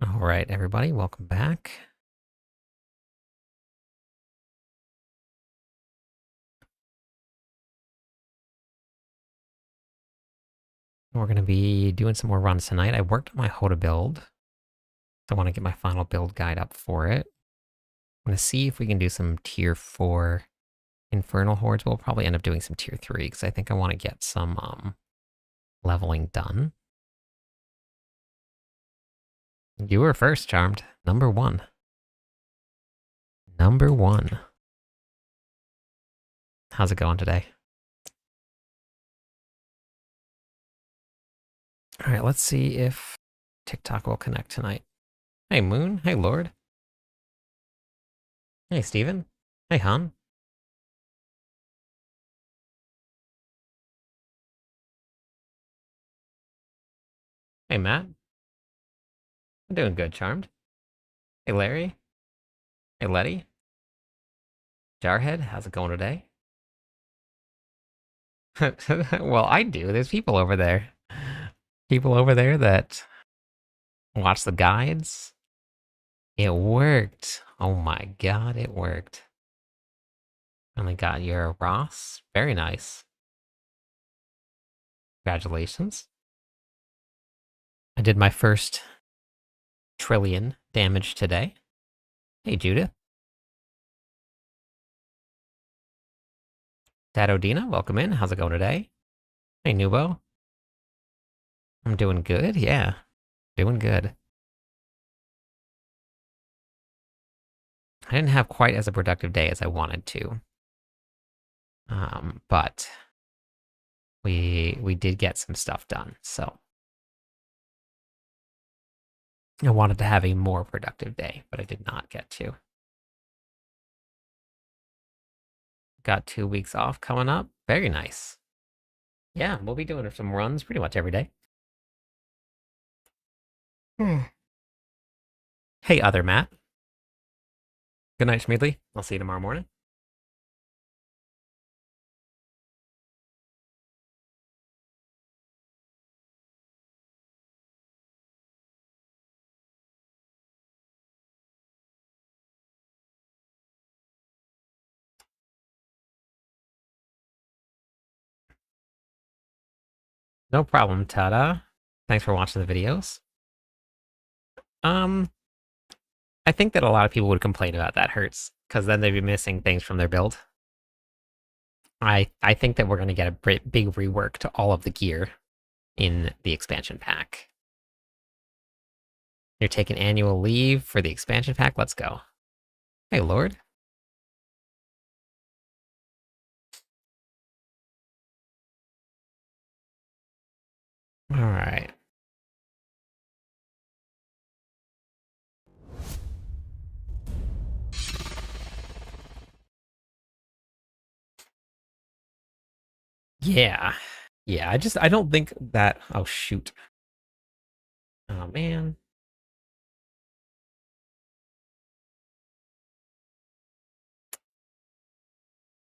All right, everybody, welcome back. We're going to be doing some more runs tonight. I worked on my HotA build. So I want to get my final build guide up for it. I'm going to see if we can do some tier 4 Infernal Hordes. We'll probably end up doing some tier 3 because I think I want to get some leveling done. You were first, Charmed. Number 1. Number 1. How's it going today? All right, let's see if TikTok will connect tonight. Hey, Moon. Hey, Lord. Hey, Steven. Hey, Han. Hey, Matt. I'm doing good, Charmed. Hey, Larry. Hey, Letty. Jarhead, how's it going today? Well, I do. There's people over there. People over there that watch the guides. It worked. Oh my god, it worked. Finally got your Ross. Very nice. Congratulations. I did my first trillion damage today. Hey, Judith. Dadodina, welcome in. How's it going today? Hey, Nubo. I'm doing good, yeah. Doing good. I didn't have quite as a productive day as I wanted to. But we did get some stuff done, so I wanted to have a more productive day, but I did not get to. Got 2 weeks off coming up. Very nice. Yeah, we'll be doing some runs pretty much every day. Hey, other Matt. Good night, Schmidley. I'll see you tomorrow morning. No problem, Tada. Thanks for watching the videos. I think that a lot of people would complain about that hurts, because then they'd be missing things from their build. I think that we're going to get a big rework to all of the gear in the expansion pack. You're taking annual leave for the expansion pack? Let's go. Hey, Lord. All right. Yeah. Yeah, I don't think that... Oh, shoot. Oh, man.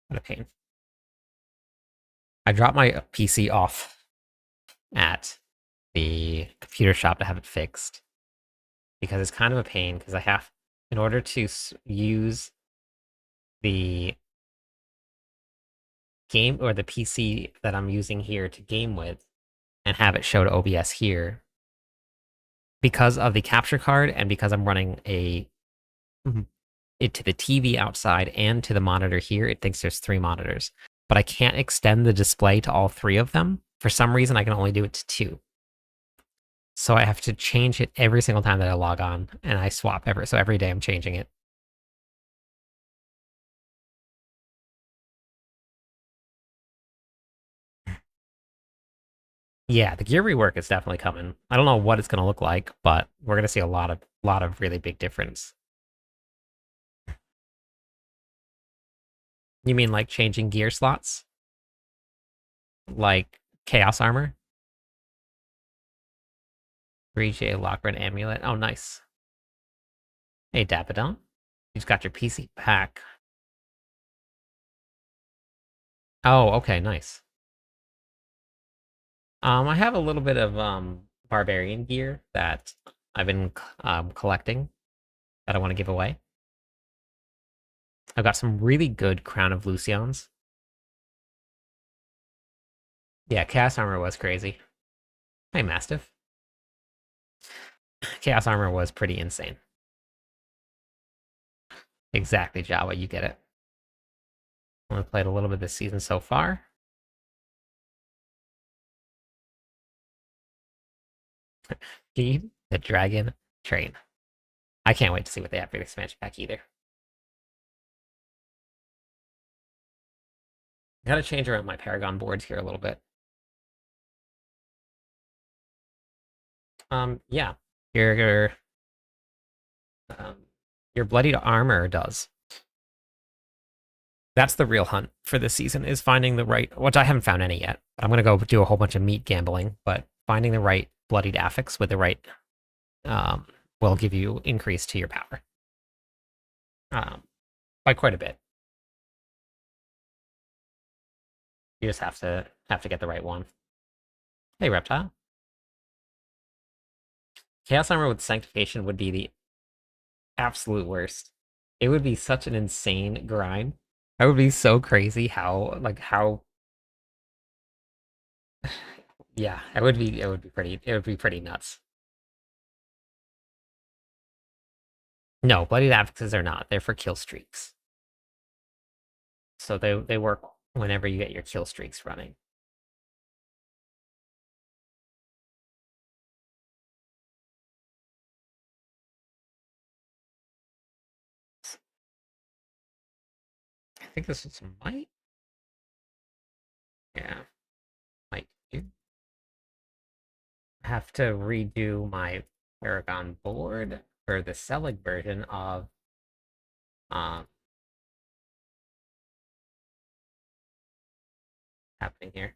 What a pain. I dropped my PC off at the computer shop to have it fixed. Because it's kind of a pain, because I have... In order to use the game, or the PC that I'm using here to game with, and have it show to OBS here, because of the capture card, and because I'm running it to the TV outside and to the monitor here, it thinks there's 3 monitors. But I can't extend the display to all 3 of them. For some reason, I can only do it to 2. So I have to change it every single time that I log on, and I swap so every day I'm changing it. Yeah, the gear rework is definitely coming. I don't know what it's going to look like, but we're going to see a lot of really big difference. You mean like changing gear slots? Like Chaos Armor? 3J Lockred Amulet. Oh, nice. Hey, Dapadon. You just got your PC back. Oh, okay, nice. I have a little bit of barbarian gear that I've been collecting that I want to give away. I've got some really good Crown of Lucions. Yeah, Chaos Armor was crazy. Hey, Mastiff. Chaos Armor was pretty insane. Exactly, Java, you get it. Only played a little bit this season so far. Feed the Dragon Train. I can't wait to see what they have for the expansion pack either. Gotta change around my Paragon boards here a little bit. Yeah. Your bloodied armor does. That's the real hunt for this season, is finding the right, which I haven't found any yet. I'm gonna go do a whole bunch of meat gambling, but finding the right bloodied affix with the right will give you increase to your power. By quite a bit. You just have to get the right one. Hey, Reptile. Chaos Armor with Sanctification would be the absolute worst. It would be such an insane grind. That would be so crazy how yeah, it would be pretty nuts. No, bloodied affixes are not. They're for kill streaks. So they work whenever you get your kill streaks running. I think this is might. Yeah. Might do. I have to redo my Paragon board for the Selig version of happening here.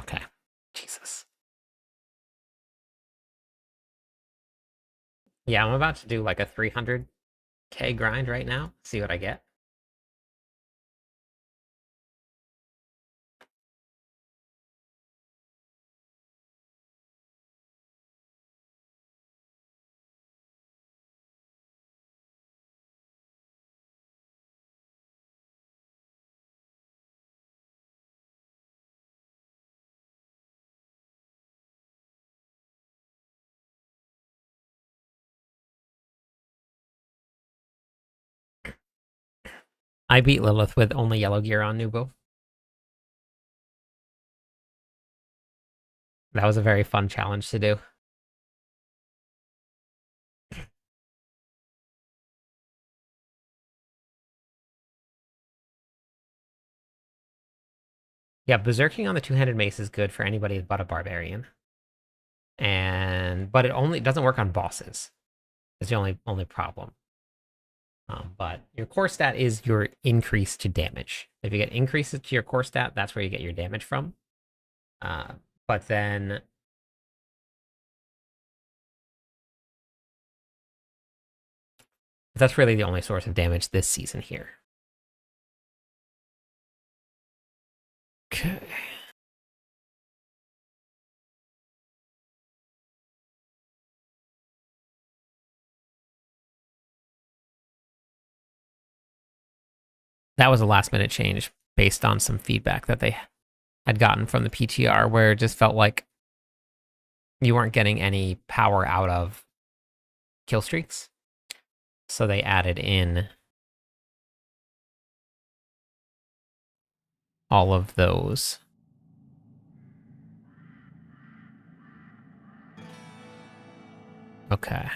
Okay. Jesus. Yeah, I'm about to do like a 300k grind right now. See what I get. I beat Lilith with only yellow gear on Nubo. That was a very fun challenge to do. Yeah, berserking on the two-handed mace is good for anybody but a barbarian. But it only doesn't work on bosses. It's the only problem. But your core stat is your increase to damage. If you get increases to your core stat, that's where you get your damage from. But then that's really the only source of damage this season here. Okay. That was a last minute change based on some feedback that they had gotten from the PTR, where it just felt like you weren't getting any power out of kill streaks. So they added in all of those. Okay.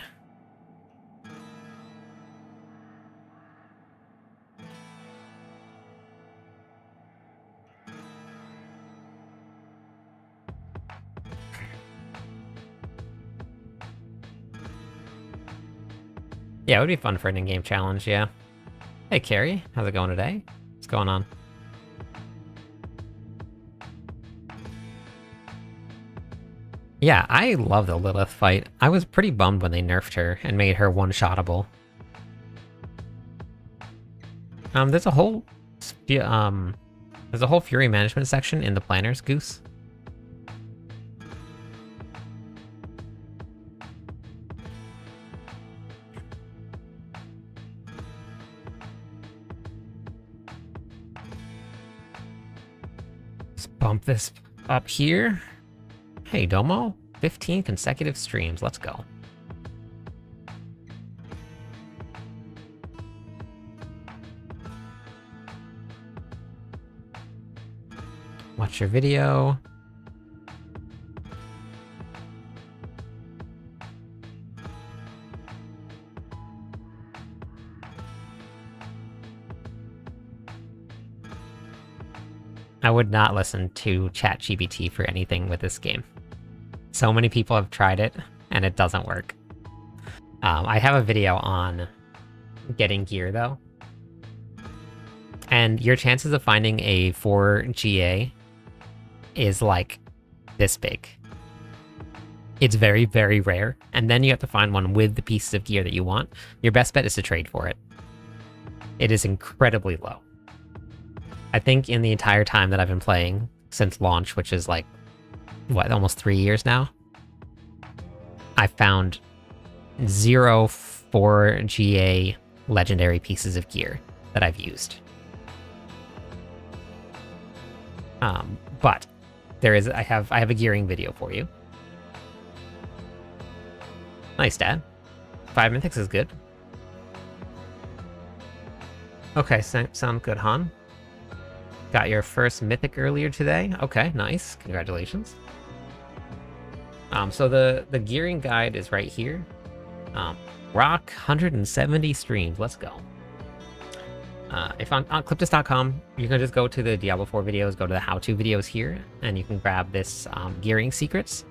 Yeah, it would be fun for an in-game challenge, yeah. Hey, Carrie, how's it going today? What's going on? Yeah, I love the Lilith fight. I was pretty bummed when they nerfed her and made her one-shottable. There's a whole Fury management section in the planners, Goose. Let's bump this up here. Hey, Domo, 15 consecutive streams. Let's go. Watch your video. I would not listen to ChatGPT for anything with this game. So many people have tried it, and it doesn't work. I have a video on getting gear, though. And your chances of finding a 4 GA is like this big. It's very, very rare. And then you have to find one with the pieces of gear that you want. Your best bet is to trade for it. It is incredibly low. I think in the entire time that I've been playing since launch, which is like, what, almost 3 years now? I found 0 4 GA legendary pieces of gear that I've used. But there is, I have a gearing video for you. Nice, Dad. 5 mythics is good. Okay, sound good, Han. Got your first mythic earlier today. Okay, nice. Congratulations. So the gearing guide is right here. Rock 170 streams. Let's go. If on clipdis.com, you can just go to the Diablo 4 videos, go to the how-to videos here, and you can grab this gearing secrets.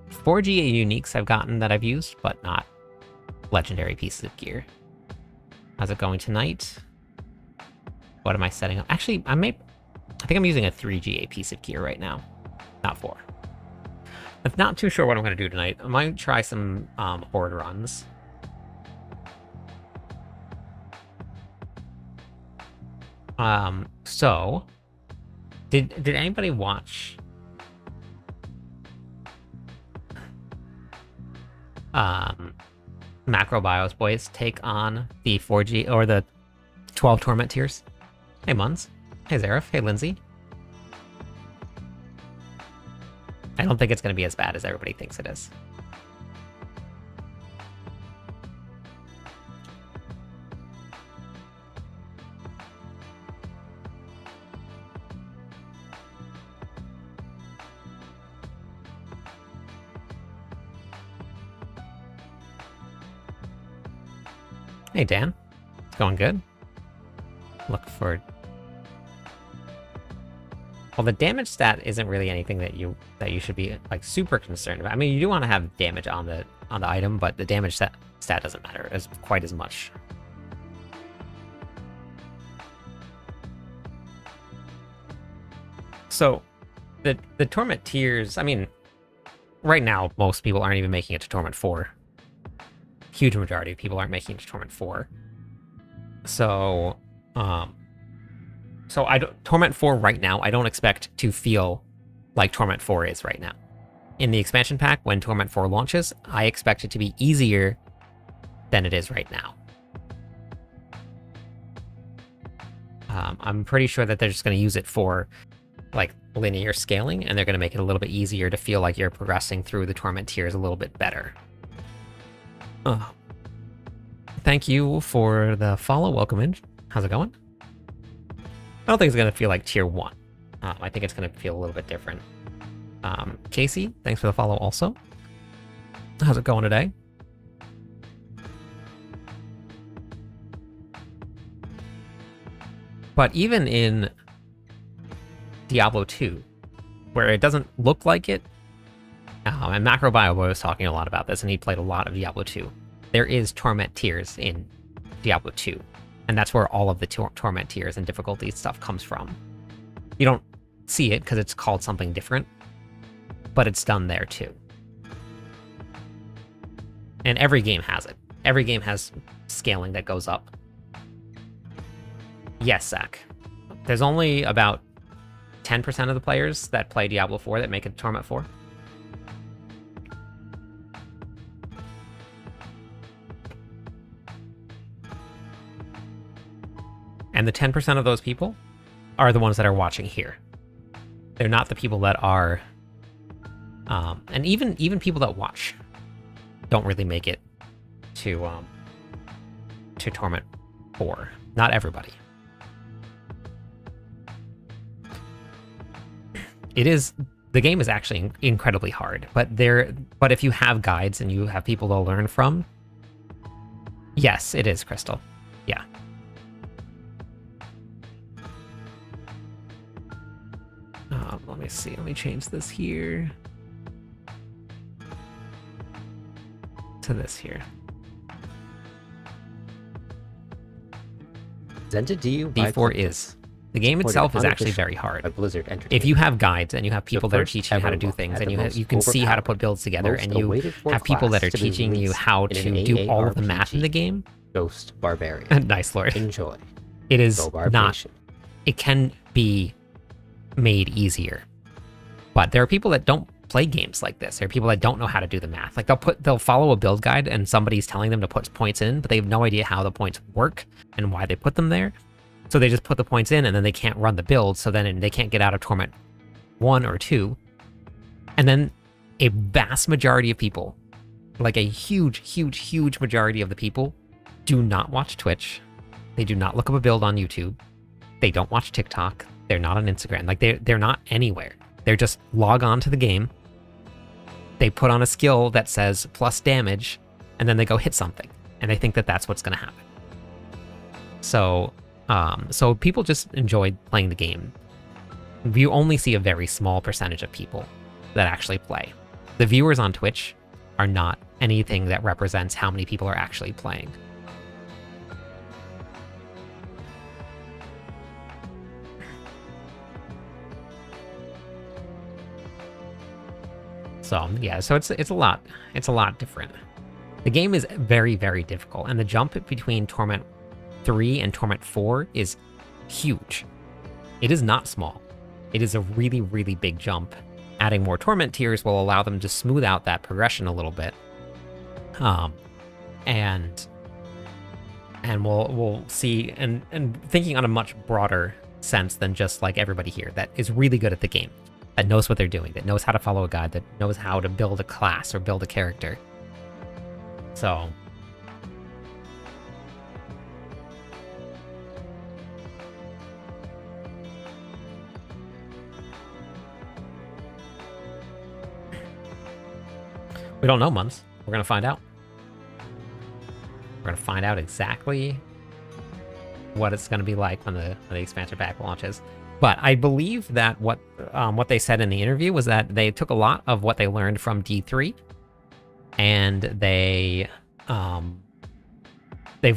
Four GA uniques I've gotten that I've used, but not legendary pieces of gear. How's it going tonight? What am I setting up? Actually, I think I'm using a 3 GA piece of gear right now, not 4. I'm not too sure what I'm going to do tonight. I might try some Horde runs. So, did anybody watch Macrobios boys take on the 4G or the 12 Torment tiers? Hey Muns. Hey Zareth. Hey Lindsay. I don't think it's going to be as bad as everybody thinks it is. Hey Dan, it's going good. Look for... Well, the damage stat isn't really anything that you should be like super concerned about. I mean, you do want to have damage on the item, but the damage stat doesn't matter as quite as much. So, the Torment tiers, I mean, right now most people aren't even making it to Torment 4. Huge majority of people aren't making it to Torment 4. So, Torment 4 right now, I don't expect to feel like Torment 4 is right now. In the expansion pack, when Torment 4 launches, I expect it to be easier than it is right now. I'm pretty sure that they're just going to use it for like linear scaling, and they're going to make it a little bit easier to feel like you're progressing through the Torment tiers a little bit better. Thank you for the follow. Welcome in. How's it going? I don't think it's going to feel like tier 1. I think it's going to feel a little bit different. Casey, thanks for the follow also. How's it going today? But even in Diablo 2, where it doesn't look like it, and Macrobio was talking a lot about this, and he played a lot of Diablo 2. There is Torment tiers in Diablo 2, and that's where all of the Torment tiers and difficulty stuff comes from. You don't see it because it's called something different, but it's done there too. And every game has it. Every game has scaling that goes up. Yes, Zach. There's only about 10% of the players that play Diablo 4 that make it to Torment 4. And the 10% of those people are the ones that are watching here. They're not the people that are... and even people that watch don't really make it to Torment 4. Not everybody. The game is actually incredibly hard, but if you have guides and you have people to learn from, yes, it is, Crystal. Yeah. Let me see. Let me change this here to this here. Presented to you D4 is. The game itself is actually very hard. Blizzard If you have guides and you have people that are teaching you how to do things, and you can see how to put builds together, and you have people that are teaching you how to do all of the math in the game. Ghost Barbarian. Nice, Lord. Enjoy. It is not. It can be made easier, but there are people that don't play games like this. There are people that don't know how to do the math. Like they'll follow a build guide and somebody's telling them to put points in, but they have no idea how the points work and why they put them there. So they just put the points in and then they can't run the build. So then they can't get out of Torment 1 or 2. And then a vast majority of people, like a huge majority of the people, do not watch Twitch. They do not look up a build on YouTube. They don't watch TikTok. They're not on Instagram. Like they're not anywhere. They're just log on to the game. They put on a skill that says plus damage, and then they go hit something. And they think that that's what's going to happen. So people just enjoy playing the game. You only see a very small percentage of people that actually play. The viewers on Twitch are not anything that represents how many people are actually playing. So yeah, so it's a lot different. The game is very, very difficult, and the jump between Torment 3 and Torment 4 is huge. It is not small. It is a really, really big jump. Adding more Torment tiers will allow them to smooth out that progression a little bit. And we'll see, and thinking on a much broader sense than just like everybody here that is really good at the game, that knows what they're doing, that knows how to follow a guide, that knows how to build a class or build a character. So we don't know, Mums. We're gonna find out. We're gonna find out exactly what it's gonna be like when the expansion pack launches. But I believe that what they said in the interview was that they took a lot of what they learned from D3, and they've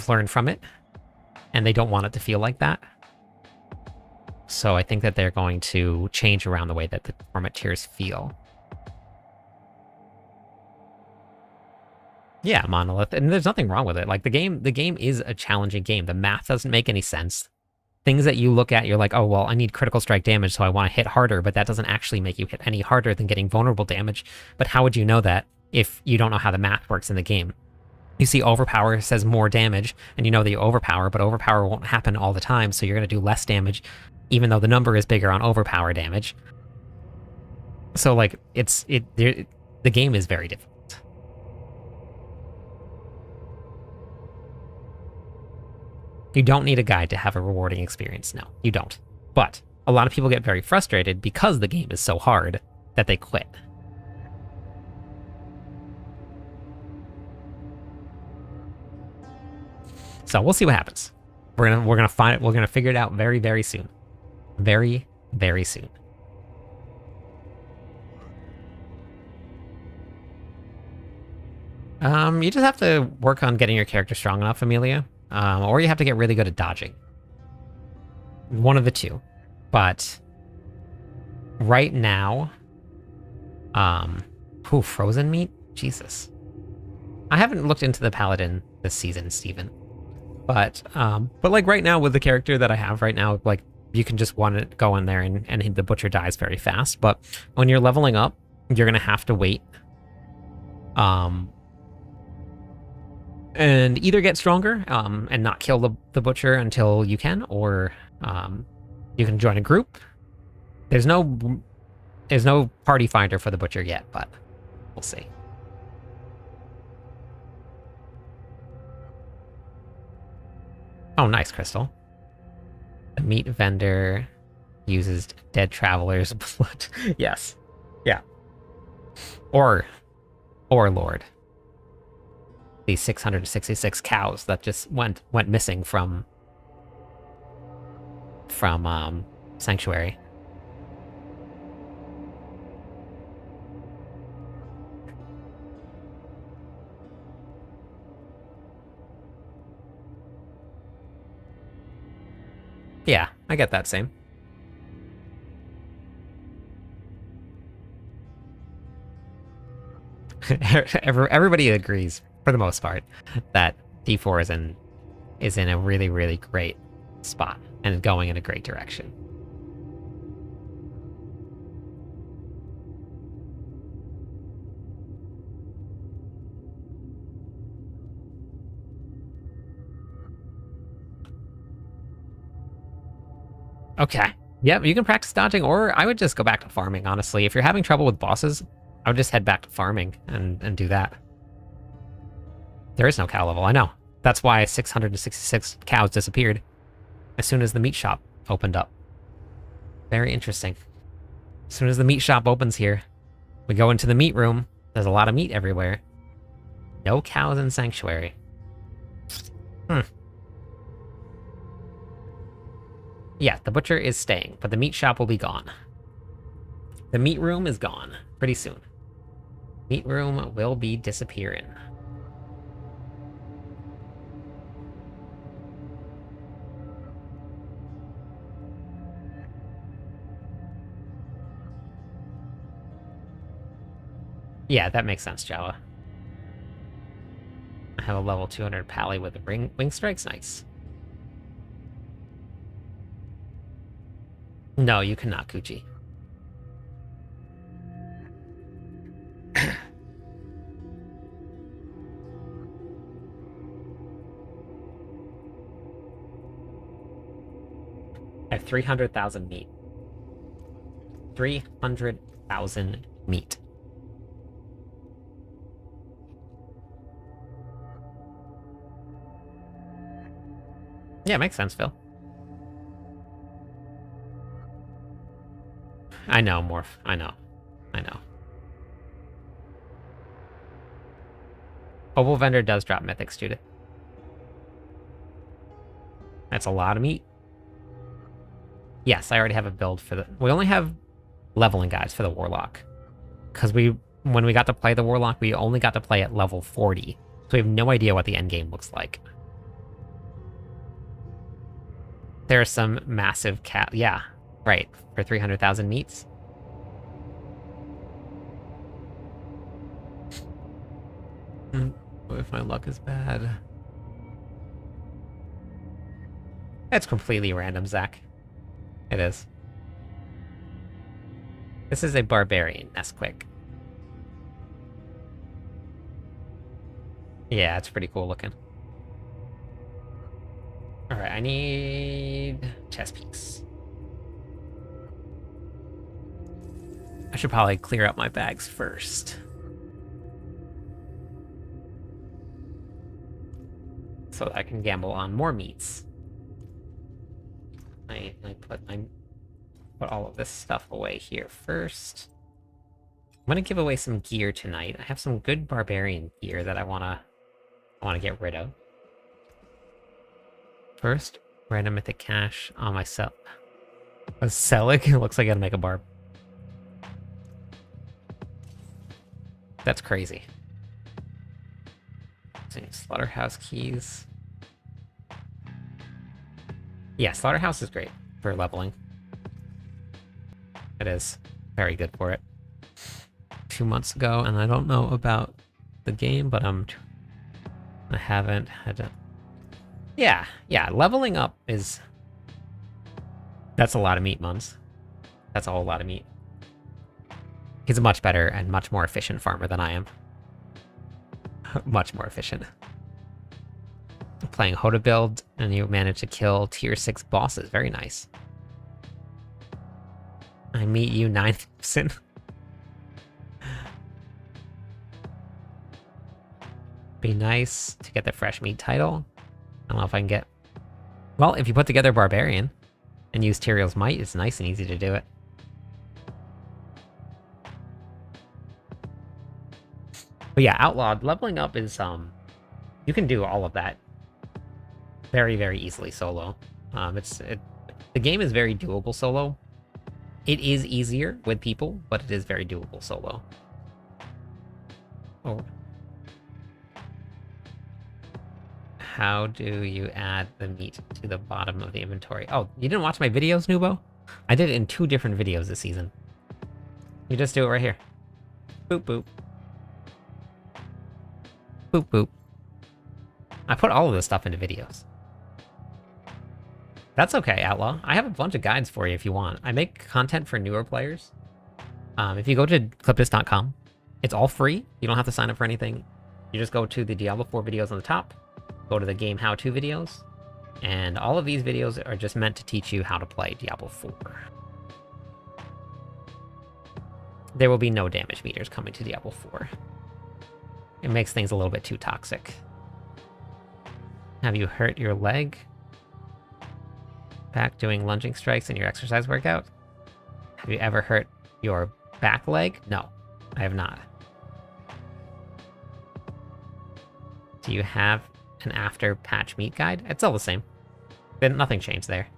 learned from it, and they don't want it to feel like that. So I think that they're going to change around the way that the Torment tiers feel. Yeah, Monolith, and there's nothing wrong with it. Like the game is a challenging game. The math doesn't make any sense. Things that you look at, you're like, oh, well, I need critical strike damage, so I want to hit harder, but that doesn't actually make you hit any harder than getting vulnerable damage. But how would you know that if you don't know how the math works in the game? You see overpower says more damage, and you know that you overpower, but overpower won't happen all the time, so you're going to do less damage, even though the number is bigger on overpower damage. So, like, the game is very difficult. You don't need a guide to have a rewarding experience. No, you don't. But a lot of people get very frustrated because the game is so hard that they quit. So we'll see what happens. We're gonna find it. We're gonna figure it out very, very soon. Very, very soon. You just have to work on getting your character strong enough, Amelia. Or you have to get really good at dodging. One of the two. But right now, frozen meat? Jesus. I haven't looked into the paladin this season, Steven. But like right now with the character that I have right now, like you can just want to go in there and the butcher dies very fast. But when you're leveling up, you're gonna have to wait. And either get stronger and not kill the butcher until you can, or you can join a group. There's no party finder for the butcher yet, but we'll see. Oh, nice, Crystal. The meat vendor uses dead travelers' blood. Yes. Yeah. Or Lord. These 666 cows that just went missing from Sanctuary. Yeah, I get that same. Everybody agrees, for the most part, that D4 is in a really, really great spot and going in a great direction. Okay. Yep, you can practice dodging, or I would just go back to farming, honestly. If you're having trouble with bosses, I would just head back to farming and do that. There is no cow level, I know. That's why 666 cows disappeared as soon as the meat shop opened up. Very interesting. As soon as the meat shop opens here, we go into the meat room. There's a lot of meat everywhere. No cows in Sanctuary. Yeah, the butcher is staying, but the meat shop will be gone. The meat room is gone pretty soon. Meat room will be disappearing. Yeah, that makes sense, Java. I have a level 200 pally with wing strikes. Nice. No, you cannot, Coochie. I have 300,000 meat. 300,000 meat. Yeah, makes sense, Phil. I know, Morph. I know. Opal Vendor does drop mythics, Judith. That's a lot of meat. Yes, I already have a build for the... We only have leveling guides for the Warlock. Because when we got to play the Warlock, we only got to play at level 40. So we have no idea what the endgame looks like. There are some massive yeah, right. For 300,000 meats. What if my luck is bad? That's completely random, Zach. It is. This is a barbarian Nesquik. Yeah, it's pretty cool looking. Alright, I need chest piece. I should probably clear out my bags first. So that I can gamble on more meats. I put all of this stuff away here first. I'm gonna give away some gear tonight. I have some good barbarian gear that I wanna get rid of. First, random mythic cash on myself. A Selig? It looks like I gotta make a barb. That's crazy. Slaughterhouse keys. Yeah, Slaughterhouse is great for leveling. It is very good for it. 2 months ago, and I don't know about the game, but I'm I haven't had to... Yeah, leveling up is... That's a lot of meat, Mums. That's a whole lot of meat. He's a much better and much more efficient farmer than I am. Much more efficient. Playing HotA build, and you managed to kill tier 6 bosses. Very nice. I meet you 9,000. Be nice to get the fresh meat title. I don't know if I can get... Well, if you put together Barbarian and use Tyraels' Might, it's nice and easy to do it. But yeah, Outlawed, leveling up is, you can do all of that very, very easily solo. The game is very doable solo. It is easier with people, but it is very doable solo. Oh. How do you add the meat to the bottom of the inventory? Oh, you didn't watch my videos, Nubo? I did it in 2 different videos this season. You just do it right here. Boop, boop. Boop, boop. I put all of this stuff into videos. That's okay, Outlaw. I have a bunch of guides for you if you want. I make content for newer players. If you go to clipdisc.com, it's all free. You don't have to sign up for anything. You just go to the Diablo 4 videos on the top, go to the game how-to videos, and all of these videos are just meant to teach you how to play Diablo 4. There will be no damage meters coming to Diablo 4. It makes things a little bit too toxic. Have you hurt your leg? Back doing lunging strikes in your exercise workout? Have you ever hurt your back leg? No, I have not. Do you have an after patch meat guide? It's all the same. Then nothing changed there.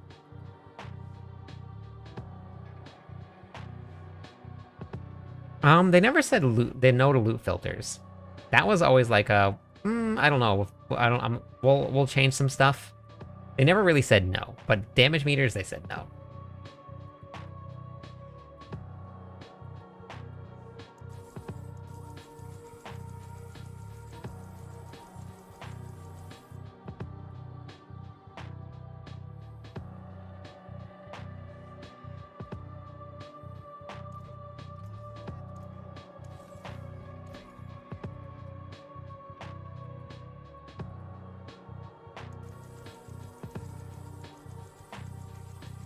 They never said loot. They no to loot filters. That was always like a, I don't know. We'll change some stuff. They never really said no, but damage meters, they said no.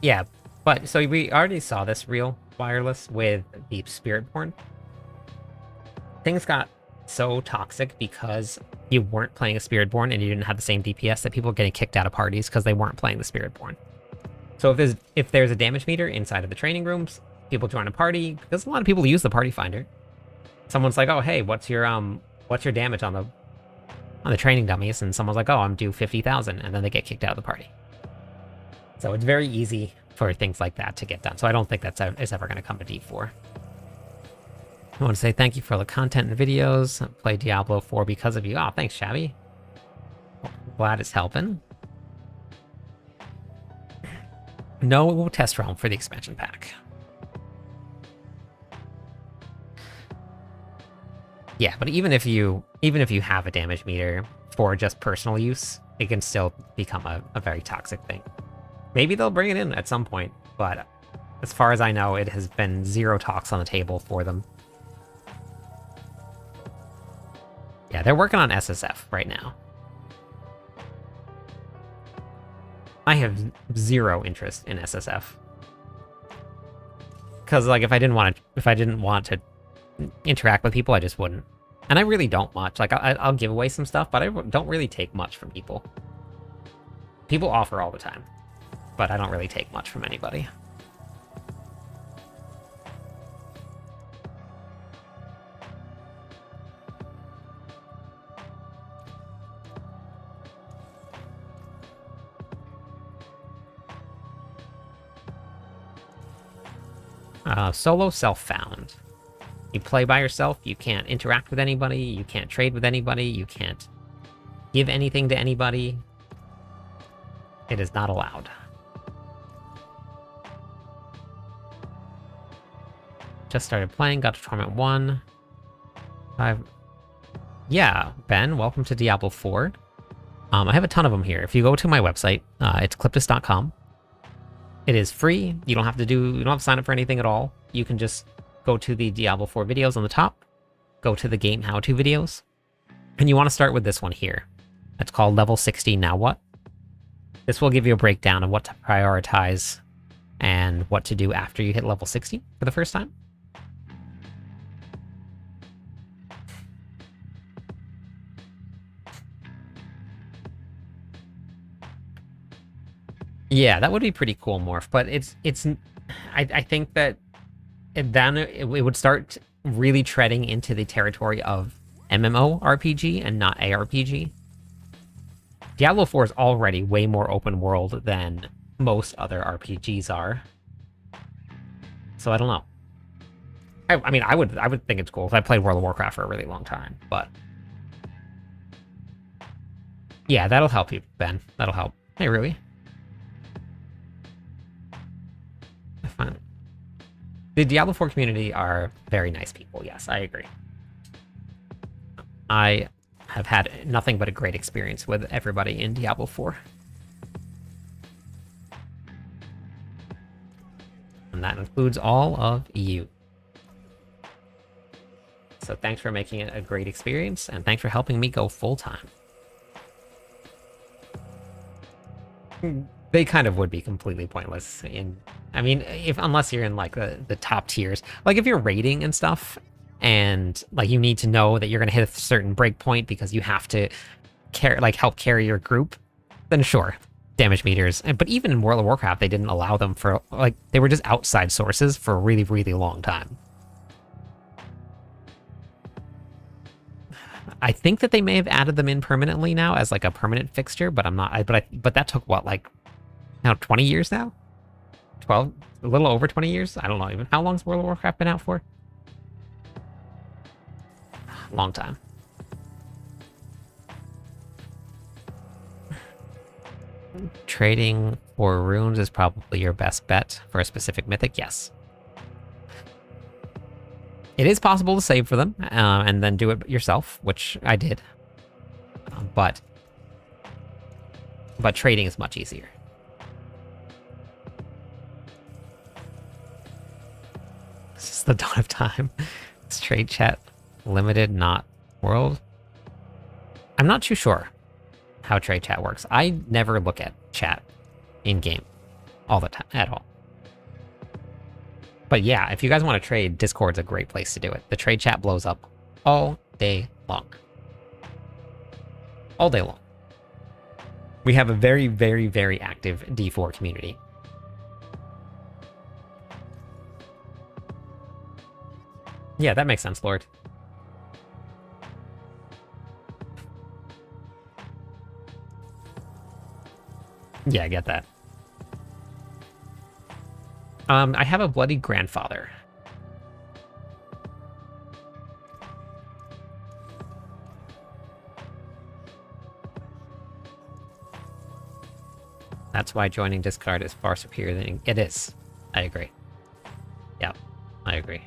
Yeah, but so we already saw this real wireless with the Spiritborn. Things got so toxic because you weren't playing a Spiritborn and you didn't have the same DPS that people were getting kicked out of parties because they weren't playing the Spiritborn. So if there's a damage meter inside of the training rooms, people join a party because a lot of people use the party finder. Someone's like, "Oh, hey, what's your damage on the training dummies?" And someone's like, "Oh, I'm due 50,000," and then they get kicked out of the party. So it's very easy for things like that to get done. So I don't think that's ever going to come to D4. I want to say thank you for all the content and videos. I play Diablo 4 because of you. Oh, thanks, Shabby. Glad it's helping. No test realm for the expansion pack. Yeah, but even if you have a damage meter for just personal use, it can still become a very toxic thing. Maybe they'll bring it in at some point, but as far as I know, it has been 0 talks on the table for them. Yeah, they're working on SSF right now. I have 0 interest in SSF. Because, like, if I didn't want to interact with people, I just wouldn't. And I really don't much. Like, I'll give away some stuff, but I don't really take much from people. People offer all the time, but I don't really take much from anybody. Solo self-found. You play by yourself, you can't interact with anybody, you can't trade with anybody, you can't give anything to anybody. It is not allowed. Just started playing, got to Torment 1. Yeah, Ben, welcome to Diablo 4. I have a ton of them here. If you go to my website, it's cliptus.com. It is free. You don't have to sign up for anything at all. You can just go to the Diablo 4 videos on the top, go to the game how-to videos, and you want to start with this one here. It's called Level 60 Now What? This will give you a breakdown of what to prioritize and what to do after you hit level 60 for the first time. Yeah, that would be pretty cool, Morph, but I think that it would start really treading into the territory of MMORPG and not ARPG. Diablo 4 is already way more open world than most other RPGs are. So I don't know. I mean, I would think it's cool if I played World of Warcraft for a really long time, but yeah, that'll help you, Ben. That'll help. Hey, Rui. Fun. The Diablo 4 community are very nice people. Yes, I agree. I have had nothing but a great experience with everybody in Diablo 4. And that includes all of you. So thanks for making it a great experience, and thanks for helping me go full-time. They kind of would be completely pointless I mean, unless you're in like the top tiers. Like if you're raiding and stuff, and like you need to know that you're gonna hit a certain breakpoint because you have to help carry your group, then sure, damage meters. But even in World of Warcraft, they didn't allow them for they were just outside sources for a really, really long time. I think that they may have added them in permanently now as like a permanent fixture, but I'm not. But that took what, like, 20 years now? 12, a little over 20 years? I don't know even. How long's World of Warcraft been out for? Long time. Trading for runes is probably your best bet for a specific mythic, yes. It is possible to save for them and then do it yourself, which I did. But trading is much easier. This is the dawn of time. It's trade chat limited, not world. I'm not too sure how trade chat works. I never look at chat in game all the time at all. But yeah, if you guys want to trade, Discord's a great place to do it. The trade chat blows up all day long. All day long. We have a very, very, very active D4 community. Yeah, that makes sense, Lord. Yeah, I get that. I have a bloody grandfather. That's why joining Discord is far superior than it is. I agree. Yeah, I agree.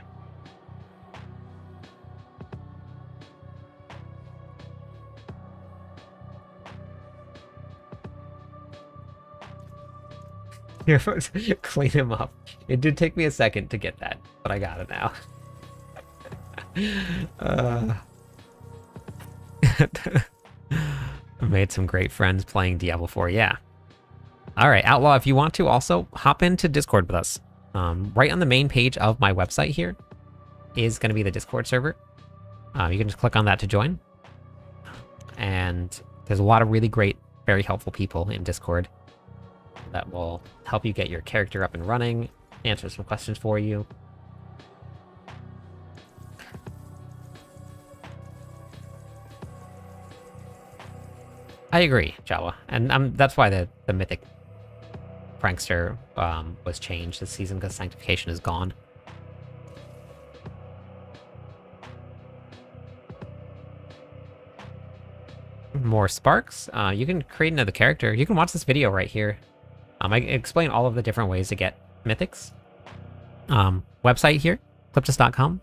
Here, folks, clean him up. It did take me a second to get that, but I got it now. I made some great friends playing Diablo 4, yeah. Alright, Outlaw, if you want to also hop into Discord with us. Right on the main page of my website here is going to be the Discord server. You can just click on that to join. And there's a lot of really great, very helpful people in Discord that will help you get your character up and running, answer some questions for you. I agree, Jawa, and that's why the Mythic Prankster was changed this season, because Sanctification is gone. More sparks. You can create another character. You can watch this video right here. I explain all of the different ways to get mythics. Website here, cliptus.com.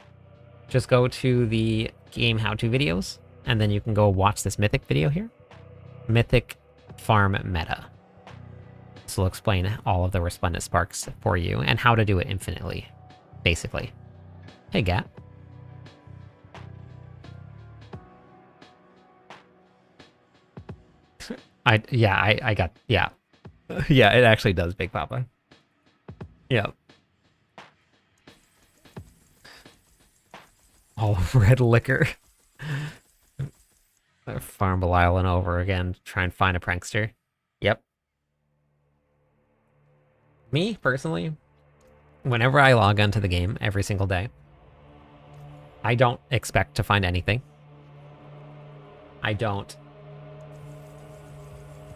Just go to the game how-to videos and then you can go watch this Mythic video here. Mythic Farm Meta. So it'll explain all of the Resplendent Sparks for you, and how to do it infinitely, basically. Hey, Gat. I got, yeah. Yeah, it actually does, Big Papa. Yeah. All red liquor. Farm Belial and over again, try and find a prankster. Yep. Me, personally, whenever I log onto the game every single day, I don't expect to find anything. I don't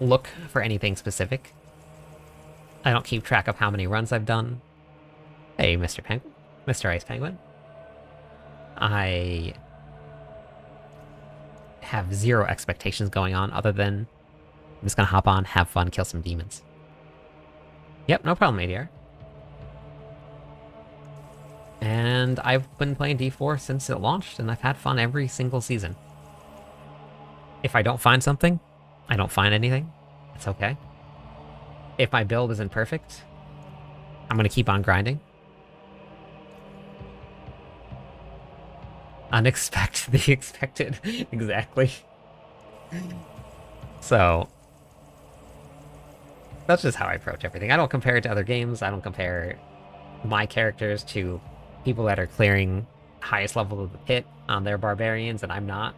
look for anything specific. I don't keep track of how many runs I've done. Hey, Mr. Penguin. Mr. Ice Penguin. I have zero expectations going on other than I'm just gonna hop on, have fun, kill some demons. Yep, no problem, ADR. And I've been playing D4 since it launched, and I've had fun every single season. If I don't find something, I don't find anything. It's okay. If my build isn't perfect, I'm gonna keep on grinding. Unexpect the expected. Exactly. So that's just how I approach everything. I don't compare it to other games. I don't compare my characters to people that are clearing highest level of the pit on their barbarians, and I'm not.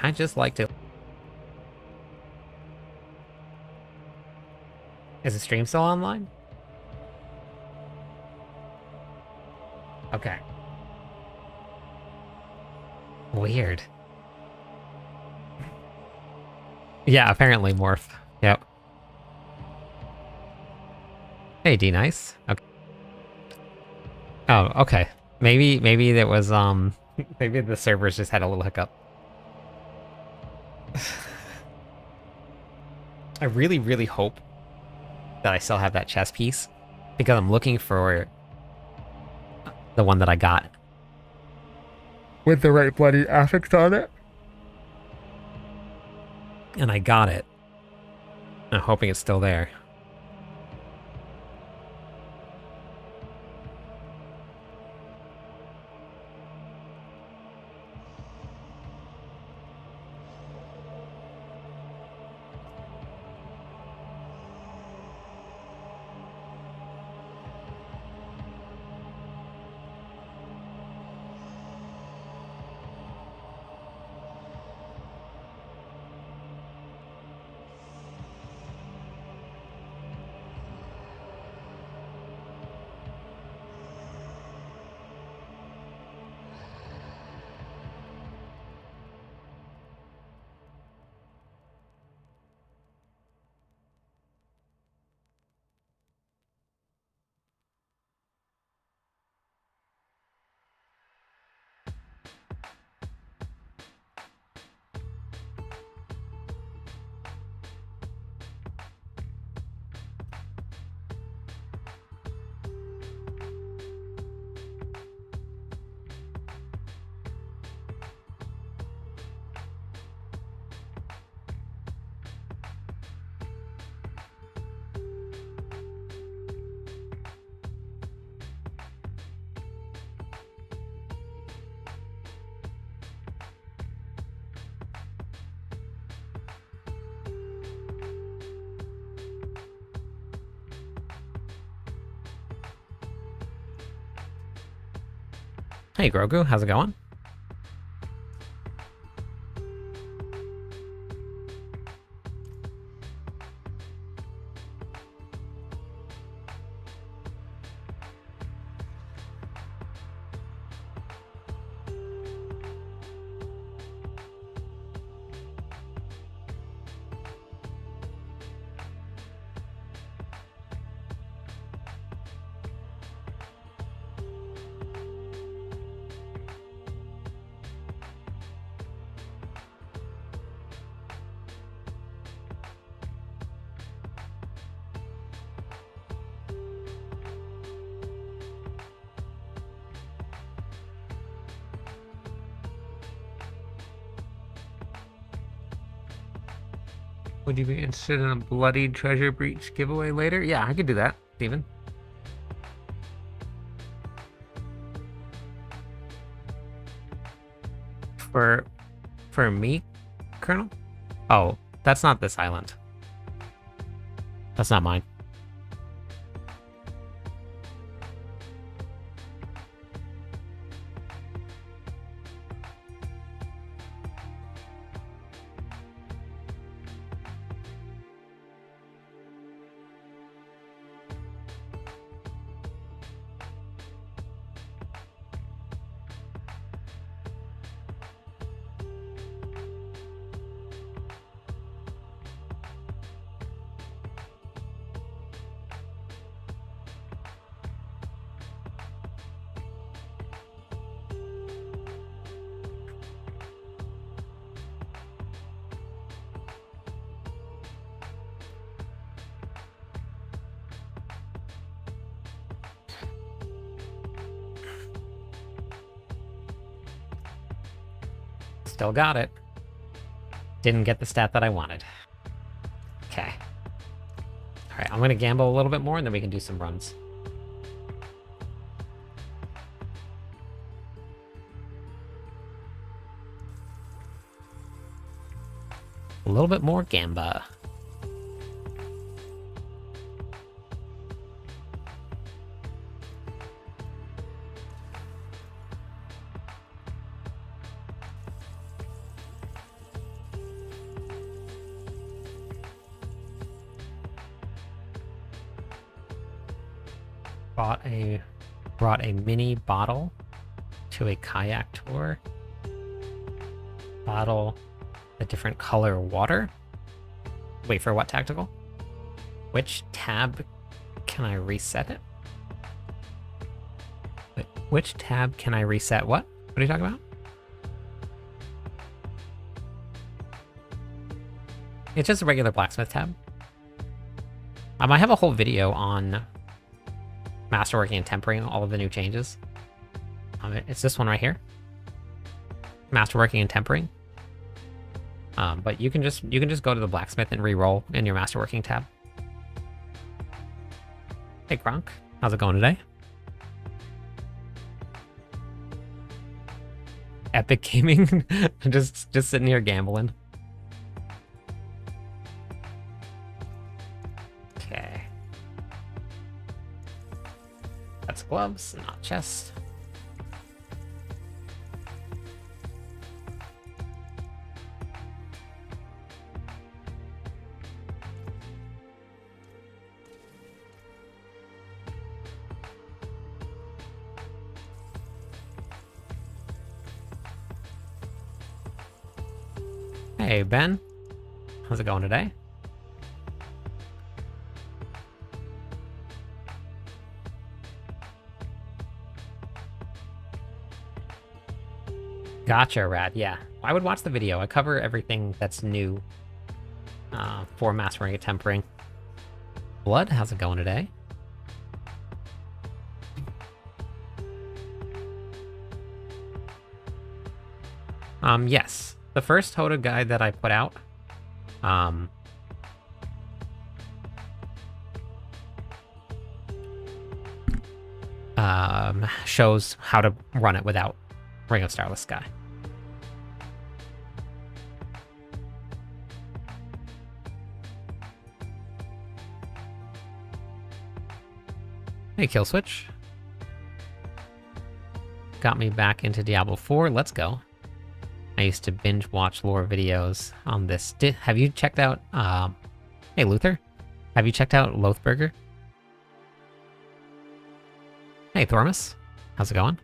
I just like to... Is the stream still online? Okay. Weird. Yeah, apparently Morph. Yep. Hey, D-Nice. Okay. Oh, okay. Maybe that was, maybe the servers just had a little hiccup. I really, really hope that I still have that chess piece, because I'm looking for the one that I got with the right bloody affix on it. And I got it. I'm hoping it's still there. Hey, Grogu, how's it going? Would you be interested in a bloody treasure breach giveaway later? Yeah, I could do that, Steven. For me, Colonel? Oh, that's not this island. That's not mine. Still got it. Didn't get the stat that I wanted. Okay. Alright, I'm gonna gamble a little bit more and then we can do some runs. A little bit more gamba. Brought a mini bottle to a kayak tour. Bottle a different color water. Wait, for what tactical? Which tab can I reset it? Wait, which tab can I reset what? What are you talking about? It's just a regular blacksmith tab. I have a whole video on masterworking and tempering, all of the new changes. It's this one right here. Masterworking and tempering. But you can just go to the blacksmith and re-roll in your masterworking tab. Hey Gronk, how's it going today? Epic gaming, just sitting here gambling. Okay. That's gloves, not chest. Hey, Ben. How's it going today? Gotcha, Rad. Yeah, I would watch the video. I cover everything that's new for mastering and tempering. Blood, how's it going today? Yes. The first HotA guide that I put out, shows how to run it without Ring of Starless Sky. Hey, Killswitch. Got me back into Diablo 4. Let's go. I used to binge watch lore videos on this. Have you checked out, hey Luther? Have you checked out Loathburger? Hey Thormus, how's it going?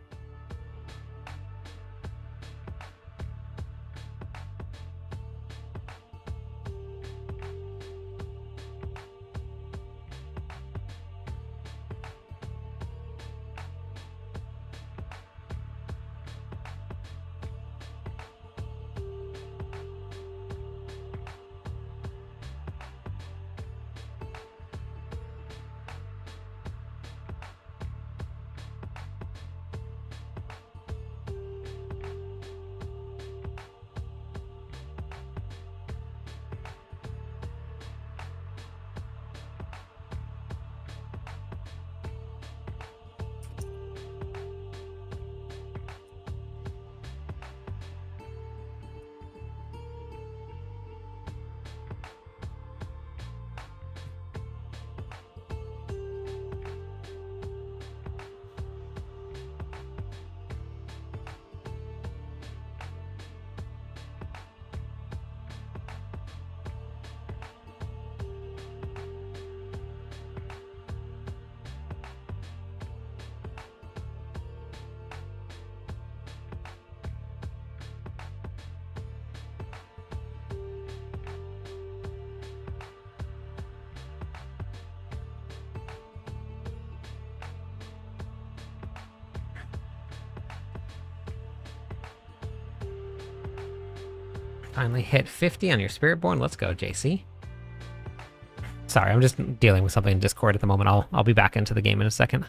Finally hit 50 on your Spiritborn. Let's go, JC. Sorry, I'm just dealing with something in Discord at the moment. I'll be back into the game in a second.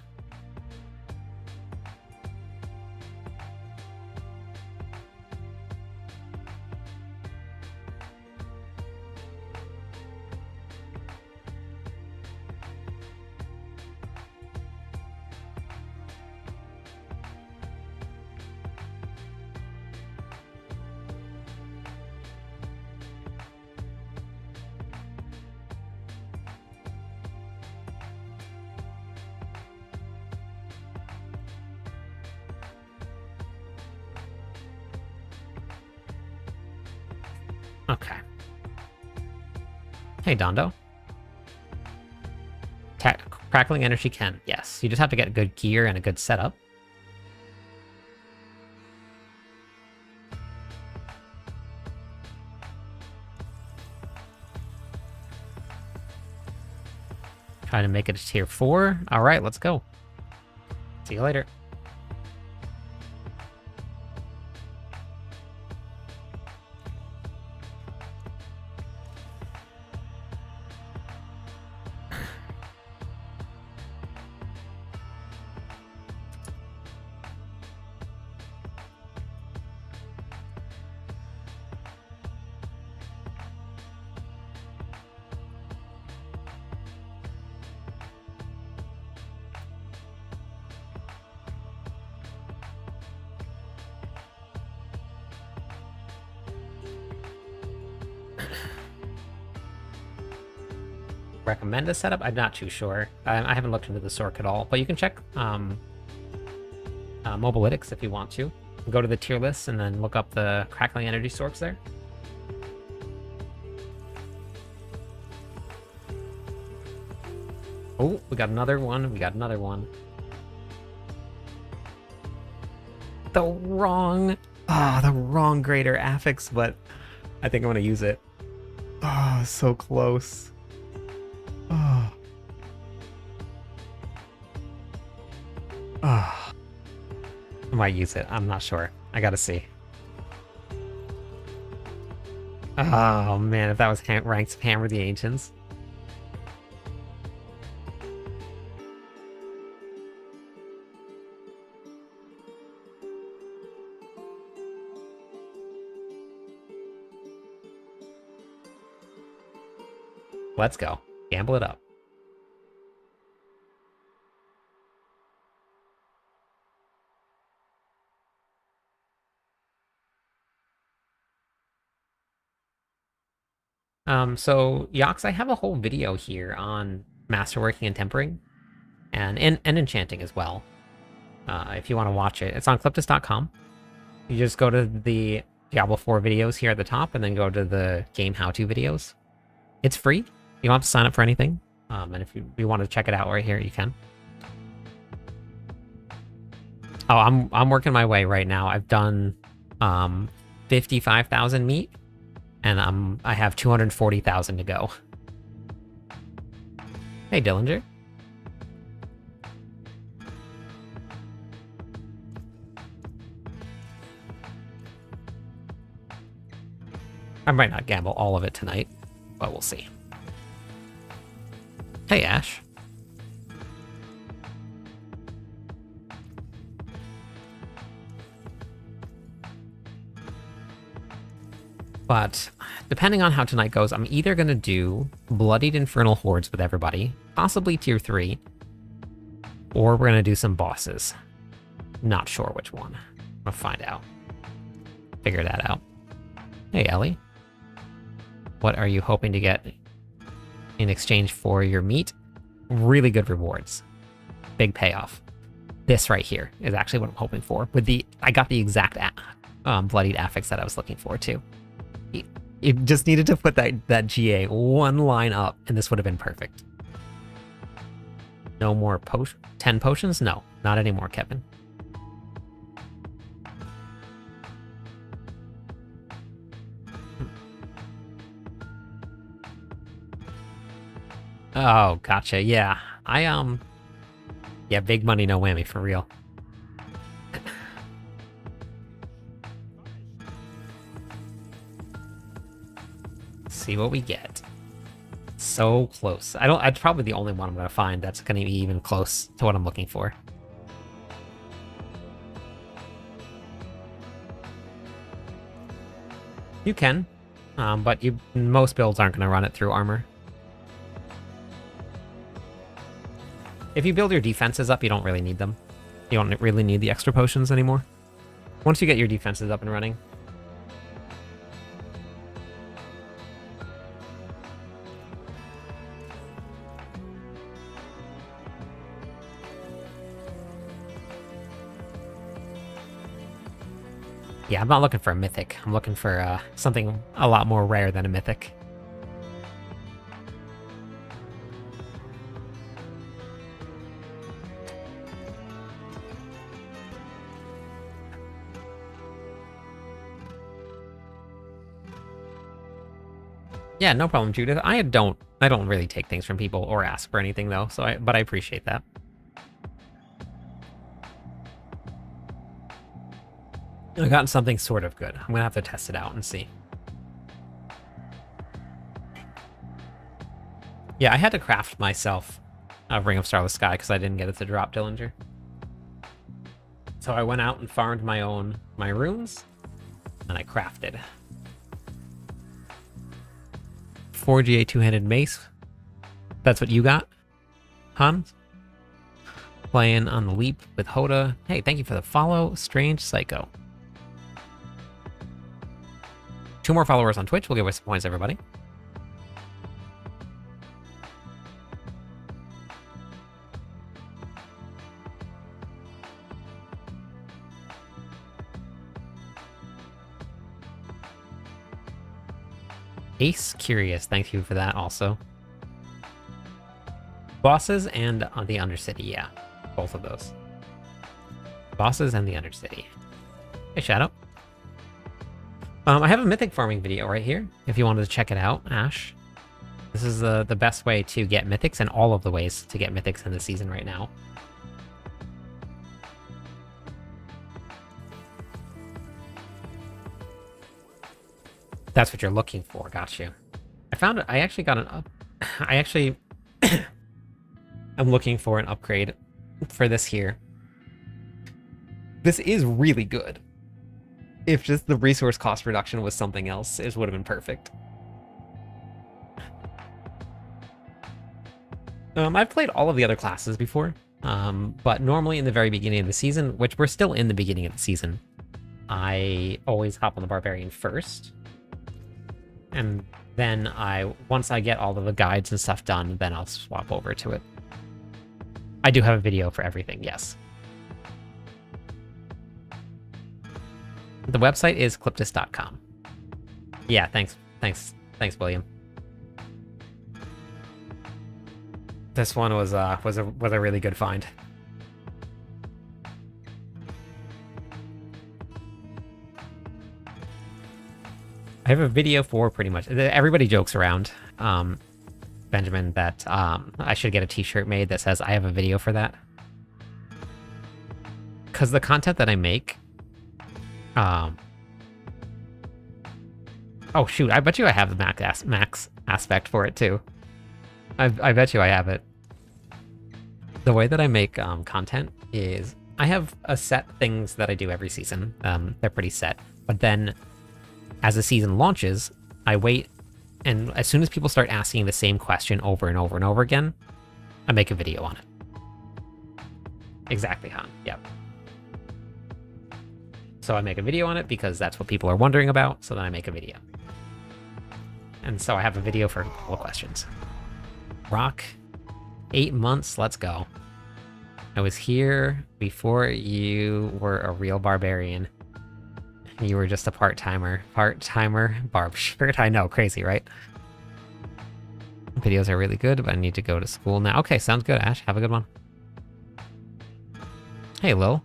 Okay. Hey, Dondo. Crackling energy can. Yes, you just have to get good gear and a good setup. Try to make it a tier 4. All right, let's go. See you later. Recommend a setup? I'm not too sure. I haven't looked into the Sork at all, but you can check Mobilytics if you want to. Go to the tier list and then look up the Crackling Energy Sorks there. Oh, we got another one. We got another one. The wrong greater affix, but I think I'm gonna use it. Oh, so close. Oh. Oh. I might use it. I'm not sure. I gotta see. Oh man, if that was ranked Hammer the Ancients. Let's go. Gamble it up. So Yox, I have a whole video here on masterworking and tempering, and enchanting as well. If you want to watch it, it's on cliptus.com. You just go to the Diablo 4 videos here at the top, and then go to the game how-to videos. It's free. You don't have to sign up for anything. And if you want to check it out right here, you can. Oh, I'm working my way right now. I've done 55,000 meat, and I have 240,000 to go. Hey, Dillinger. I might not gamble all of it tonight, but we'll see. Hey, Ash. But depending on how tonight goes, I'm either going to do Bloodied Infernal Hordes with everybody, possibly tier 3, or we're going to do some bosses. Not sure which one. I'll find out. Figure that out. Hey, Ellie. What are you hoping to get in exchange for your meat? Really good rewards. Big payoff. This right here is actually what I'm hoping for. I got the exact bloodied affix that I was looking for too. It just needed to put that GA one line up, and this would have been perfect. No more 10 potions? No, not anymore, Kevin. Oh, gotcha. Yeah. Yeah, big money, no whammy, for real. See what we get. So close. It's probably the only one I'm gonna find that's gonna be even close to what I'm looking for. You can, but most builds aren't gonna run it through armor. If you build your defenses up, you don't really need them. You don't really need the extra potions anymore. Once you get your defenses up and running. Yeah, I'm not looking for a mythic. I'm looking for something a lot more rare than a mythic. Yeah, no problem, Judith. I don't really take things from people or ask for anything though, but I appreciate that. I've gotten something sort of good. I'm gonna have to test it out and see. Yeah, I had to craft myself a Ring of Starless Sky because I didn't get it to drop Dillinger. So I went out and farmed my runes, and I crafted. 4GA two-handed mace. That's what you got, Hans? Playing on the Leap with HotA. Hey, thank you for the follow, Strange Psycho. 2 more followers on Twitch. We'll give away some points, everybody. Ace Curious, thank you for that also. Bosses and the Undercity, yeah. Both of those. Bosses and the Undercity. Hey, Shadow. I have a mythic farming video right here, if you wanted to check it out, Ash. This is the best way to get mythics, and all of the ways to get mythics in the season right now. That's what you're looking for, got you. I found it, I actually got an up... I actually... I'm looking for an upgrade for this here. This is really good. If just the resource cost reduction was something else, it would have been perfect. I've played all of the other classes before, but normally in the very beginning of the season, which we're still in the beginning of the season, I always hop on the Barbarian first. And then once I get all of the guides and stuff done, then I'll swap over to it. I do have a video for everything, yes. The website is cliptus.com. Yeah, thanks, William. This one was a really good find. I have a video for pretty much everybody jokes around, Benjamin, that I should get a t-shirt made that says I have a video for that. Because the content that I make, oh shoot, I bet you I have the max aspect for it too. I bet you I have it. The way that I make content is I have a set things that I do every season. They're pretty set, but then as the season launches, I wait, and as soon as people start asking the same question over and over and over again, I make a video on it. Exactly, Han. Yep. So I make a video on it because that's what people are wondering about, so then I make a video. And so I have a video for all the questions. Rock, 8 months, let's go. I was here before you were a real barbarian. You were just a part-timer. Part-timer barb shirt. I know, crazy, right? Videos are really good, but I need to go to school now. Okay, sounds good, Ash. Have a good one. Hey, Lil.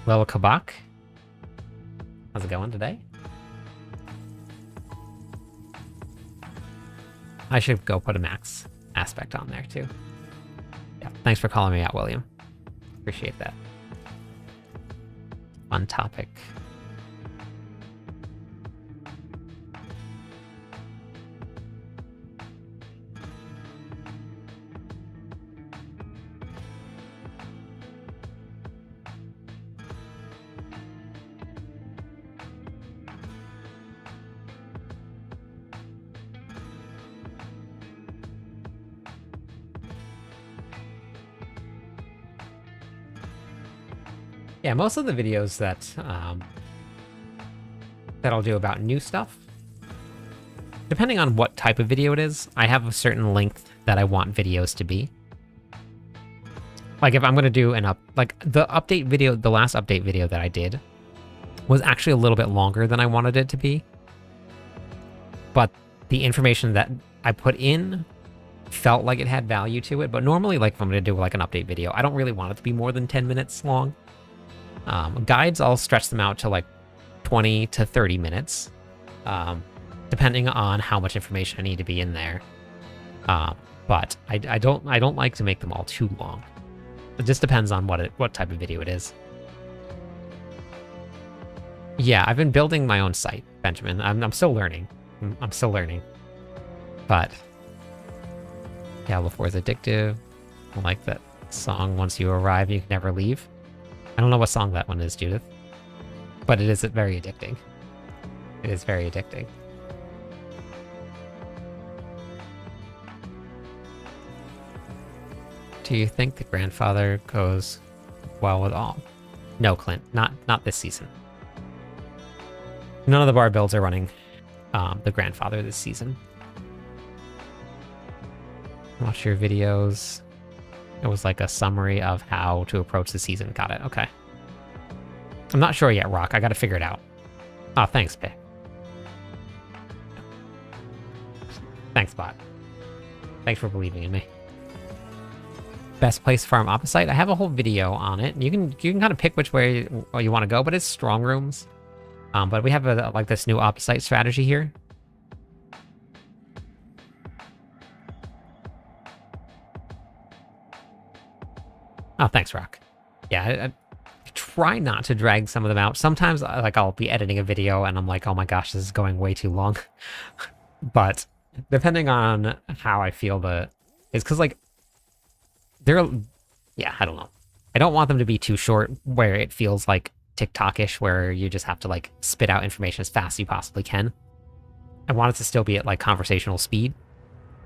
Lil Kabak. How's it going today? I should go put a max aspect on there, too. Yeah, thanks for calling me out, William. Appreciate that. Fun topic. Yeah, most of the videos that that I'll do about new stuff, depending on what type of video it is, I have a certain length that I want videos to be. Like if I'm gonna do the update video, the last update video that I did was actually a little bit longer than I wanted it to be. But the information that I put in felt like it had value to it. But normally, like if I'm gonna do like an update video, I don't really want it to be more than 10 minutes long. Guides, I'll stretch them out to like 20 to 30 minutes, depending on how much information I need to be in there. But I don't like to make them all too long. It just depends on what type of video it is. Yeah, I've been building my own site, Benjamin. I'm still learning. I'm still learning. But Diablo 4 is addictive. I like that song. Once you arrive, you can never leave. I don't know what song that one is, Judith. But it is very addicting. It is very addicting. Do you think the grandfather goes well with all? No, Clint. Not this season. None of the bar builds are running the grandfather this season. Watch your videos. It was like a summary of how to approach the season. Got it. Okay. I'm not sure yet, Rock. I gotta figure it out. Oh, thanks, Pick. Thanks, bot. Thanks for believing in me. Best place to farm opposite. I have a whole video on it. You can kind of pick which way you want to go, but it's strong rooms. But we have like this new opposite strategy here. Oh, thanks, Rock. Yeah, I try not to drag some of them out. Sometimes, like, I'll be editing a video and I'm like, oh my gosh, this is going way too long. But depending on how I feel it's because, like, yeah, I don't know. I don't want them to be too short where it feels like TikTok-ish, where you just have to, like, spit out information as fast as you possibly can. I want it to still be at, like, conversational speed,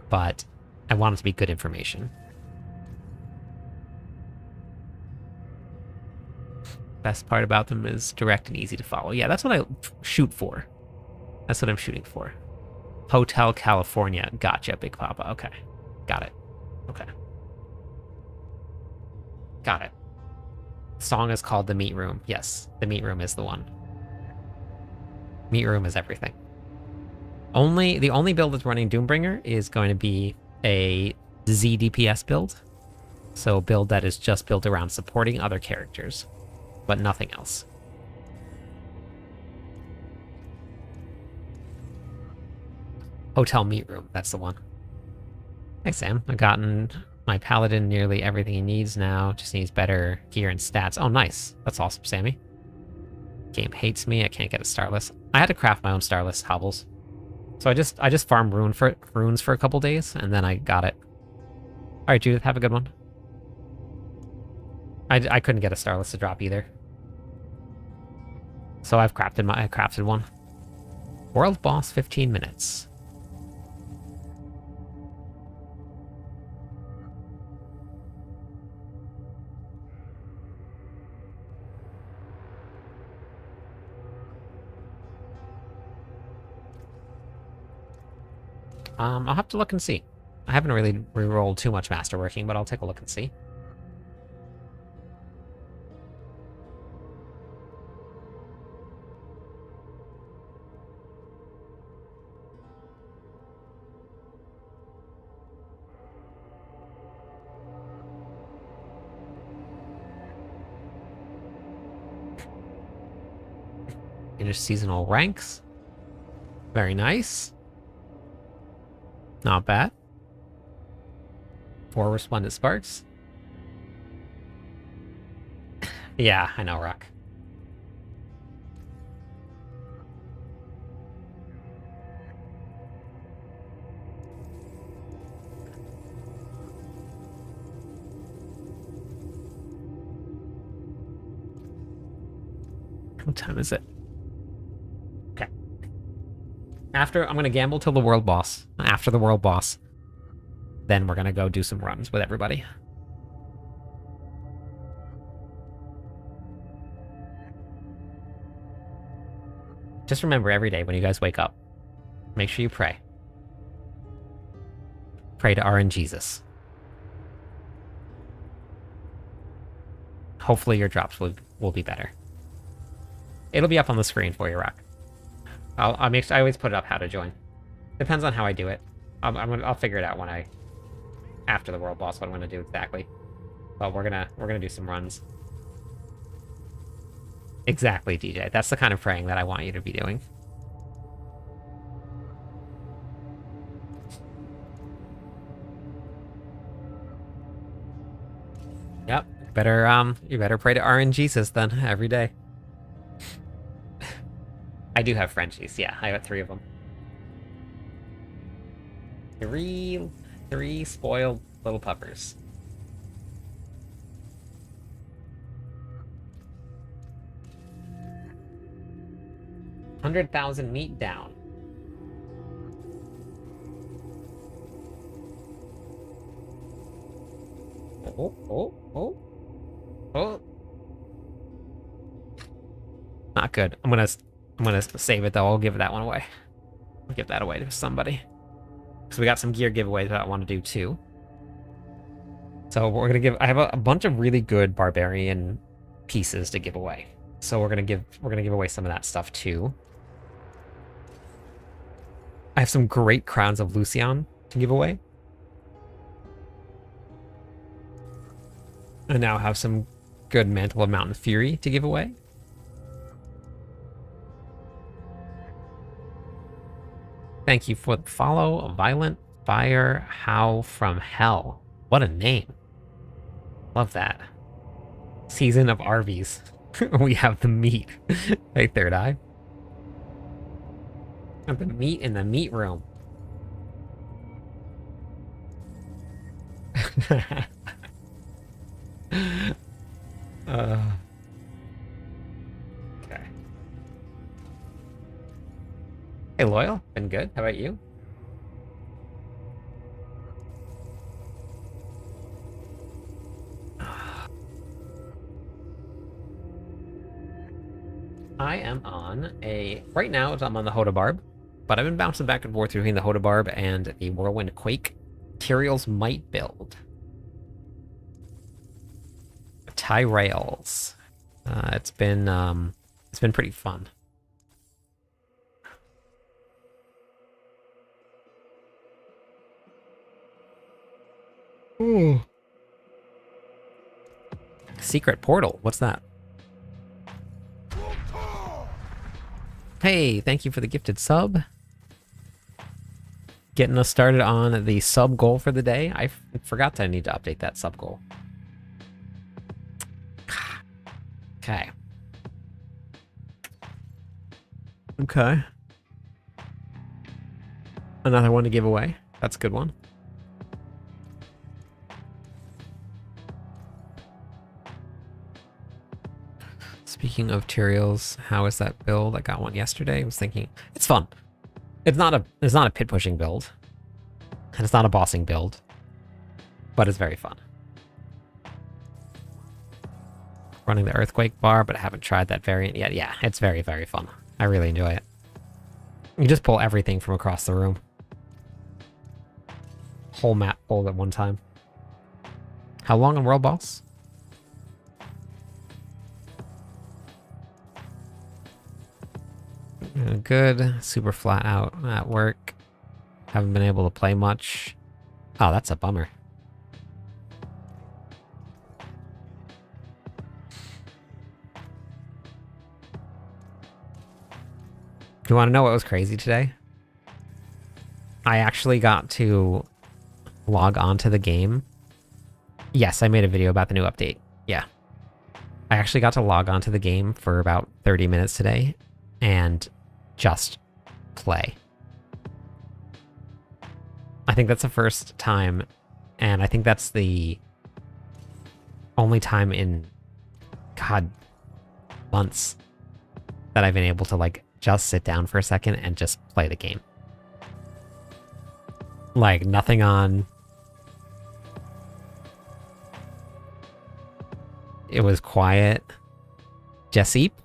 but I want it to be good information. Best part about them is direct and easy to follow. Yeah, that's what I shoot for. That's what I'm shooting for. Hotel California. Gotcha, Big Papa. Okay. Got it. Okay. Got it. The song is called The Meat Room. Yes, The Meat Room is the one. Meat Room is everything. The only build that's running Doombringer is going to be a Z DPS build. So a build that is just built around supporting other characters, but nothing else. Hotel Meat Room, that's the one. Hey Sam, I've gotten my paladin nearly everything he needs now. Just needs better gear and stats. Oh, nice. That's awesome, Sammy. Game hates me. I can't get a starless. I had to craft my own starless hobbles. So I just farmed runes for a couple days, and then I got it. All right, Judith, have a good one. I couldn't get a starless to drop either. So I crafted one. World boss, 15 minutes. I'll have to look and see. I haven't really rerolled too much masterworking, but I'll take a look and see. Finish seasonal ranks. Very nice. Not bad. 4 resplendent sparks. Yeah, I know, Rock. What time is it? Okay. I'm gonna gamble till the world boss. After the world boss, then we're gonna go do some runs with everybody. Just remember every day when you guys wake up, make sure you pray. Pray to RN Jesus. Hopefully your drops will be better. It'll be up on the screen for you, Rock. I always put it up how to join. Depends on how I do it. I'll figure it out when after the world boss what I'm gonna do exactly. But we're gonna do some runs. Exactly, DJ. That's the kind of praying that I want you to be doing. Yep. You better pray to RN Jesus then every day. I do have Frenchies, yeah. I got 3 of them. Three spoiled little puppers. $100,000 meat down. Oh. Not good. I'm gonna save it though. I'll give that one away. I'll give that away to somebody. Because we got some gear giveaways that I want to do too. So we're gonna give. I have a bunch of really good barbarian pieces to give away. So we're gonna give away some of that stuff too. I have some great crowns of Lucian to give away. I now have some good Mantle of Mountain Fury to give away. Thank you for the follow. Violent Fire How from Hell. What a name. Love that. Season of Arby's. We have the meat. Hey, Third Eye. And the meat in the meat room. Okay. Hey, Loyal. Been good. How about you? I am on right now I'm on the HotA Barb, but I've been bouncing back and forth between the HotA Barb and the Whirlwind Quake. Tyraels might build. Tyraels. It's been pretty fun. Ooh. Secret portal. What's that? Hey, thank you for the gifted sub. Getting us started on the sub goal for the day. I forgot that I need to update that sub goal. Okay. Okay. Another one to give away. That's a good one. Speaking of Tyraels, how is that build? I got one yesterday. I was thinking it's fun. It's not a pit pushing build. And it's not a bossing build. But it's very fun. Running the Earthquake bar, but I haven't tried that variant yet. Yeah, it's very, very fun. I really enjoy it. You just pull everything from across the room. Whole map pulled at one time. How long on World Boss? Good. Super flat out at work. Haven't been able to play much. Oh, that's a bummer. Do you want to know what was crazy today? I actually got to log on to the game. Yes, I made a video about the new update. Yeah. I actually got to log on to the game for about 30 minutes today and just play. I think that's the first time, and I think that's the only time in, God, months that I've been able to, like, just sit down for a second and just play the game. Like, nothing on. It was quiet. Jess Eep,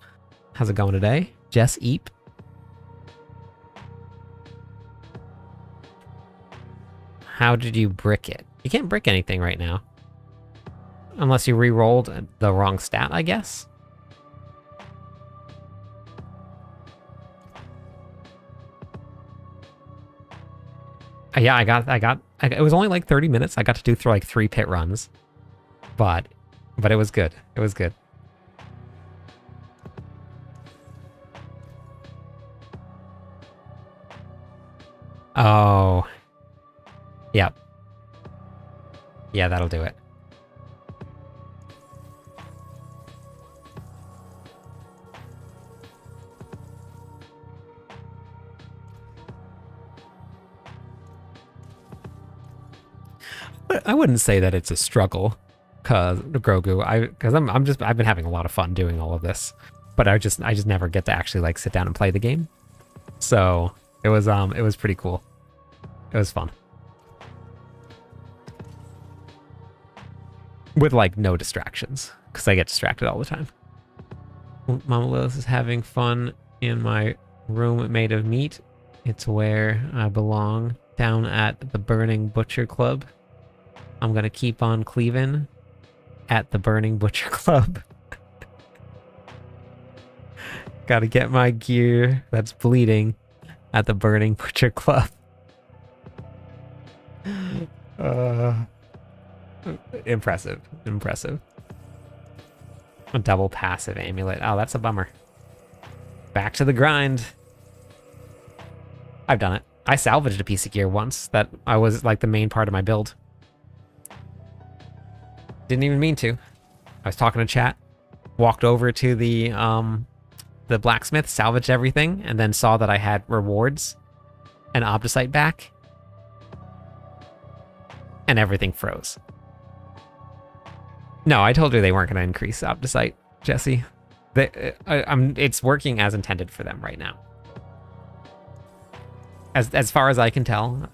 how's it going today? Jess Eep. How did you brick it? You can't brick anything right now. Unless you re-rolled the wrong stat, I guess. Yeah, it was only like 30 minutes. I got to do through like 3 pit runs. But it was good. It was good. Oh. Yep. Yeah, that'll do it. I wouldn't say that it's a struggle, cause Grogu. I've been having a lot of fun doing all of this, but I just never get to actually like sit down and play the game. So it was pretty cool. It was fun. With like no distractions, because I get distracted all the time. Mama Lilith is having fun in my room made of meat. It's where I belong, down at the Burning Butcher Club. I'm gonna keep on cleaving at the Burning Butcher Club. Gotta get my gear that's bleeding at the Burning Butcher Club. Impressive. A double passive amulet. Oh, that's a bummer. Back to the grind. I've done it. I salvaged a piece of gear once that I was like the main part of my build. Didn't even mean to. I was talking to chat, walked over to the blacksmith, salvaged everything, and then saw that I had rewards and Opticite back, and everything froze. No, I told you they weren't going to increase Opticite, Jesse. It's working as intended for them right now. As far as I can tell,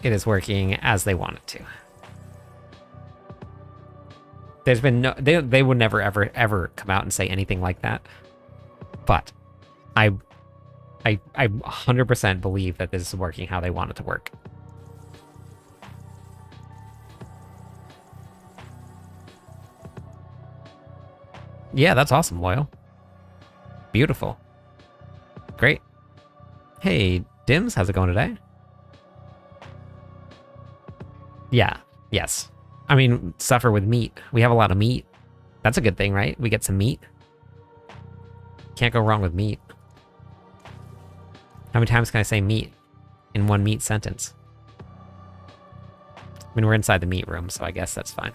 it is working as they want it to. There's been no, they would never ever come out and say anything like that. But I 100% believe that this is working how they want it to work. Yeah, that's awesome, Loyal. Beautiful. Great. Hey, Dims, how's it going today? Yeah, yes. I mean, suffer with meat. We have a lot of meat. That's a good thing, right? We get some meat. Can't go wrong with meat. How many times can I say meat in one meat sentence? I mean, we're inside the meat room, so I guess that's fine.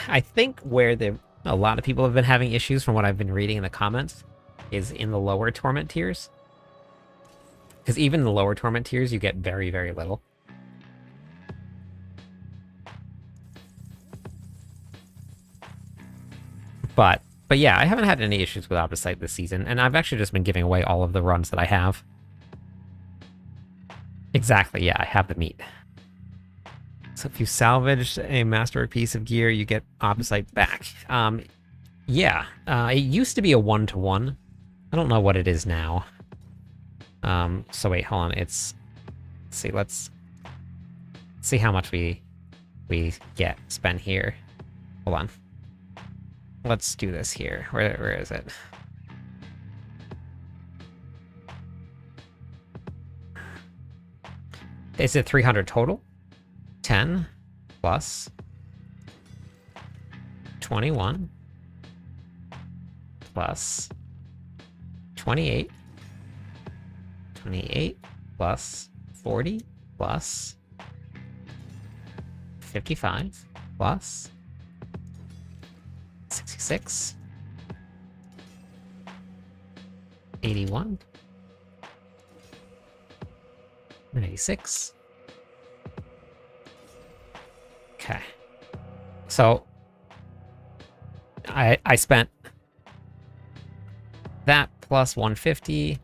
I think where a lot of people have been having issues from what I've been reading in the comments is in the lower torment tiers. Because even in the lower torment tiers, you get very, very little. But yeah, I haven't had any issues with Opticite this season, and I've actually just been giving away all of the runs that I have. Exactly, yeah, I have the meat. So if you salvaged a masterwork piece of gear, you get Opticite back. Yeah, it used to be a 1-to-1. I don't know what it is now. So wait, hold on. Let's see how much we spend here. Hold on. Let's do this here. Where is it? Is it 300 total? 10 plus 21 plus 28. 28 plus 40 plus 55 plus 66. 81. 86. Okay. So I spent that plus 150,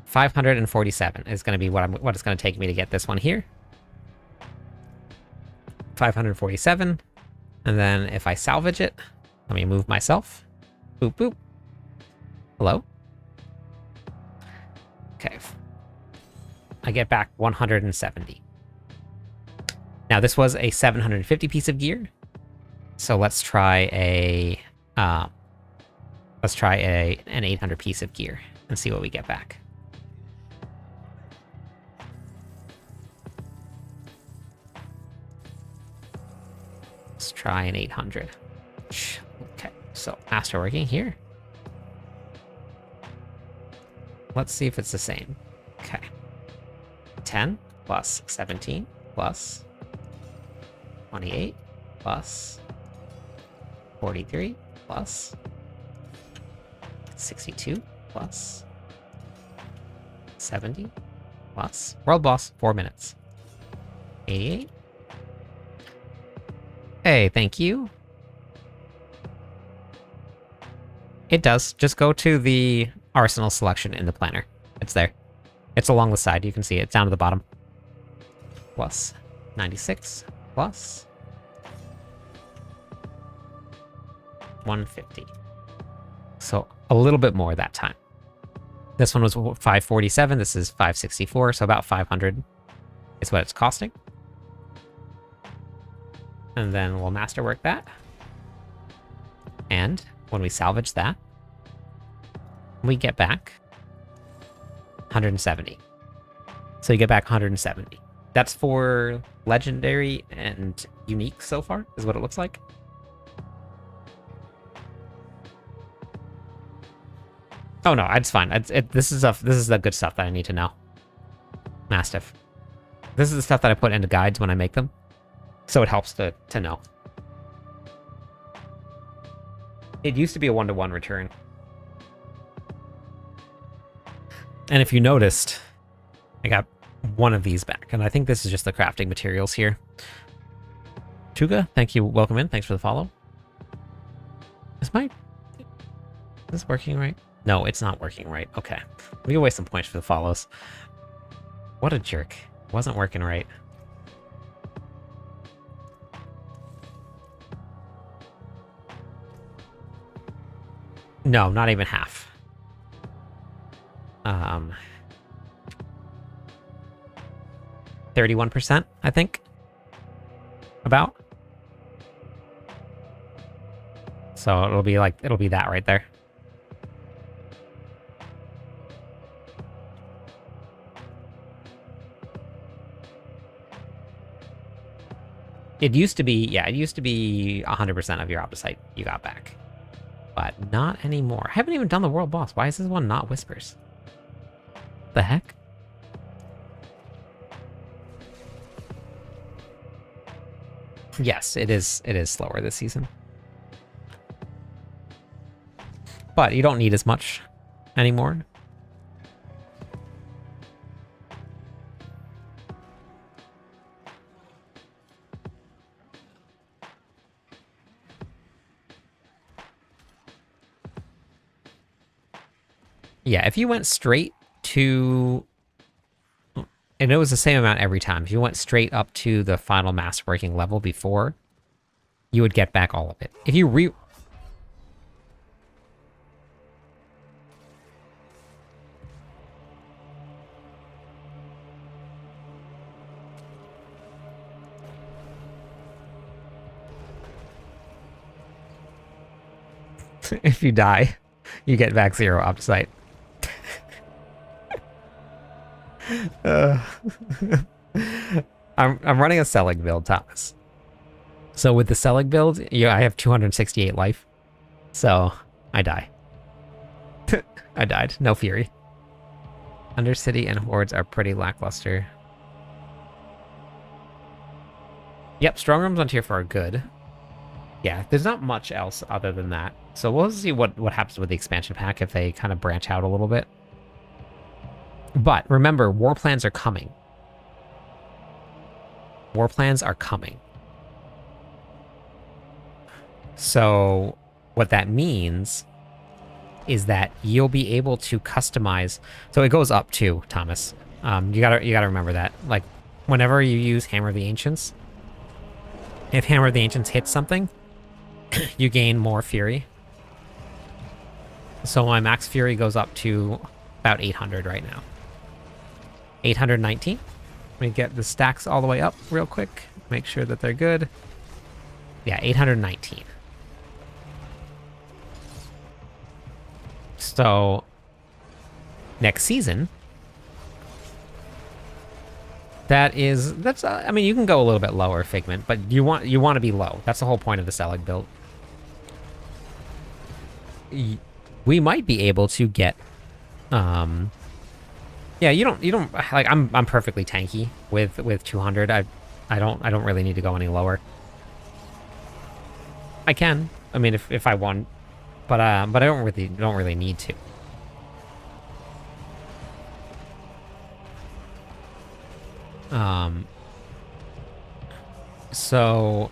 547 is going to be what it's going to take me to get this one here. 547 And then if I salvage it, let me move myself. Boop, boop. Hello? Okay. I get back 170. Now this was a 750 piece of gear. So let's try an 800 piece of gear and see what we get back. Let's try an 800. Okay, so masterworking here. Let's see if it's the same. Okay. 10 plus 17 plus 28 plus 43 plus 62 plus 70 plus world boss 4 minutes. 88. Hey, thank you. It does. Just go to the arsenal selection in the planner. It's there. It's along the side. You can see it. It's down to the bottom. Plus 96 plus 150. So a little bit more that time. This one was 547. This is 564. So about 500 is what it's costing. And then we'll masterwork that. And when we salvage that, we get back 170. So you get back 170. That's for legendary and unique so far, is what it looks like. Oh no, it's fine. This is the good stuff that I need to know. Mastiff. This is the stuff that I put into guides when I make them. So it helps to know. It used to be a 1-to-1 return. And if you noticed, I got one of these back. And I think this is just the crafting materials here. Chuga, thank you. Welcome in. Thanks for the follow. Is this working right? No, it's not working right. Okay. We can waste some points for the follows. What a jerk. Wasn't working right. No, not even half. 31%, I think. About. So it'll be that right there. It used to be 100% of your opposite you got back. But not anymore. I haven't even done the world boss. Why is this one not whispers? The heck? Yes, it is slower this season. But you don't need as much anymore. Yeah, if you went straight to... And it was the same amount every time. If you went straight up to the final masterworking level before, you would get back all of it. If you if you die, you get back 0 opposite. I'm running a selling build, Thomas. So with the selling build, I have 268 life. So I die. I died. No fury. Undercity and Hordes are pretty lackluster. Yep, strong rooms on tier 4 are good. Yeah, there's not much else other than that. So we'll see what happens with the expansion pack if they kind of branch out a little bit. But remember, war plans are coming. War plans are coming. So what that means is that you'll be able to customize. So it goes up too, Thomas. You gotta remember that. Like, whenever you use Hammer of the Ancients, If Hammer of the Ancients hits something, you gain more Fury. So my max Fury goes up to about 800 right now. 819. Let me get the stacks all the way up real quick. Make sure that they're good. Yeah, 819. So next season, that's I mean, you can go a little bit lower, Figment, but you want to be low. That's the whole point of the Selig build. We might be able to get yeah, you don't like I'm perfectly tanky with 200. I don't really need to go any lower. I can. I mean, if I want, but I don't really need to. So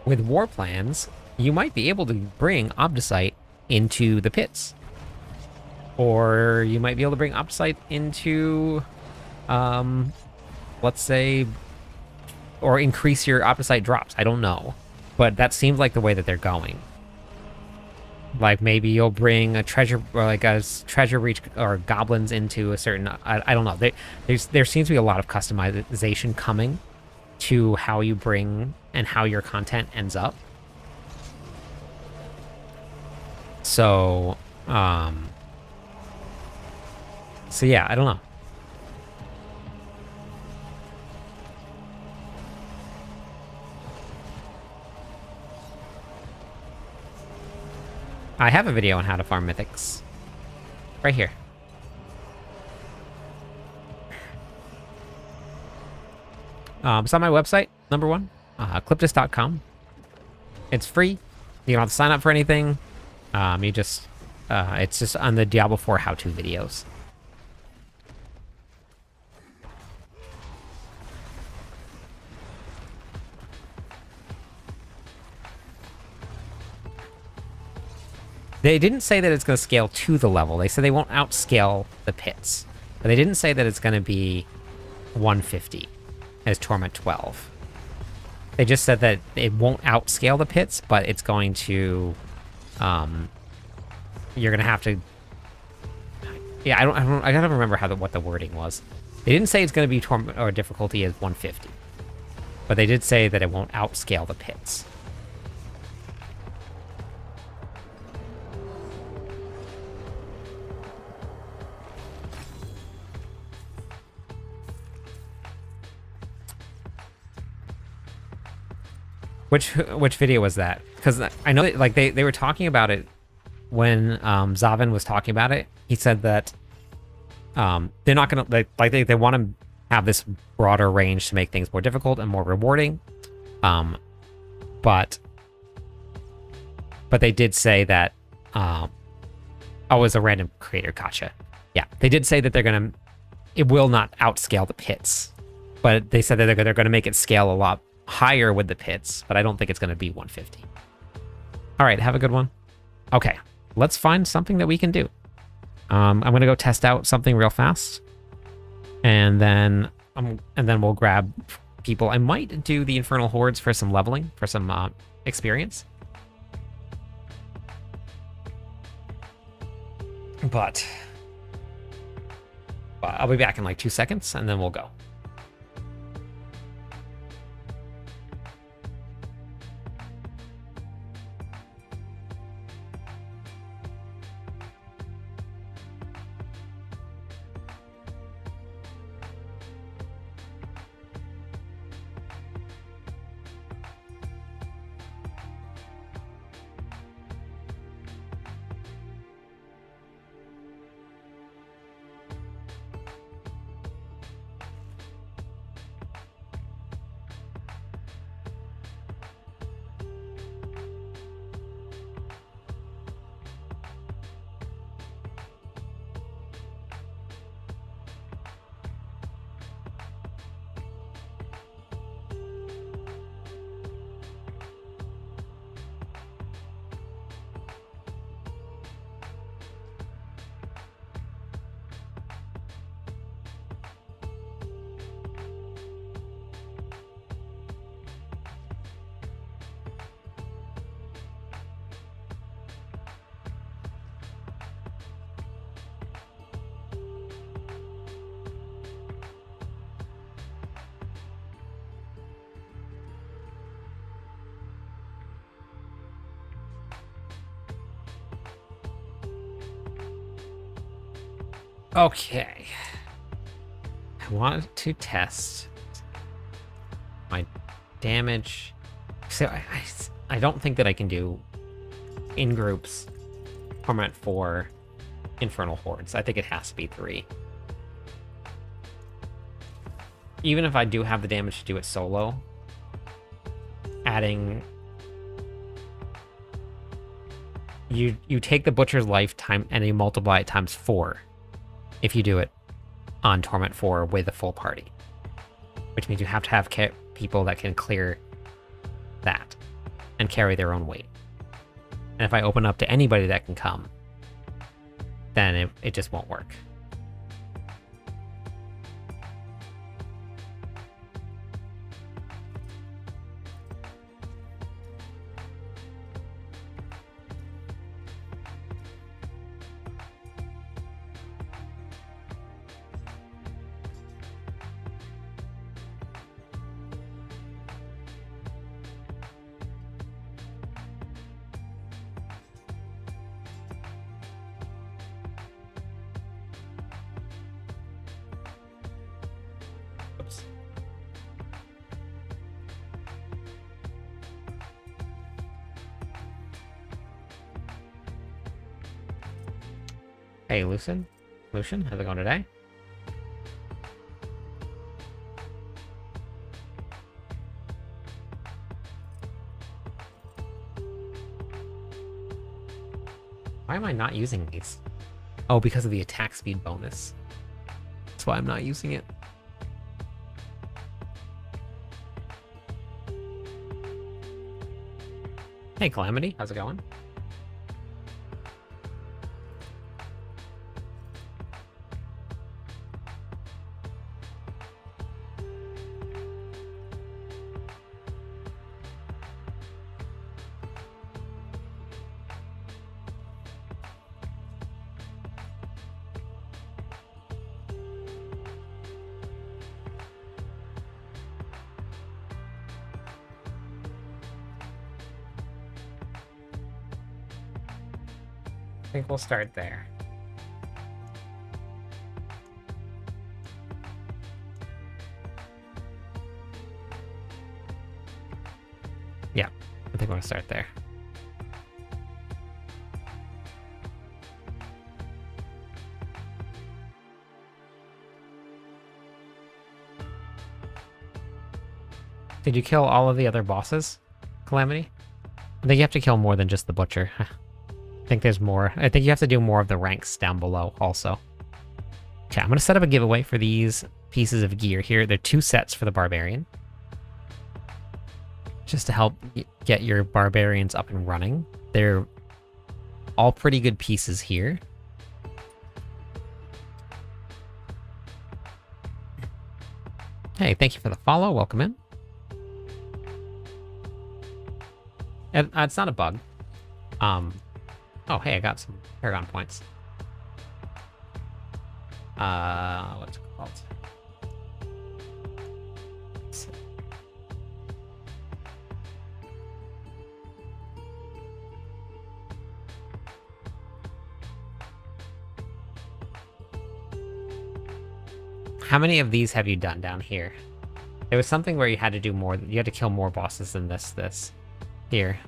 with war plans, you might be able to bring Obdicite into the pits. Or you might be able to bring Obdicite into, let's say, or increase your Obdicite drops. I don't know. But that seems like the way that they're going. Like maybe you'll bring a treasure, or like a treasure reach, or goblins into a certain, I don't know. There seems to be a lot of customization coming to how you bring and how your content ends up. So, so yeah, I don't know. I have a video on how to farm mythics. Right here. It's on my website, number one, cliptis.com. It's free. You don't have to sign up for anything. You just, it's just on the Diablo 4 how-to videos. They didn't say that it's going to scale to the level. They said they won't outscale the pits. But they didn't say that it's going to be 150 as Torment 12. They just said that it won't outscale the pits, but it's going to... you're going to have to... Yeah, I gotta remember what the wording was. They didn't say it's going to be Torment or difficulty as 150. But they did say that it won't outscale the pits. Which video was that? Because I know that, like they were talking about it when Zavin was talking about it. He said that they're not gonna they want to have this broader range to make things more difficult and more rewarding. But they did say that oh, it was a random creator, gotcha. Yeah, they did say that it will not outscale the pits, but they said that they're gonna make it scale a lot higher with the pits, but I don't think it's going to be 150. All right, have a good one. Okay, let's find something that we can do. I'm going to go test out something real fast, and then we'll grab people. I might do the Infernal Hordes for some leveling, for some experience. But I'll be back in like 2 seconds, and then we'll go. Okay. I wanted to test my damage. So I don't think that I can do in groups Torment 4 Infernal Hordes. I think it has to be 3. Even if I do have the damage to do it solo, adding... You take the Butcher's lifetime and you multiply it times 4 if you do it on Torment 4 with a full party. Which means you have to have people that can clear that and carry their own weight. And if I open up to anybody that can come, then it just won't work. Oops. Hey, Lucian, how's it going today? Why am I not using these? Oh, because of the attack speed bonus. That's why I'm not using it. Hey, Calamity, how's it going? I think we'll start there. Yeah, I think we're gonna start there. Did you kill all of the other bosses, Calamity? I think you have to kill more than just the Butcher. I think there's more. I think you have to do more of the ranks down below also. Okay, I'm going to set up a giveaway for these pieces of gear here. They're 2 sets for the Barbarian. Just to help get your Barbarians up and running. They're all pretty good pieces here. Hey, thank you for the follow. Welcome in. And, it's not a bug. Oh, hey, I got some Paragon points. What's it called? Let's see. How many of these have you done down here? There was something where you had to do more. You had to kill more bosses than this. Here.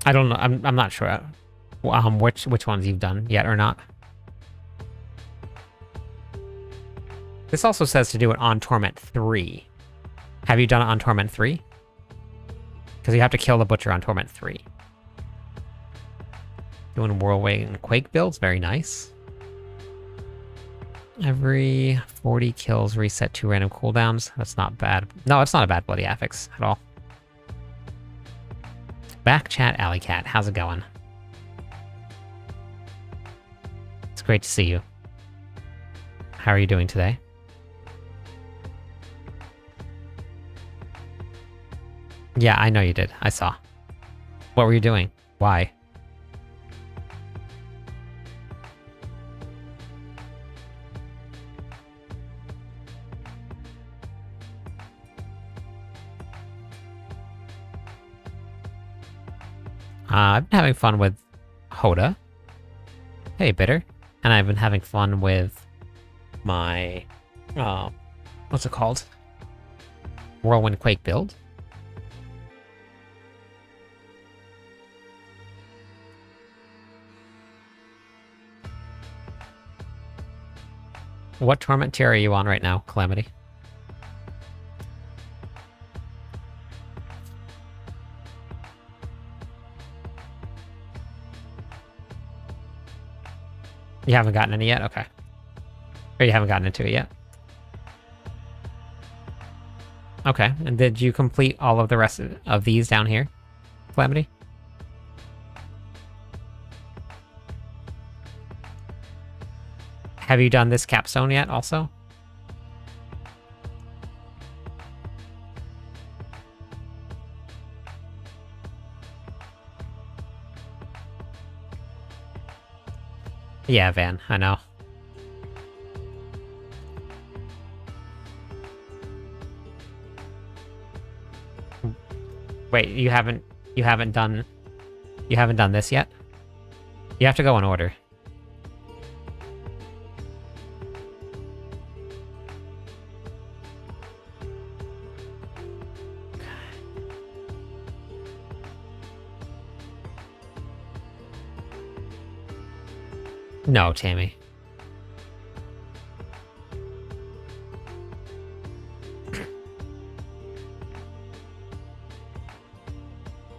I don't know. I'm not sure which ones you've done yet or not. This also says to do it on Torment 3. Have you done it on Torment 3? Because you have to kill the Butcher on Torment 3. Doing Whirlwind and Quake builds, very nice. Every 40 kills reset 2 random cooldowns. That's not bad. No, it's not a bad Bloody Affix at all. Back chat, Alley Cat. How's it going? It's great to see you. How are you doing today? Yeah, I know you did. I saw. What were you doing? Why? I've been having fun with HotA. Hey, Bitter. And I've been having fun with my... what's it called? Whirlwind Quake build. What Torment tier are you on right now, Calamity? You haven't gotten any yet? Okay. Or you haven't gotten into it yet? Okay, and did you complete all of the rest of these down here, Calamity? Have you done this capstone yet, also? Yeah, Van, I know. Wait, you haven't done this yet? You have to go in order. No, Tammy.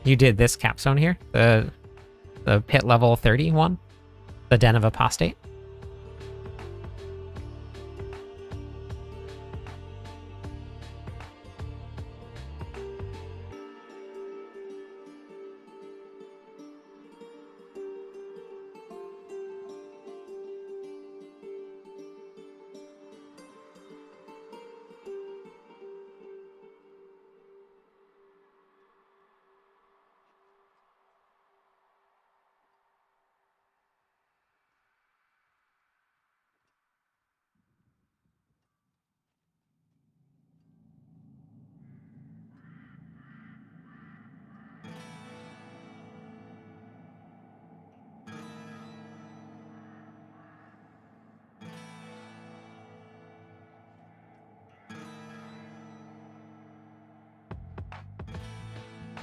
You did this capstone here? The pit level 30 one? The Den of Apostate?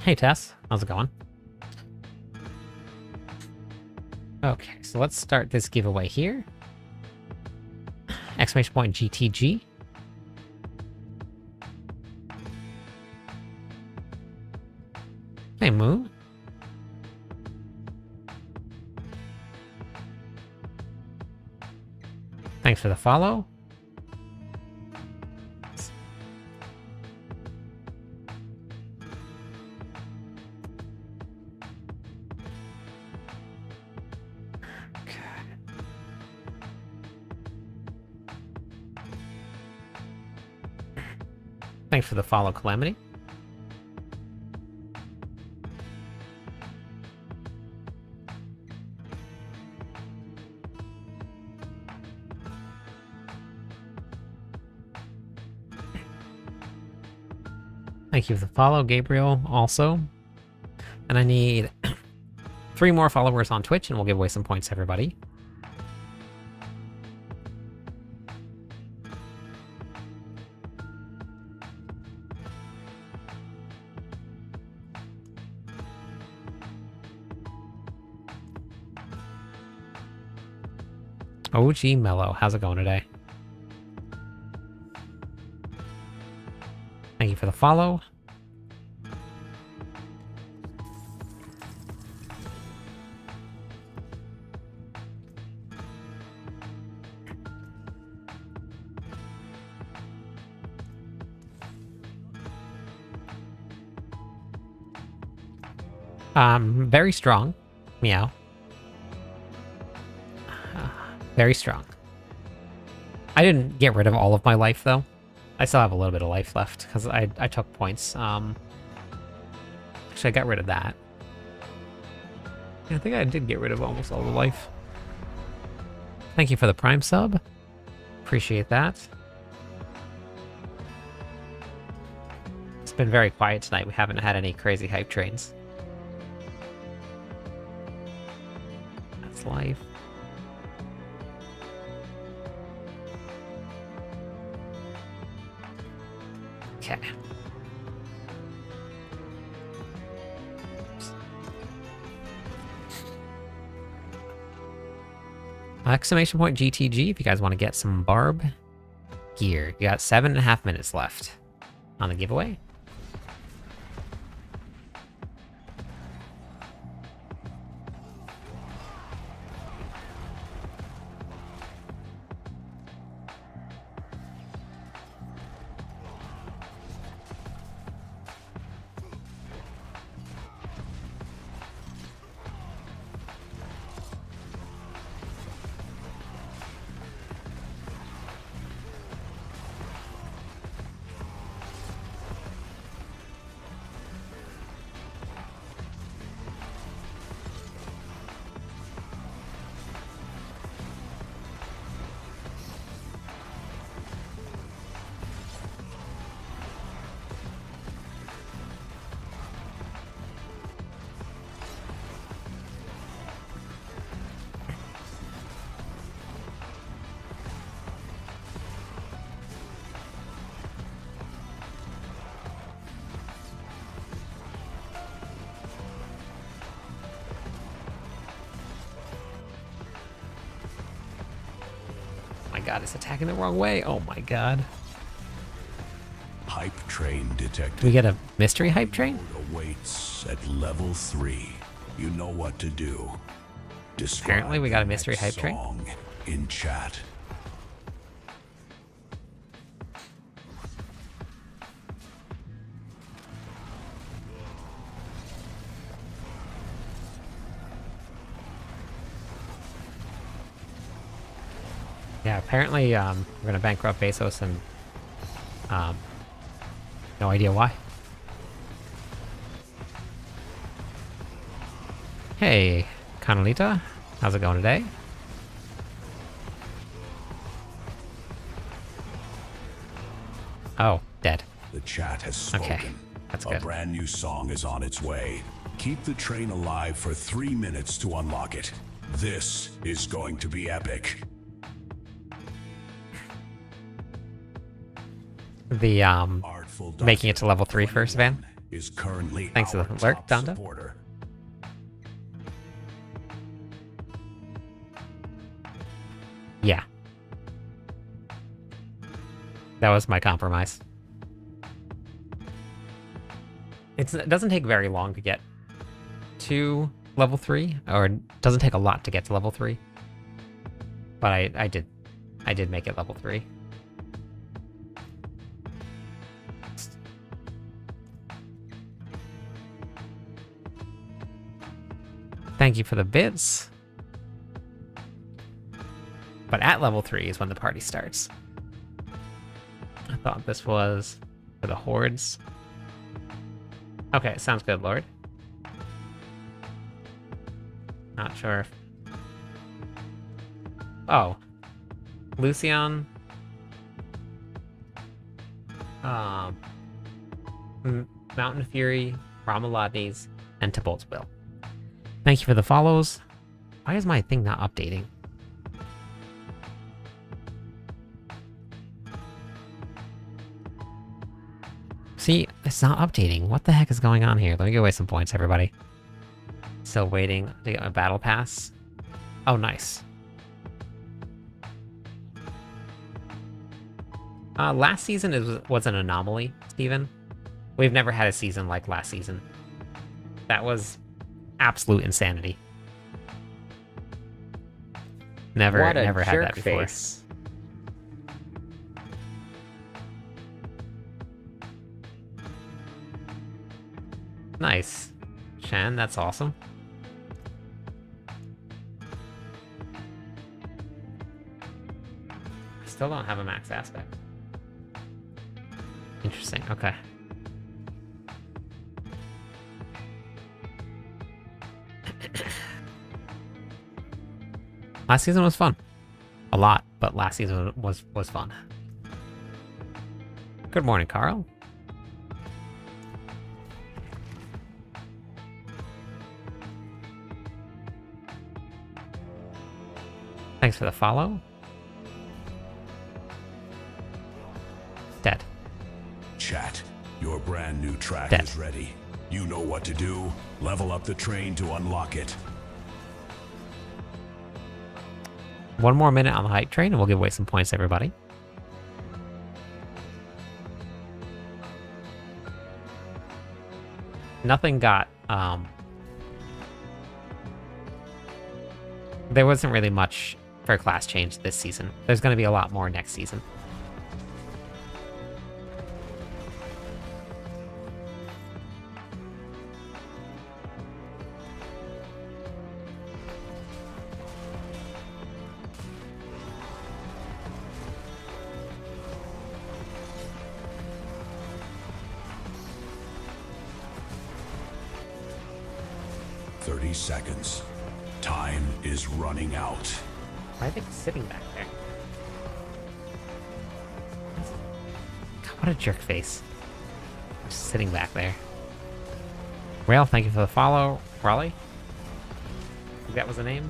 Hey Tess, how's it going? Okay, so let's start this giveaway here. Exclamation point GTG. Hey Moo. Thanks for the follow. Thanks for the follow, Calamity. Thank you for the follow, Gabriel, also. And I need 3 more followers on Twitch, and we'll give away some points to everybody. OG Mellow, how's it going today? Thank you for the follow. Very strong. Meow. Very strong. I didn't get rid of all of my life, though. I still have a little bit of life left, because I took points. Actually, I got rid of that. Yeah, I think I did get rid of almost all the life. Thank you for the Prime sub. Appreciate that. It's been very quiet tonight. We haven't had any crazy hype trains. its life. Okay. Exclamation point GTG if you guys want to get some barb gear. You got 7.5 minutes left on the giveaway. God, it's attacking the wrong way. Oh my god. Hype train detected. Do we get a mystery hype train? Awaits at level 3. You know what to do. Describe Apparently we got a the mystery next hype train. song in chat. Yeah, apparently we're gonna bankrupt Bezos and no idea why. Hey, Carmelita, how's it going today? Oh, dead. The chat has spoken. Okay, that's good. A brand new song is on its way. Keep the train alive for 3 minutes to unlock it. This is going to be epic. The Artful making it to level 3 first, Van. is currently Thanks to our the alert, top Donda. supporter. Yeah. That was my compromise. It doesn't take very long to get to level 3, or it doesn't take a lot to get to level 3. But I did make it level 3. Thank you for the bits. But at level 3 is when the party starts. I thought this was for the Hordes. Okay, sounds good, Lord. Not sure if... Oh. Lucian. Mountain Fury, Ramaladnes, and Tibolt's Will. Thank you for the follows. Why is my thing not updating? See, it's not updating. What the heck is going on here? Let me give away some points, everybody. Still waiting to get a battle pass. Oh, nice. Last season was an anomaly, Steven. We've never had a season like last season. That was absolute insanity. Never had that before. Face. Nice. Shan, that's awesome. I still don't have a max aspect. Interesting, okay. Last season was fun. A lot, but last season was fun. Good morning, Carl. Thanks for the follow. Dead. Chat, your brand new track Dead. is ready. You know what to do. Level up the train to unlock it. One more minute on the hype train and we'll give away some points to everybody. Nothing got, there wasn't really much for class change this season. There's going to be a lot more next season. Seconds. Time is running out. Why are they sitting back there? God, what a jerk face. Just sitting back there. Rail, thank you for the follow. Raleigh? I think that was the name?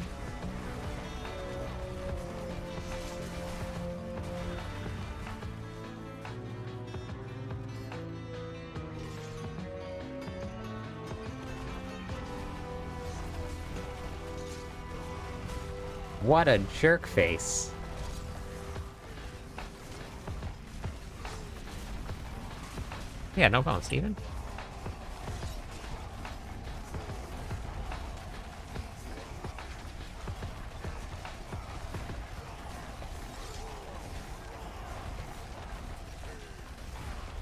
What a jerk face. Yeah, no problem, Steven.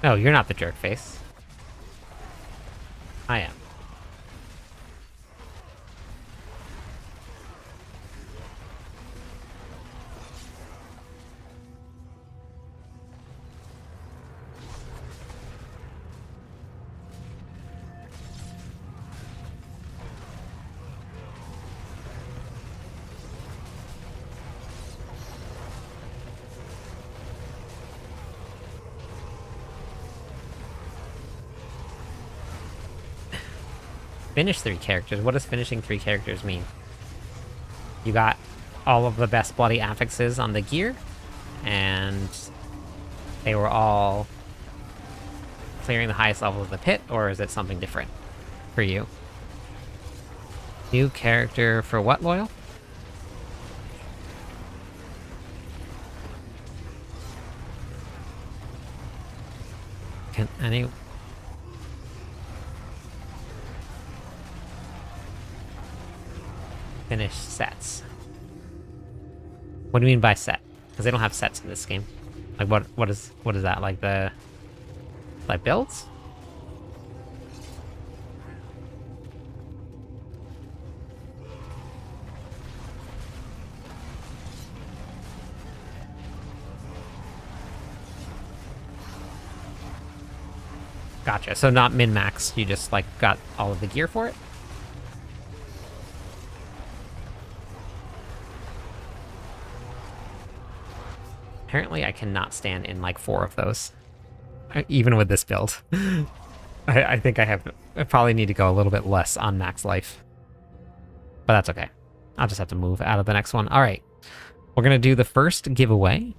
No, you're not the jerk face. I am. Finish 3 characters? What does finishing 3 characters mean? You got all of the best bloody affixes on the gear, and they were all clearing the highest level of the pit, or is it something different for you? New character for what, Loyal? Can any... Finish sets. What do you mean by set? Because they don't have sets in this game. Like what is that? Like the builds? Gotcha. So not min-max, you just like got all of the gear for it? Apparently I cannot stand in like 4 of those. Even with this build. I think I probably need to go a little bit less on max life. But that's okay. I'll just have to move out of the next one. Alright. We're gonna do the first giveaway.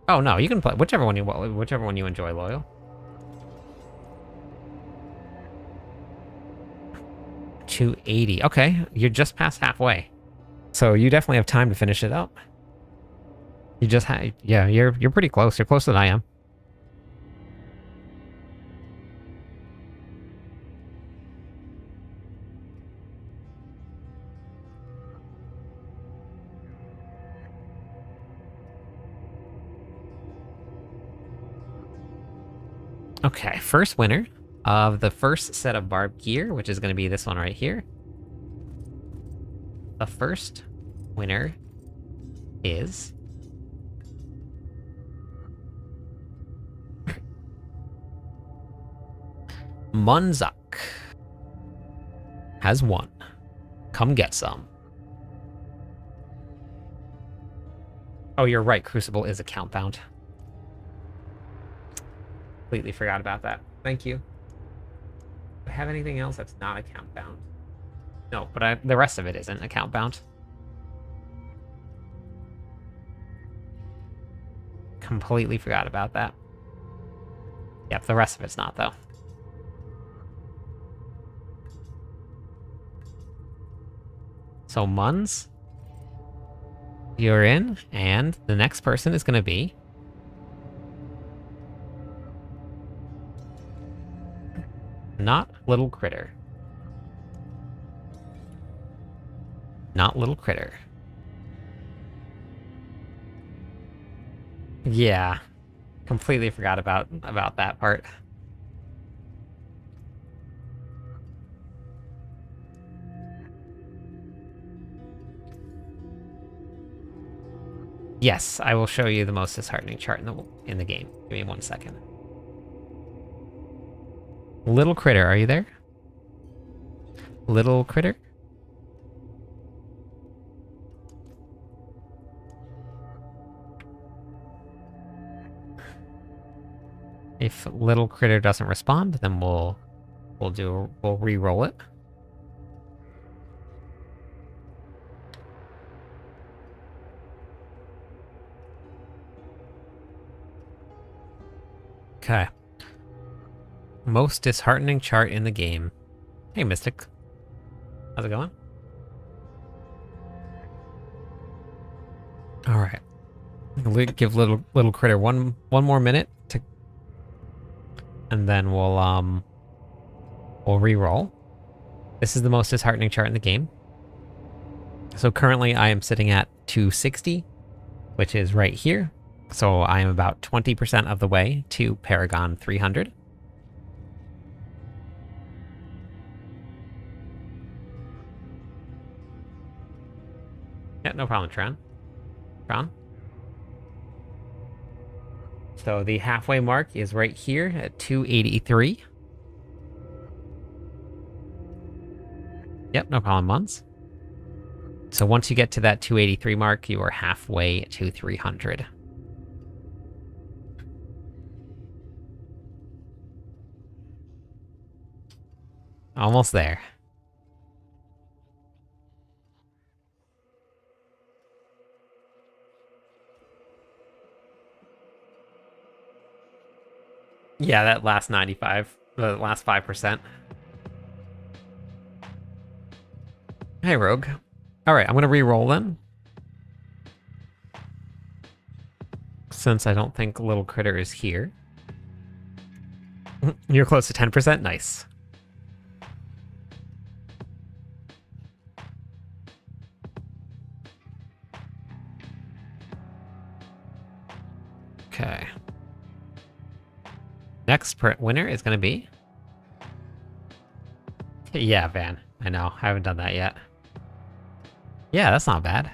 Oh no, you can play whichever one you enjoy, Loyal. $280. Okay, you're just past halfway. So you definitely have time to finish it up. You just yeah, you're pretty close. You're closer than I am. Okay, first winner of the first set of barbed gear, which is going to be this one right here. The first winner is... Munzuk has won. Come get some. Oh, you're right. Crucible is account bound. Completely forgot about that. Thank you. Do I have anything else that's not account bound? No, but the rest of it isn't account bound. Completely forgot about that. Yep, the rest of it's not, though. So, Muns, you're in, and the next person is going to be... Not Little Critter. Not Little Critter. Yeah. Completely forgot about that part. Yes, I will show you the most disheartening chart in the game. Give me 1 second. Little Critter, are you there? Little Critter? If Little Critter doesn't respond, then we'll re-roll it. Okay. Most disheartening chart in the game. Hey, Mystic. How's it going? All right. Give little critter one more minute to, and then we'll re-roll. This is the most disheartening chart in the game. So currently I am sitting at 260, which is right here. So I am about 20% of the way to Paragon 300. Yeah, no problem, Tron. So the halfway mark is right here at 283. Yep, no problem, Mons. So once you get to that 283 mark, you are halfway to 300. Almost there. Yeah, that last 95, the last 5%. Hey, Rogue. All right, I'm going to re-roll then. Since I don't think Little Critter is here. You're close to 10%? Nice. Okay. Next winner is going to be... Yeah, Van. I know. I haven't done that yet. Yeah, that's not bad.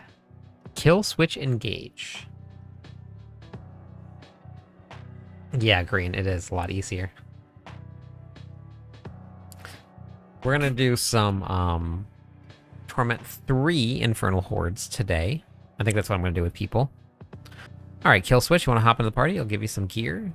Kill, switch, engage. Yeah, green. It is a lot easier. We're going to do some Torment 3 Infernal Hordes today. I think that's what I'm going to do with people. All right, kill switch. You want to hop into the party? I'll give you some gear.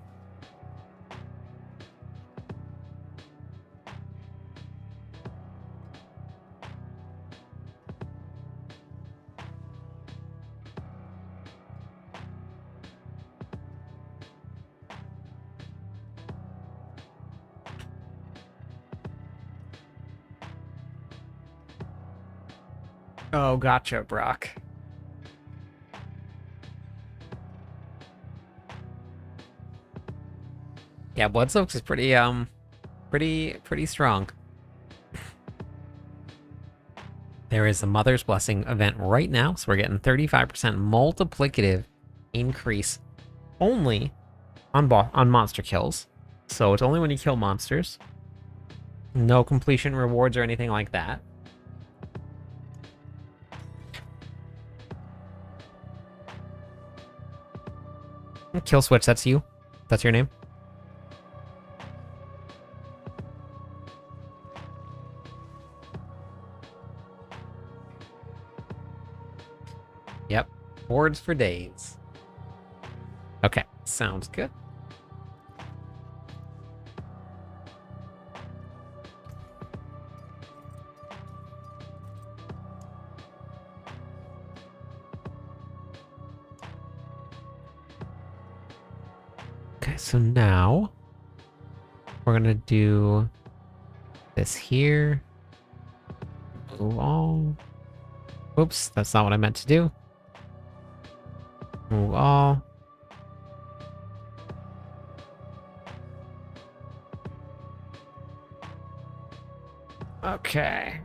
Oh, gotcha, Brock. Yeah, Blood Soaks is pretty strong. There is a Mother's Blessing event right now, so we're getting 35% multiplicative increase only on monster kills. So it's only when you kill monsters. No completion rewards or anything like that. Kill switch, that's you? That's your name? Yep. Hordes for days. Okay, sounds good. so now we're gonna do this here. Move all. Oops, that's not what I meant to do. Move all. Okay.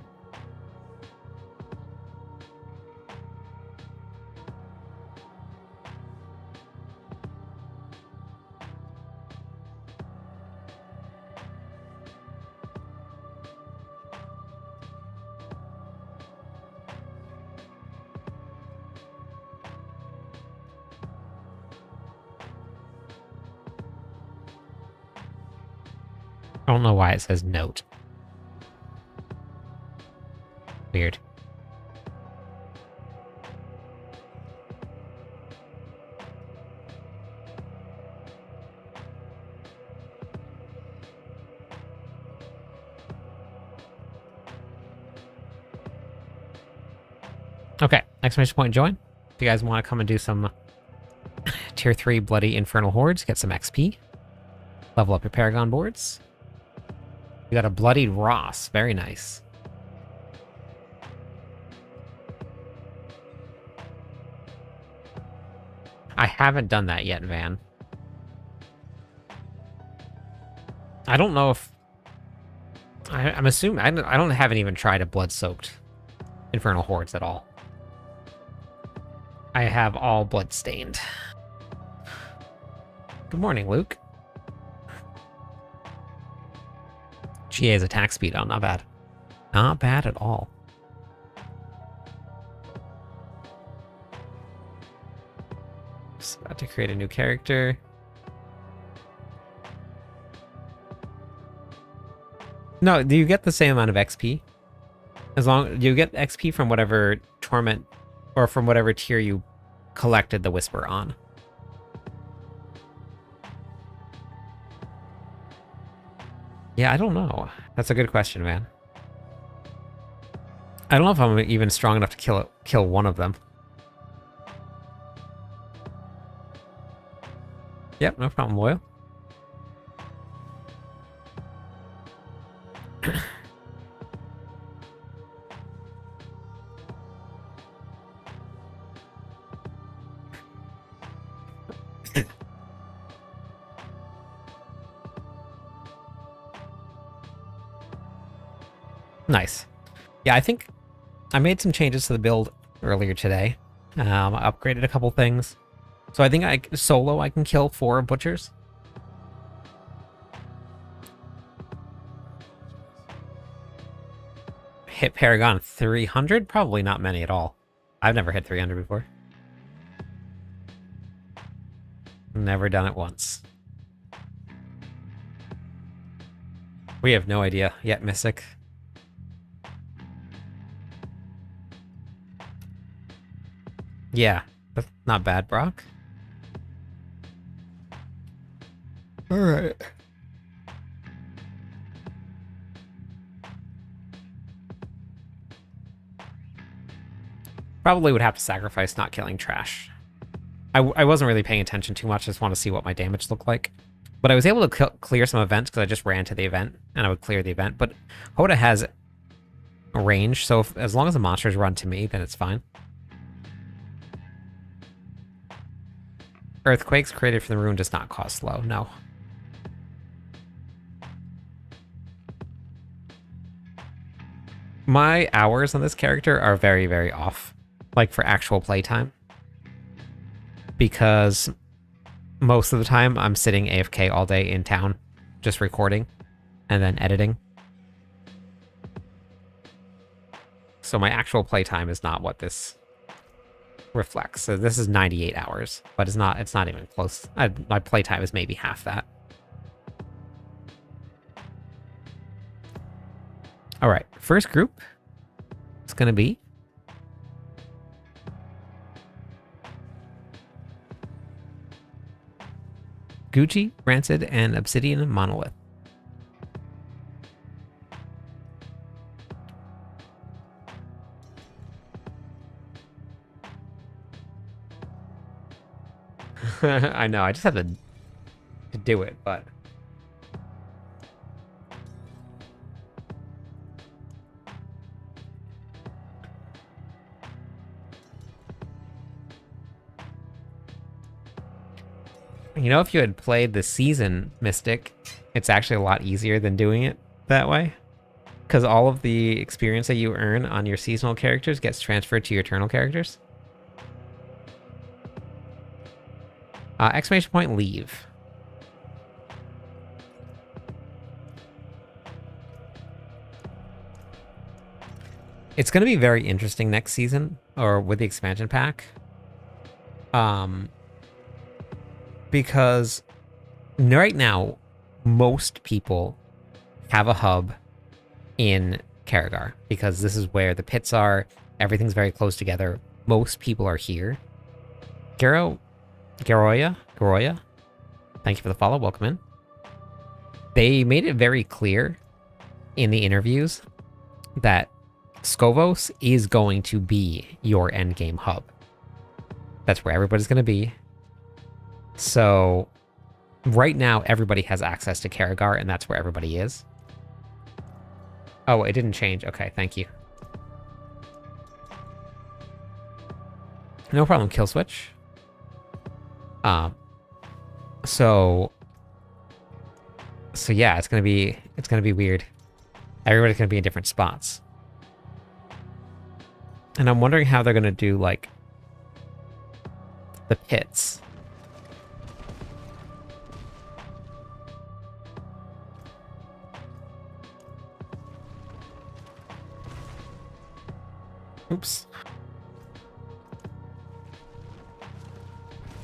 I don't know why it says note. Weird. Okay, exclamation point join. If you guys want to come and do some tier 3 bloody infernal hordes, get some XP. Level up your Paragon boards. You got a bloodied Ross, very nice. I haven't done that yet, Van. I don't know if... I'm assuming... I haven't even tried a blood-soaked infernal hordes at all. I have all blood-stained. Good morning, Luke. GA's attack speed on, not bad. Not bad at all. Just about to create a new character. No, do you get the same amount of XP? As long you get XP from whatever torment or from whatever tier you collected the Whisper on. Yeah, I don't know. That's a good question, man. I don't know if I'm even strong enough to kill one of them. Yep, no problem, Loyal. Nice. Yeah, I think I made some changes to the build earlier today. I upgraded a couple things. So I think I can kill 4 butchers. Hit Paragon 300? Probably not many at all. I've never hit 300 before. Never done it once. We have no idea yet, Mystic. Yeah, that's not bad, Brock. All right. Probably would have to sacrifice not killing trash. I wasn't really paying attention too much. I just want to see what my damage looked like. But I was able to clear some events because I just ran to the event and I would clear the event. But HotA has a range, so as long as the monsters run to me, then it's fine. Earthquakes created from the rune does not cause slow, no. My hours on this character are very, very off. Like for actual playtime. Because most of the time I'm sitting AFK all day in town, just recording and then editing. So my actual playtime is not what this reflects. So this is 98 hours, but it's not even close. My playtime is maybe half that. All right, first group is going to be Gucci, Rancid, and Obsidian Monolith. I know, I just have to do it, but you know, if you had played the season Mystic, it's actually a lot easier than doing it that way. Because all of the experience that you earn on your seasonal characters gets transferred to your eternal characters. Exclamation point, leave. It's going to be very interesting next season, or with the expansion pack. Because right now, most people have a hub in Karagar, because this is where the pits are. Everything's very close together. Most people are here. Garoya, thank you for the follow. Welcome in. They made it very clear in the interviews that Skovos is going to be your endgame hub. That's where everybody's going to be. So right now, everybody has access to Karagar, and that's where everybody is. Oh, it didn't change. Okay, thank you. No problem, kill switch. So yeah, it's gonna be weird. Everybody's gonna be in different spots. And I'm wondering how they're gonna do, like, the pits. Oops.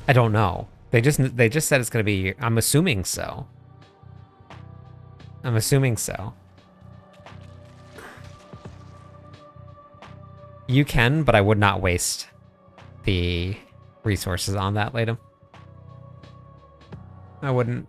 I don't know. They just said it's gonna be. I'm assuming so. I'm assuming so. You can, but I would not waste the resources on that, Latham. I wouldn't.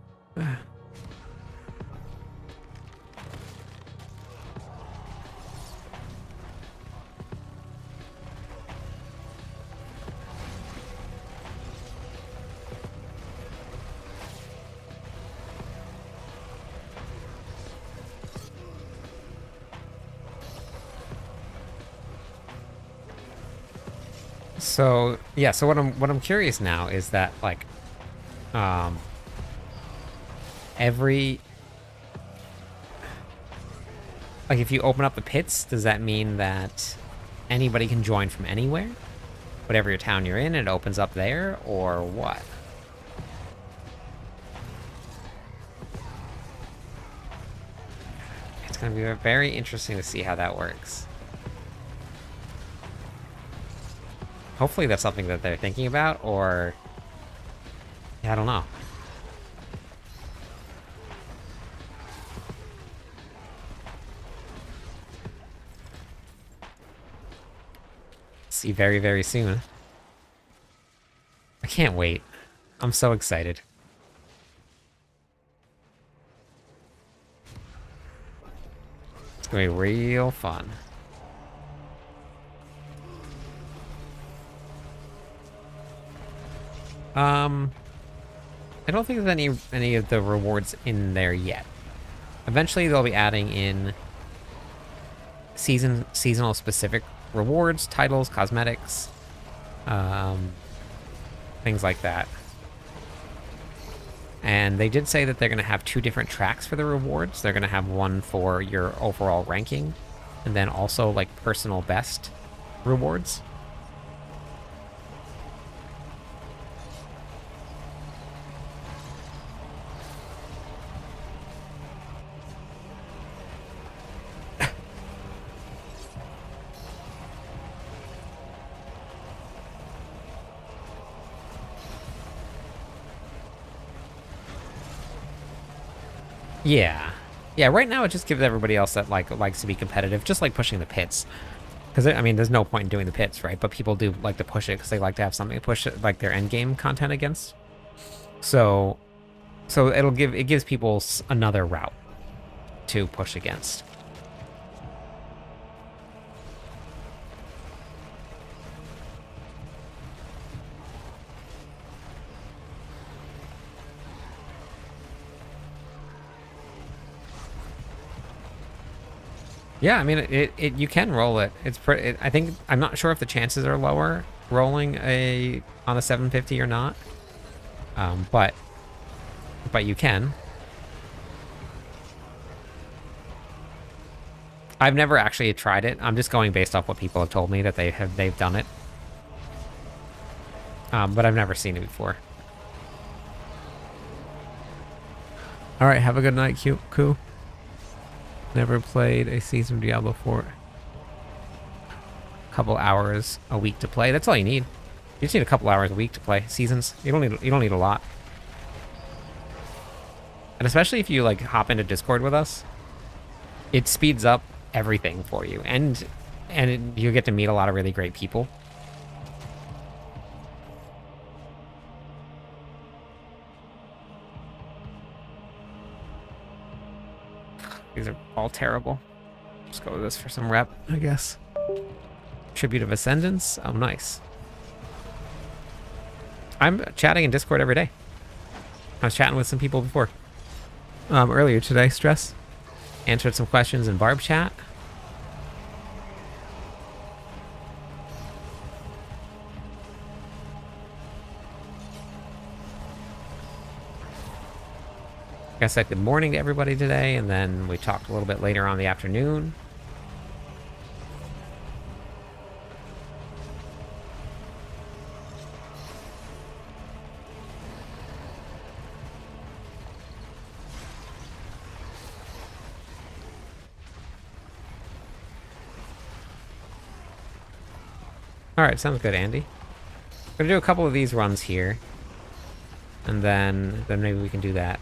So yeah, so what I'm curious now is that, like, if you open up the pits, does that mean that anybody can join from anywhere? Whatever your town you're in, it opens up there, or what? It's gonna be very interesting to see how that works. Hopefully that's something that they're thinking about, or... yeah, I don't know. See very, very soon. I can't wait. I'm so excited. It's gonna be real fun. I don't think there's any of the rewards in there yet. Eventually they'll be adding in seasonal specific rewards, titles, cosmetics, things like that. And they did say that they're going to have 2 different tracks for the rewards. They're going to have one for your overall ranking, and then also, like, personal best rewards. Yeah. Yeah, right now it just gives everybody else that, like, likes to be competitive, just like pushing the pits. Because, I mean, there's no point in doing the pits, right? But people do like to push it because they like to have something to push it, like, their end game content against. So it gives people another route to push against. Yeah, I mean, you can roll it. It's pretty. I think I'm not sure if the chances are lower rolling on a 750 or not. But you can. I've never actually tried it. I'm just going based off what people have told me that they've done it. But I've never seen it before. All right, have a good night, Koo. Never played a season of Diablo 4. Couple hours a week to play. That's all you need. You just need a couple hours a week to play seasons. You don't need a lot. And especially if you like hop into Discord with us, it speeds up everything for you, and you get to meet a lot of really great people. These are all terrible. Let's go with this for some rep, I guess. Tribute of Ascendance. Oh, nice. I'm chatting in Discord every day. I was chatting with some people before. Earlier today, Stress. Answered some questions in Barb chat. I said good morning to everybody today, and then we talked a little bit later on in the afternoon. Alright, sounds good, Andy. We're gonna do a couple of these runs here. And then maybe we can do that.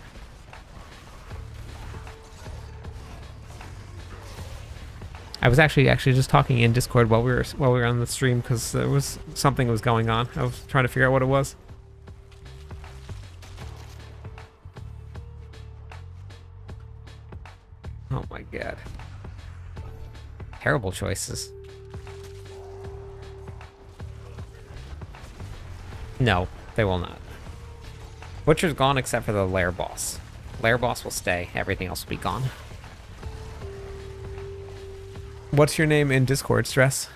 I was actually just talking in Discord while we were on the stream because there was something that was going on. I was trying to figure out what it was. Oh my god. Terrible choices. No, they will not. Butcher's gone except for the lair boss. Lair boss will stay. Everything else will be gone. What's your name in Discord, Stress?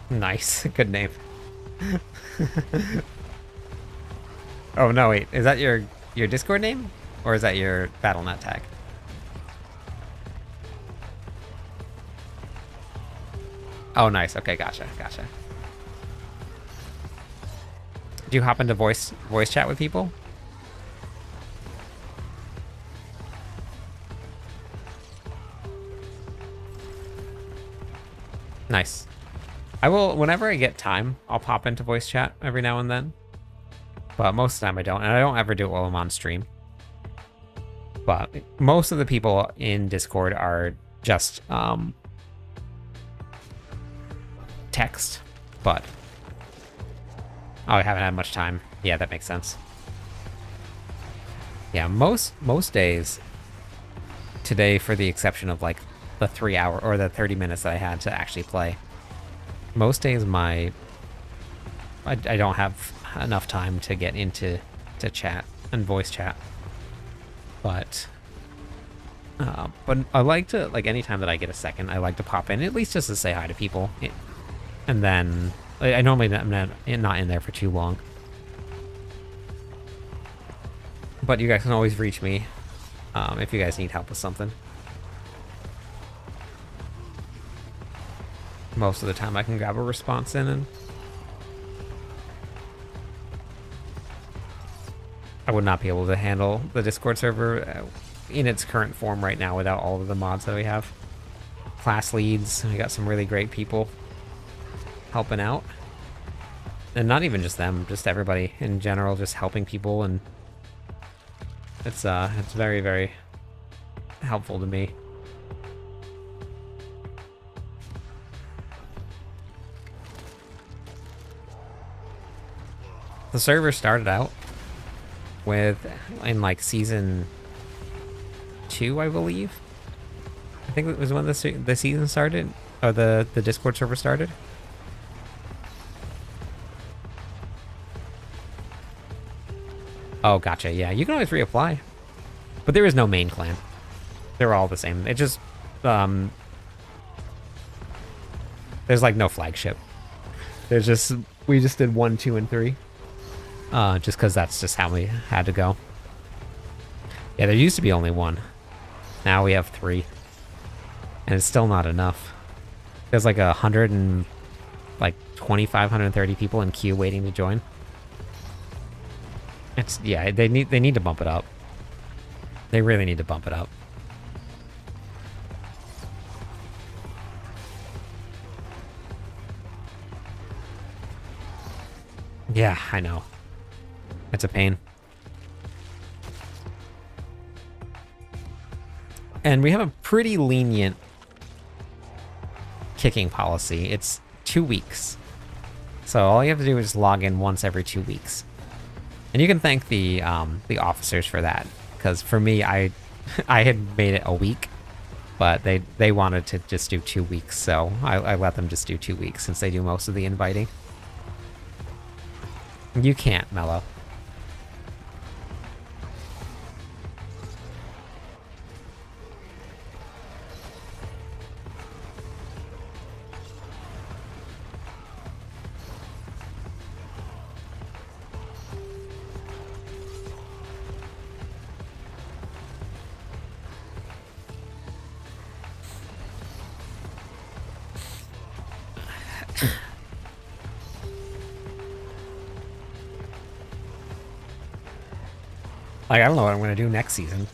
Nice. Good name. Oh, no, wait. Is that your Discord name? Or is that your BattleNet tag? Oh, nice. Okay, gotcha. Do you hop into voice chat with people? Nice. I will, whenever I get time, I'll pop into voice chat every now and then. But most of the time I don't, and I don't ever do it while I'm on stream. But most of the people in Discord are just text. But oh, I haven't had much time. Yeah, that makes sense. Yeah, most days today, for the exception of like the 3 hour or the 30 minutes that I had to actually play, most days I don't have enough time to get into chat and voice chat. But I like to, like, anytime that I get a second, I like to pop in, at least just to say hi to people. And then I normally I'm not in there for too long. But you guys can always reach me if you guys need help with something. Most of the time I can grab a response in, and I would not be able to handle the Discord server in its current form right now without all of the mods that we have. Class leads, we got some really great people helping out. And not even just them, just everybody in general, just helping people, and it's very, very helpful to me. The server started out with, in like season 2, I believe. I think it was when the season started, or the Discord server started. Oh, gotcha. Yeah, you can always reapply. But there is no main clan. They're all the same. It just, there's like no flagship. There's just, we just did 1, 2, and 3. Just because that's just how we had to go. Yeah, there used to be only 1. Now we have 3. And it's still not enough. There's like 2,530 people in queue waiting to join. It's, yeah, they need to bump it up. They really need to bump it up. Yeah, I know. It's a pain. And we have a pretty lenient kicking policy. It's 2 weeks. So all you have to do is just log in once every 2 weeks. And you can thank the officers for that, because for me, I had made it a week, but they wanted to just do 2 weeks, so I let them just do 2 weeks since they do most of the inviting. You can't, Mello. Like, I don't know what I'm gonna do next season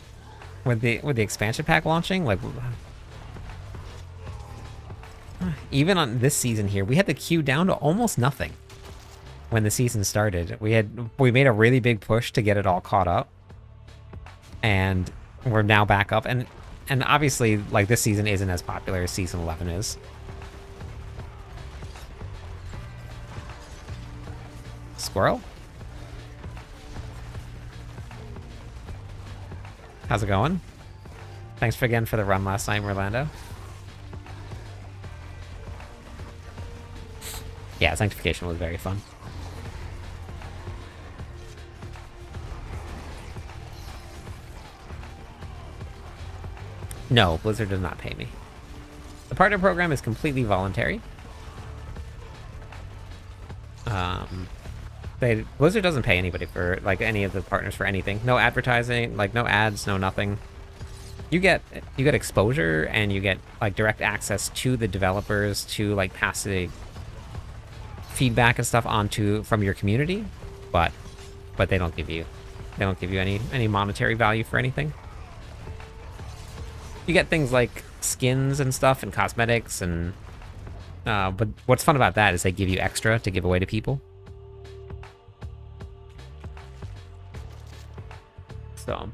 with the expansion pack launching. Like, even on this season here, we had the queue down to almost nothing when the season started. We made a really big push to get it all caught up, and we're now back up. And obviously, like, this season isn't as popular as season 11 is. Squirrel? How's it going? Thanks again for the run last night, Orlando. Yeah, Sanctification was very fun. No, Blizzard does not pay me. The partner program is completely voluntary. Blizzard doesn't pay anybody for, like, any of the partners for anything. No advertising, like, no ads, no nothing. You get exposure, and you get, like, direct access to the developers, to, like, pass the feedback and stuff from your community, but they don't give you any monetary value for anything. You get things like skins and stuff and cosmetics, and but what's fun about that is they give you extra to give away to people. So,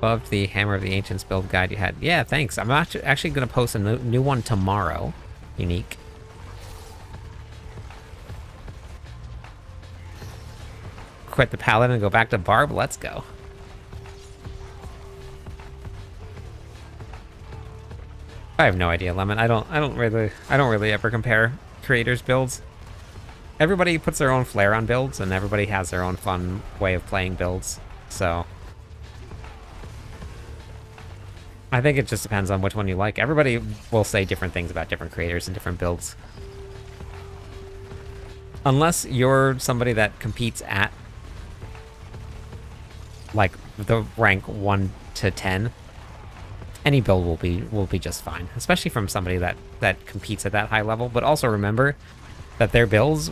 loved the Hammer of the Ancients build guide you had. Yeah, thanks. I'm actually going to post a new one tomorrow. Unique. Quit the Paladin and go back to Barb. Let's go. I have no idea, Lemon. I don't really ever compare creators' builds. Everybody puts their own flair on builds, and everybody has their own fun way of playing builds. So I think it just depends on which one you like. Everybody will say different things about different creators and different builds. Unless you're somebody that competes at, like, the rank 1 to 10, any build will be just fine. Especially from somebody that competes at that high level. But also remember that those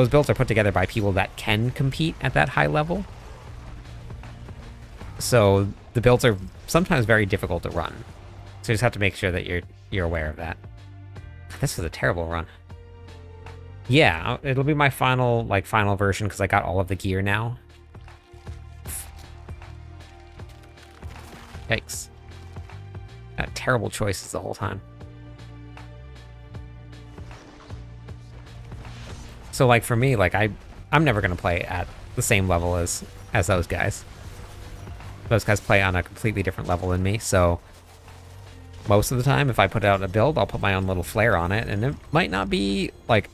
builds are put together by people that can compete at that high level. So the builds are sometimes very difficult to run. So you just have to make sure that you're aware of that. This was a terrible run. Yeah, it'll be my final version because I got all of the gear now. Yikes. Terrible choices the whole time. So, like, for me, like, I'm never going to play at the same level as those guys. Those guys play on a completely different level than me, so most of the time, if I put out a build, I'll put my own little flair on it, and it might not be, like,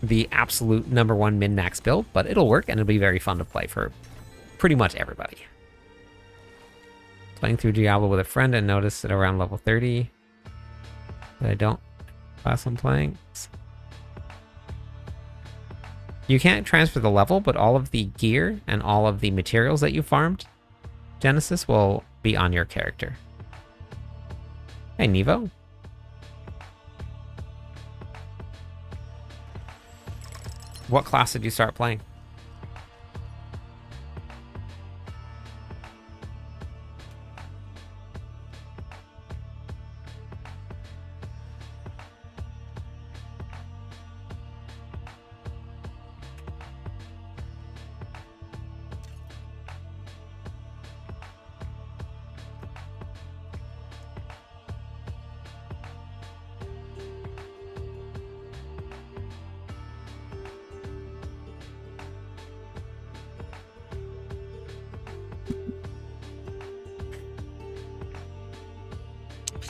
the absolute #1 min-max build, but it'll work, and it'll be very fun to play for pretty much everybody. Playing through Diablo with a friend and noticed at around level 30 that I don't class I'm playing. You can't transfer the level, but all of the gear and all of the materials that you farmed, Genesis, will be on your character. Hey, Nevo. What class did you start playing?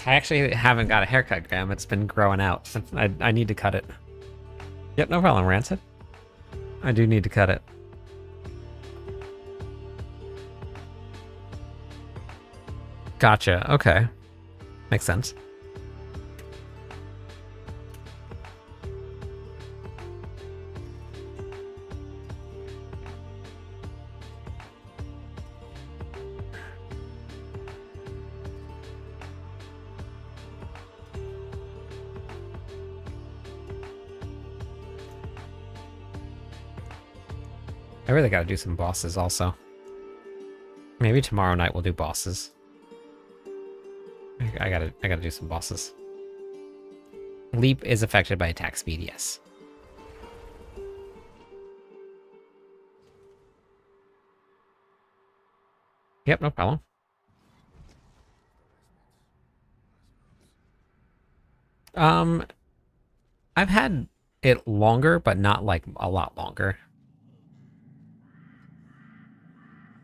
I actually haven't got a haircut, Graham. It's been growing out. I need to cut it. Yep, no problem, Rancid. I do need to cut it. Gotcha, okay. Makes sense. I really gotta do some bosses also. Maybe tomorrow night we'll do bosses. I gotta do some bosses. Leap is affected by attack speed, yes. Yep, no problem. I've had it longer, but not like a lot longer.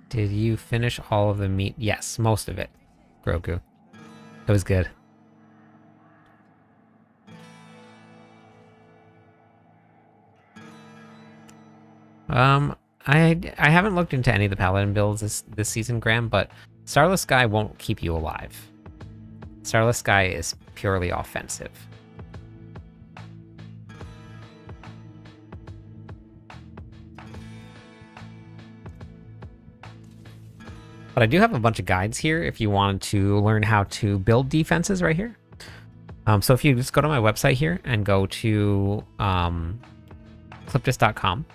Did you finish all of the meat? Yes, most of it, Grogu. It was good. I haven't looked into any of the Paladin builds this season, Graham, but Starless Sky won't keep you alive. Starless Sky is purely offensive. But I do have a bunch of guides here if you wanted to learn how to build defenses right here. So if you just go to my website here and go to clipdist.com,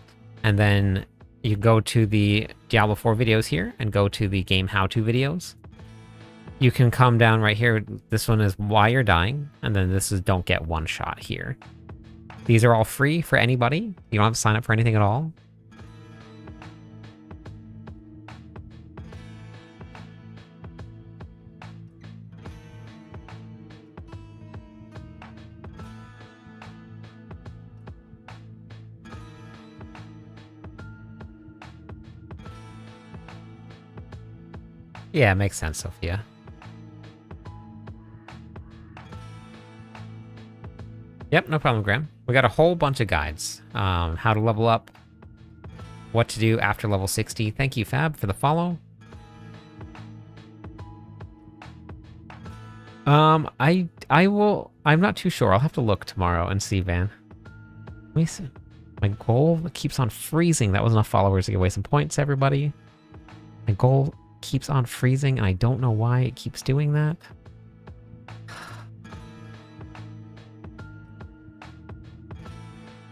and then you go to the Diablo 4 videos here and go to the game how-to videos. You can come down right here. This one is why you're dying, and then this is don't get one shot here. These are all free for anybody. You don't have to sign up for anything at all. Yeah, makes sense, Sophia. Yep, no problem, Graham. We got a whole bunch of guides. How to level up, what to do after level 60. Thank you, Fab, for the follow. I'm not too sure. I'll have to look tomorrow and see, Van. Let me see. My goal keeps on freezing. That was enough followers to give away some points, everybody. My goal keeps on freezing, and I don't know why it keeps doing that.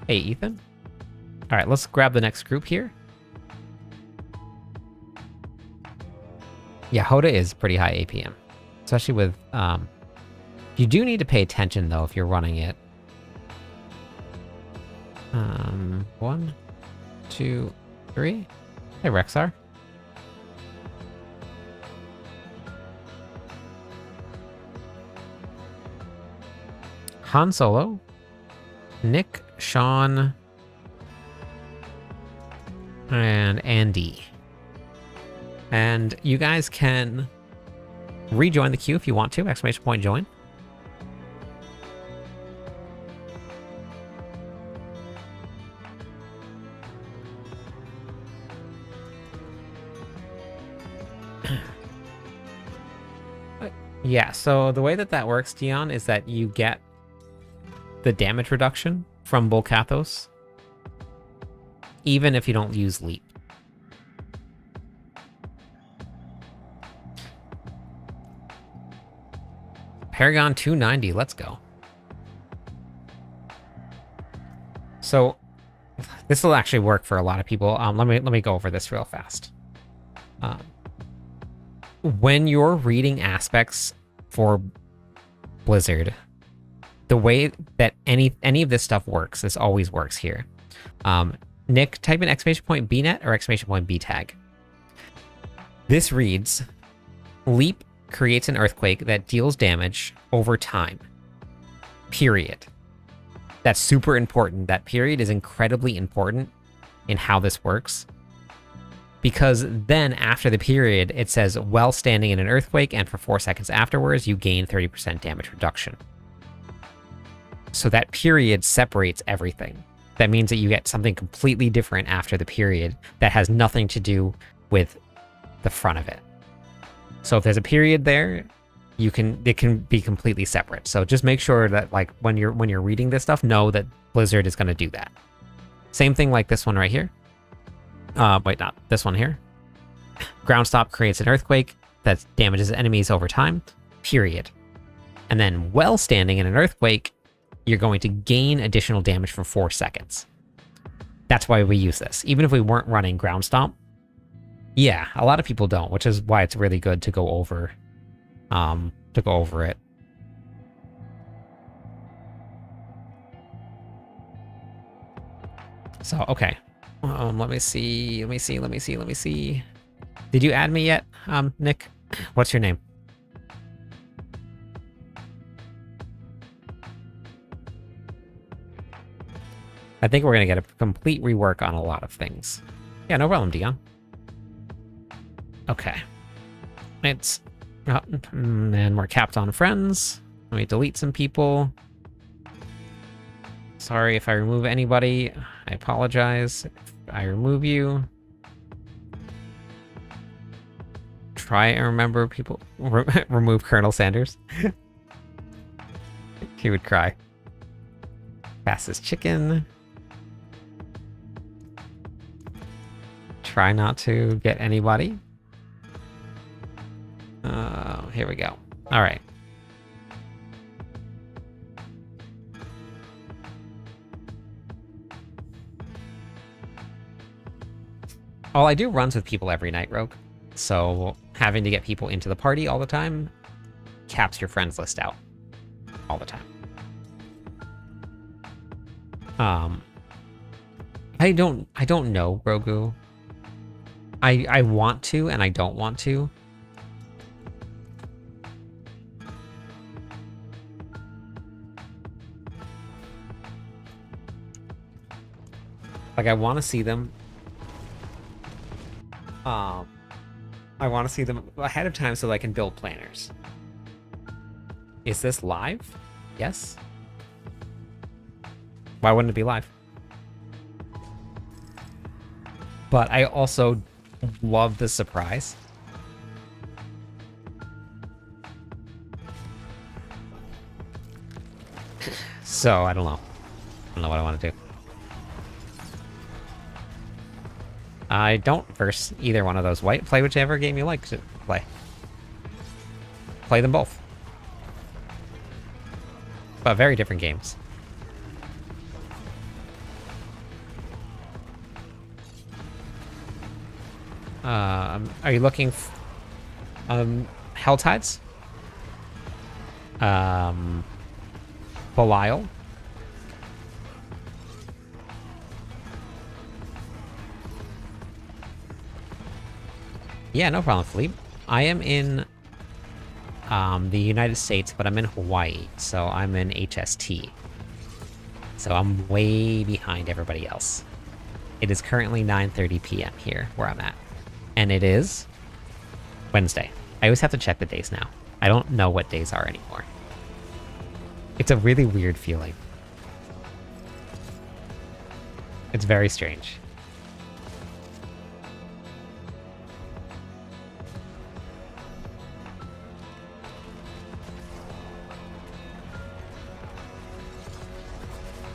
Hey, Ethan. All right, let's grab the next group here. Yeah, HotA is pretty high APM, especially with... you do need to pay attention, though, if you're running it. 1, 2, 3. Hey, Rexar. Han Solo, Nick, Sean, And Andy. And you guys can rejoin the queue if you want to, exclamation point join. Yeah, so the way that works, Dion, is that you get the damage reduction from Volcathos, even if you don't use Leap. Paragon 290, let's go. So this will actually work for a lot of people. Let me go over this real fast. When you're reading aspects for Blizzard, the way that any of this stuff works, this always works here. Nick, type in exclamation point BNet or exclamation point BTag. This reads, Leap creates an earthquake that deals damage over time. Period. That's super important. That period is incredibly important in how this works. Because then after the period, it says, while standing in an earthquake and for 4 seconds afterwards, you gain 30% damage reduction. So that period separates everything. That means that you get something completely different after the period that has nothing to do with the front of it. So if there's a period there, it can be completely separate. So just make sure that like when you're reading this stuff, know that Blizzard is going to do that. Same thing like this one right here. Wait, not this one here. Ground stop creates an earthquake that damages enemies over time, period. And then while standing in an earthquake, you're going to gain additional damage for 4 seconds. That's why we use this. Even if we weren't running ground stomp, yeah, a lot of people don't, which is why it's really good to go over it. So, okay. Let me see. Did you add me yet, Nick? What's your name? I think we're gonna get a complete rework on a lot of things. Yeah, no problem, Dion. Okay. And we're capped on friends. Let me delete some people. Sorry if I remove anybody. I apologize if I remove you. Try and remember people. Remove Colonel Sanders. He would cry. Fastest chicken. Try not to get anybody. Here we go. All right. Well, I do runs with people every night, Rogue. So having to get people into the party all the time caps your friends list out all the time. I don't know, Grogu. I want to and I don't want to. Like, I want to see them. I want to see them ahead of time so I can build planners. Is this live? Yes. Why wouldn't it be live? But I also love the surprise. So, I don't know. I don't know what I want to do. I don't verse either one of those. White, play whichever game you like to play. Play them both. But very different games. Are you looking Helltides? Belial? Yeah, no problem, Philippe. I am in the United States, but I'm in Hawaii, so I'm in HST. So I'm way behind everybody else. It is currently 9:30 p.m. here, where I'm at. And it is Wednesday. I always have to check the days now. I don't know what days are anymore. It's a really weird feeling. It's very strange.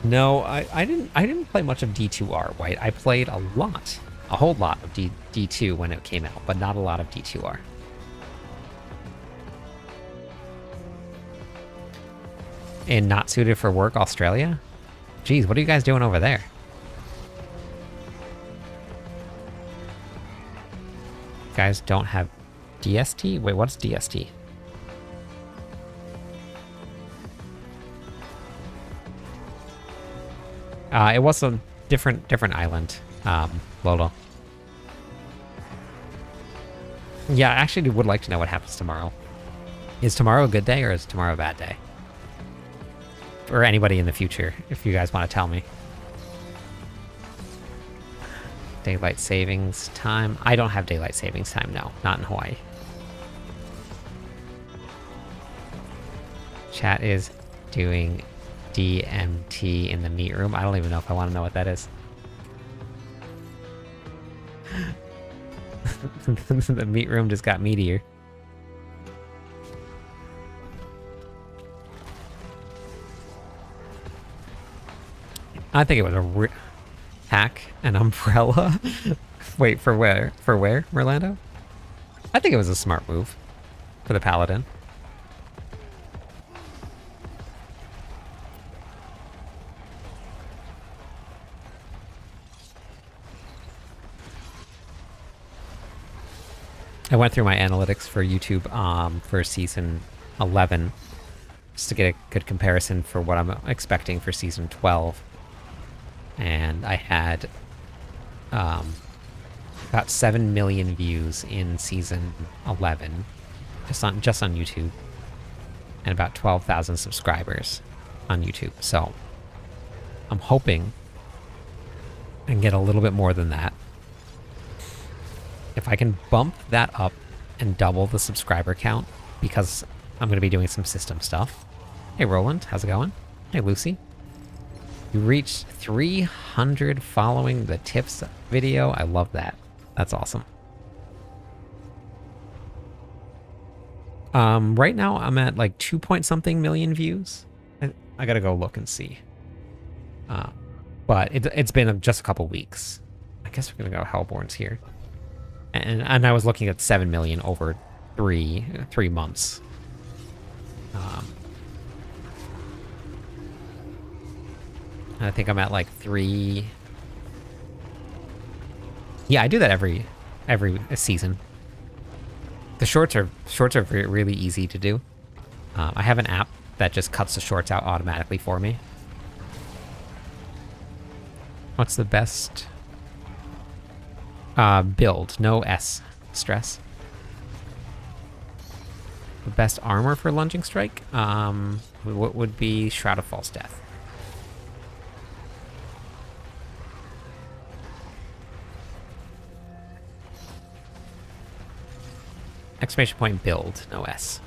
No, I didn't play much of D2R, White. I played a whole lot of D2 when it came out, but not a lot of D2R. And not suited for work, Australia? Geez, what are you guys doing over there? You guys don't have DST? Wait, what's DST? It was a different island, Lolo. Yeah, I actually would like to know what happens tomorrow. Is tomorrow a good day or is tomorrow a bad day? Or anybody in the future, if you guys want to tell me. Daylight savings time. I don't have daylight savings time, no. Not in Hawaii. Chat is doing DMT in the meat room. I don't even know if I want to know what that is. The meat room just got meatier. I think it was a hack, an umbrella. Wait, for where? For where, Merlando? I think it was a smart move for the paladin. I went through my analytics for YouTube for season 11 just to get a good comparison for what I'm expecting for season 12. And I had about 7 million views in season 11 just on YouTube, and about 12,000 subscribers on YouTube. So I'm hoping I can get a little bit more than that. If I can bump that up and double the subscriber count, because I'm going to be doing some system stuff. Hey, Roland, how's it going? Hey, Lucy. You reached 300 following the tips video. I love that. That's awesome. Right now I'm at like 2 point something million views. I gotta go look and see. But it's been just a couple weeks. I guess we're gonna go Hellborns here. And I was looking at 7 million over three months. I think I'm at like 3. Yeah, I do that every season. The shorts are really easy to do. I have an app that just cuts the shorts out automatically for me. What's the best build? No S stress. The best armor for lunging strike? What would be Shroud of False Death? Exclamation point build, no S.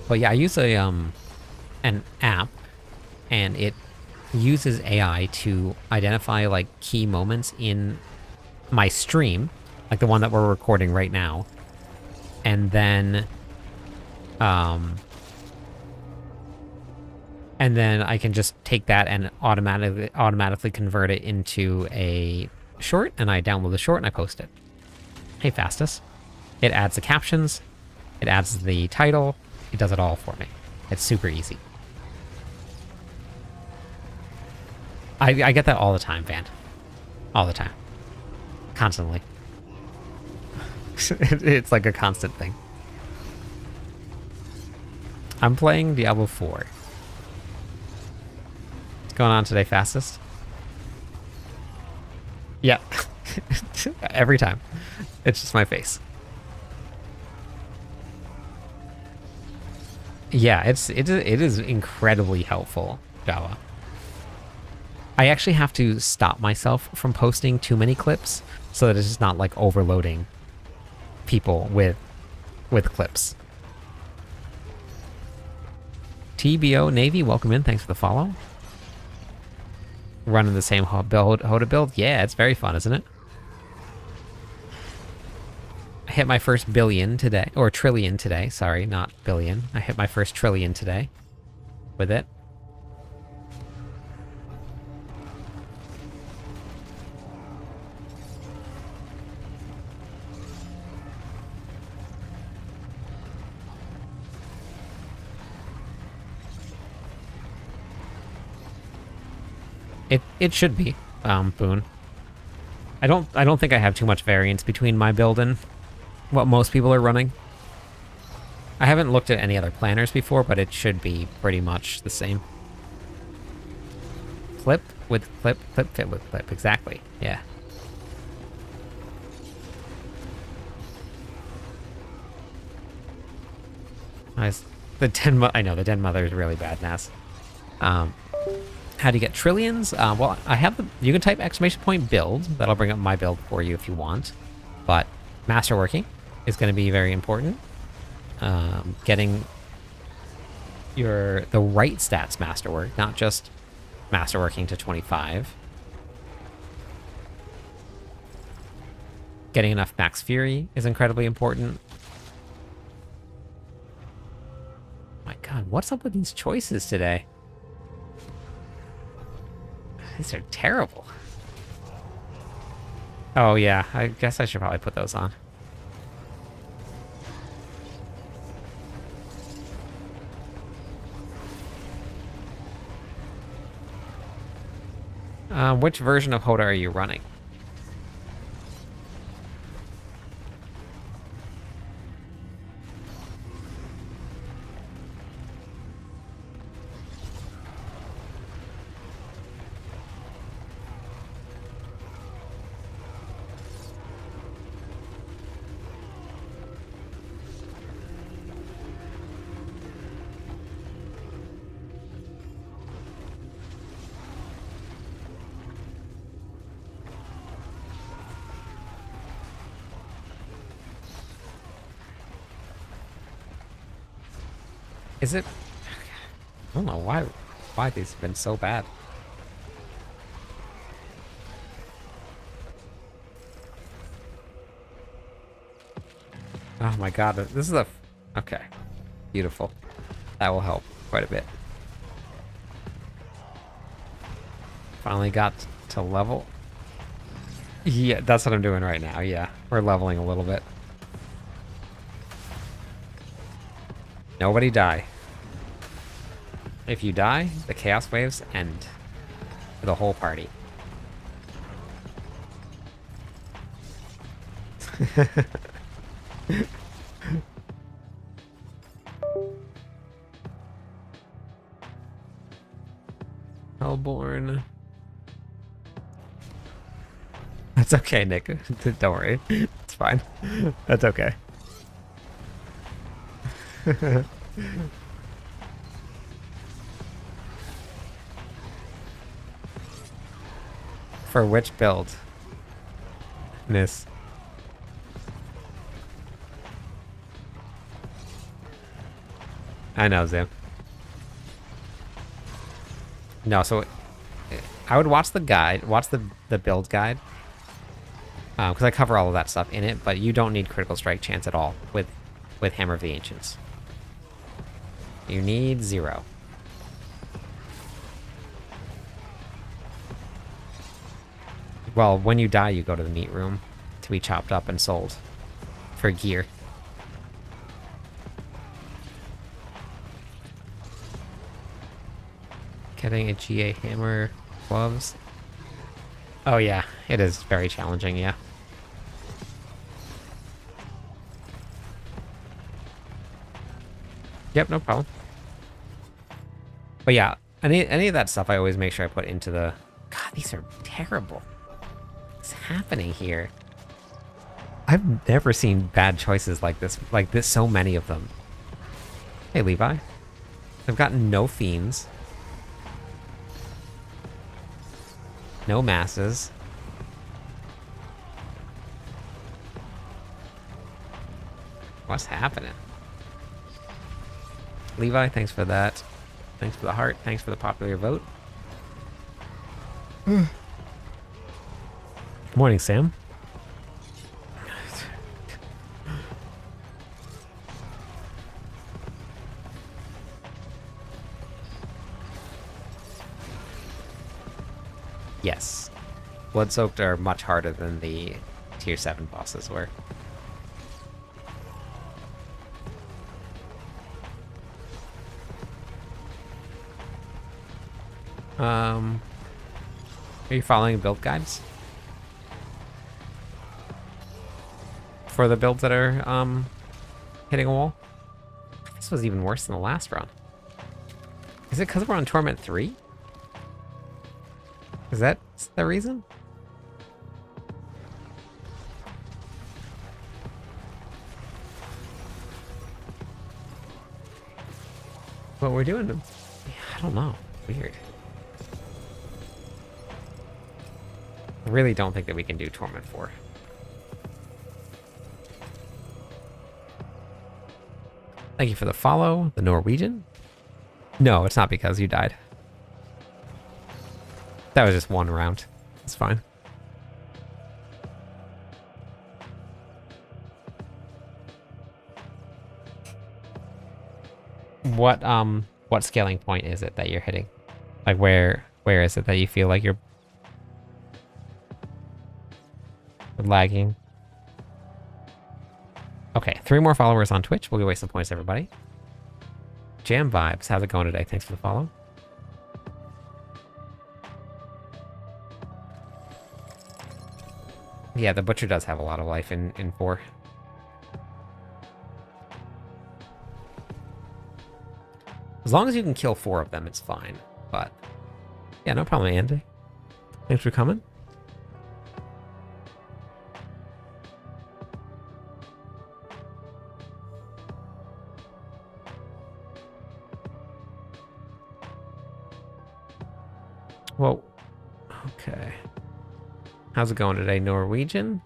But yeah, I use an app, and it uses AI to identify like key moments in my stream, like the one that we're recording right now, and then I can just take that and automatically convert it into a short, and I download the short and I post it. Hey, Fastus. It adds the captions, it adds the title, it does it all for me. It's super easy. I get that all the time, Van. All the time. Constantly. It's like a constant thing. I'm playing Diablo 4. What's going on today, Fastest? Yeah. Every time. It's just my face. Yeah, it is incredibly helpful, Java. I actually have to stop myself from posting too many clips so that it's just not like overloading people with clips. TBO Navy, welcome in. Thanks for the follow. Running the same HotA build. Yeah, it's very fun, isn't it? I hit my first billion today, or trillion today. Sorry, not billion. I hit my first trillion today with it. It should be, Boone. I don't think I have too much variance between my build and what most people are running. I haven't looked at any other planners before, but it should be pretty much the same. Clip with clip, clip fit with clip. Exactly. Yeah. Nice. The Den I know the Den Mother is really bad, Nas. How do you get trillions? Well, I have the. You can type !build. That'll bring up my build for you if you want. But masterworking is going to be very important. Getting the right stats masterwork, not just masterworking to 25. Getting enough max fury is incredibly important. My God, what's up with these choices today? These are terrible. Oh yeah, I guess I should probably put those on. Which version of HotA are you running? Is it? I don't know why these have been so bad. Oh my God, this is okay. Beautiful. That will help quite a bit. Finally got to level. Yeah, that's what I'm doing right now, yeah. We're leveling a little bit. Nobody die. If you die, the chaos waves end for the whole party. Hellborn. That's okay, Nick. Don't worry. It's fine. That's okay. For which build? Miss. I know, Zim. No, so I would watch the guide, watch the build guide, because I cover all of that stuff in it. But you don't need critical strike chance at all with Hammer of the Ancients. You need 0. Well, when you die, you go to the meat room to be chopped up and sold for gear. Getting a GA hammer gloves. Oh yeah, it is very challenging, yeah. Yep, no problem. But yeah, any of that stuff I always make sure I put into the... God, these are terrible. What's happening here? I've never seen bad choices like this, so many of them. Hey, Levi. I've gotten no fiends. No masses. What's happening? Levi, thanks for that. Thanks for the heart. Thanks for the popular vote. Good morning, Sam. Yes. Blood-soaked are much harder than the tier 7 bosses were. Are you following build guides? For the builds that are, hitting a wall? This was even worse than the last run. Is it because we're on Torment 3? Is that the reason? What we're doing? I don't know. Weird. I really don't think that we can do Torment 4. Thank you for the follow, the Norwegian. No, it's not because you died. That was just one round. It's fine. What scaling point is it that you're hitting? Like where is it that you feel like you're lagging? Okay, 3 more followers on Twitch. We'll give away some points, everybody. Jam Vibes, how's it going today? Thanks for the follow. Yeah, the Butcher does have a lot of life in 4. As long as you can kill 4 of them, it's fine. But, yeah, no problem, Andy. Thanks for coming. Whoa. Okay. How's it going today, Norwegian?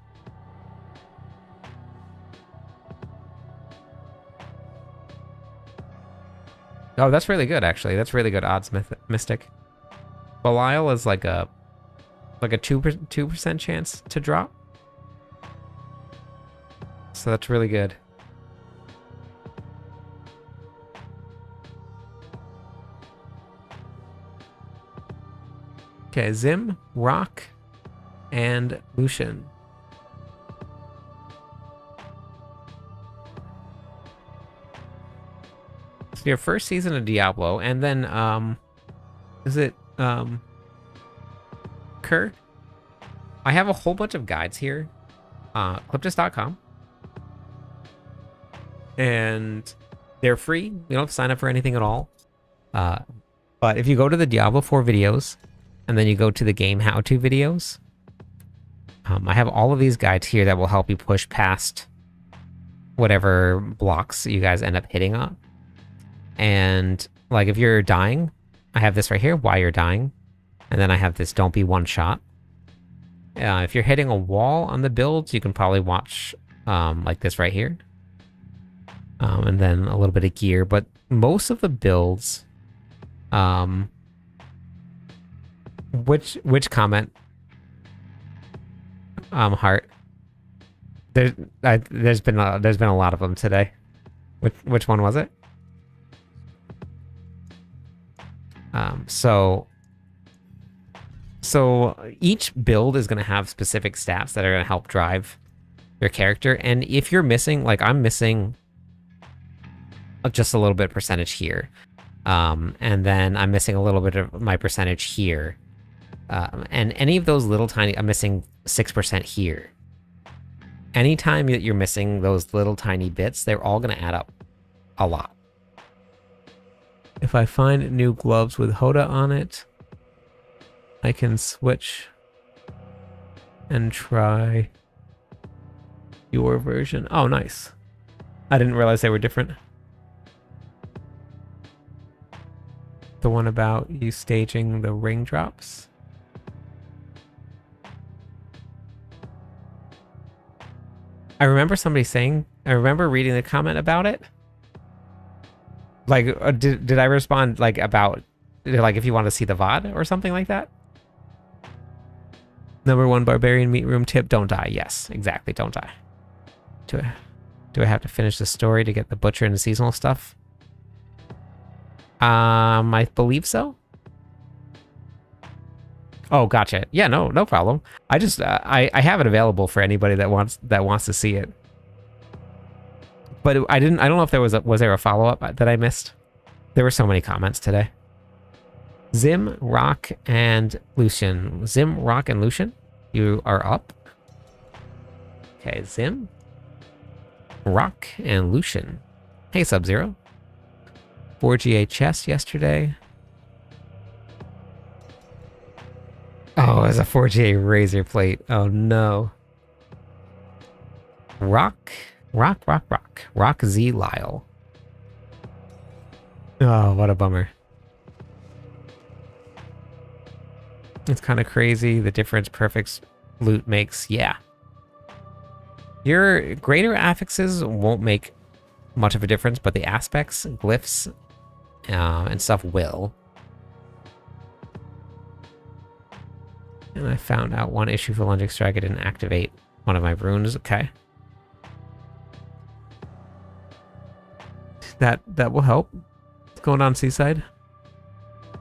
Oh, that's really good, actually. That's really good odds, Mystic. Belial is like a 2% chance to drop. So that's really good. Okay, Zim, Rock, and Lucian. So your first season of Diablo, and then is it Kerr? I have a whole bunch of guides here. Cliptus.com. And they're free. You don't have to sign up for anything at all. But if you go to the Diablo 4 videos, and then you go to the game how-to videos, I have all of these guides here that will help you push past whatever blocks you guys end up hitting on. And like if you're dying, I have this right here, why you're dying. And then I have this don't be one shot. If you're hitting a wall on the builds, you can probably watch like this right here. And then a little bit of gear, but most of the builds, which comment? Heart. There's been a lot of them today. Which one was it? So each build is going to have specific stats that are going to help drive your character. And if you're missing, like I'm missing just a little bit percentage here. And then I'm missing a little bit of my percentage here. And any of those little tiny, I'm missing 6% here. Anytime that you're missing those little tiny bits, they're all going to add up a lot. If I find new gloves with HotA on it, I can switch and try your version. Oh, nice. I didn't realize they were different. The one about you staging the ring drops. I remember somebody saying, I remember reading the comment about it. Like, did I respond like about, like if you want to see the VOD or something like that? Number 1 barbarian meat room tip, don't die. Yes, exactly, don't die. Do I have to finish the story to get the butcher and the seasonal stuff? I believe so. Oh, gotcha. Yeah, no problem. I just I have it available for anybody that wants to see it. But I don't know if there was there a follow-up that I missed? There were so many comments today. Zim, Rock, and Lucian. Zim, Rock, and Lucian, you are up. Okay, Zim, Rock, and Lucian. Hey, Sub-Zero. 4GA chest yesterday. Oh, it's a 4GA razor plate. Oh no. Rock Z Lyle. Oh, what a bummer. It's kind of crazy the difference perfect loot makes. Yeah. Your greater affixes won't make much of a difference, but the aspects, glyphs, and stuff will. And I found out one issue for Lunging Strike. I didn't activate one of my runes. Okay. That will help. What's going on, Seaside?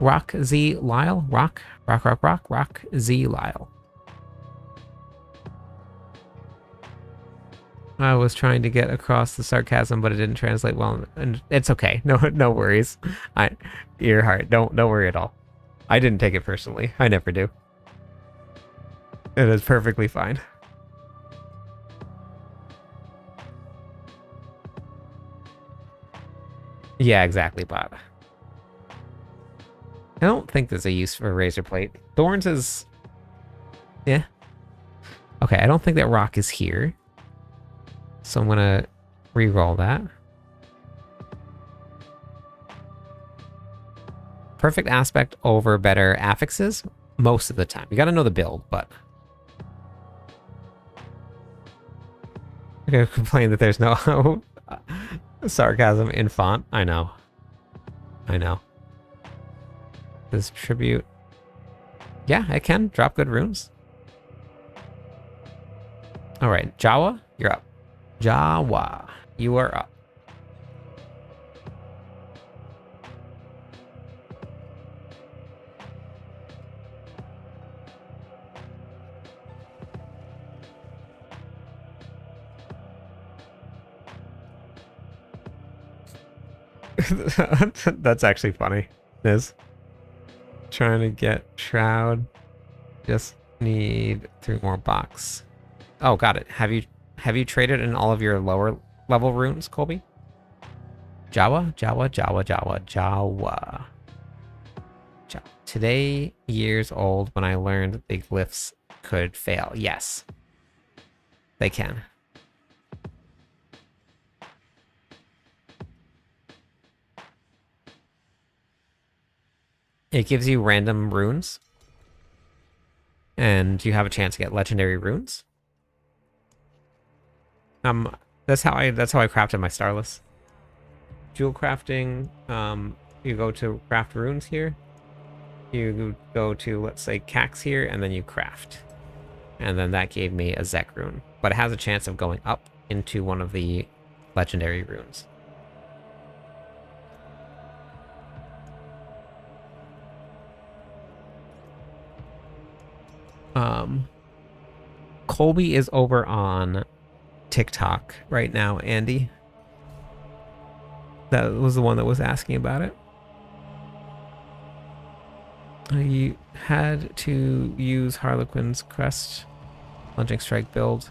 Rock Z Lyle. Rock Z Lyle. I was trying to get across the sarcasm, but it didn't translate well, and it's okay. No worries. Your heart. Don't worry at all. I didn't take it personally. I never do. It is perfectly fine. Yeah, exactly, bot. I don't think there's a use for a razor plate. Thorns is... yeah. Okay, I don't think that rock is here. So I'm gonna re-roll that. Perfect aspect over better affixes most of the time. You gotta know the build, but... I'm gonna complain that there's no sarcasm in font. I know. This tribute. Yeah, I can drop good runes. All right, Jawa, you're up. Jawa, you are up. That's actually funny. Is trying to get Shroud. Just need 3 more box. Oh, got it. Have you traded in all of your lower level runes, Colby? Jawa. Today, years old when I learned the glyphs could fail. Yes, they can. It gives you random runes, and you have a chance to get legendary runes. That's how I crafted my Starless. Jewel crafting. You go to craft runes here. You go to, let's say, Cax here, and then you craft. And then that gave me a Zek rune, but it has a chance of going up into one of the legendary runes. Colby is over on TikTok right now, Andy. That was the one that was asking about it. I had to use Harlequin's Crest Lunging Strike build.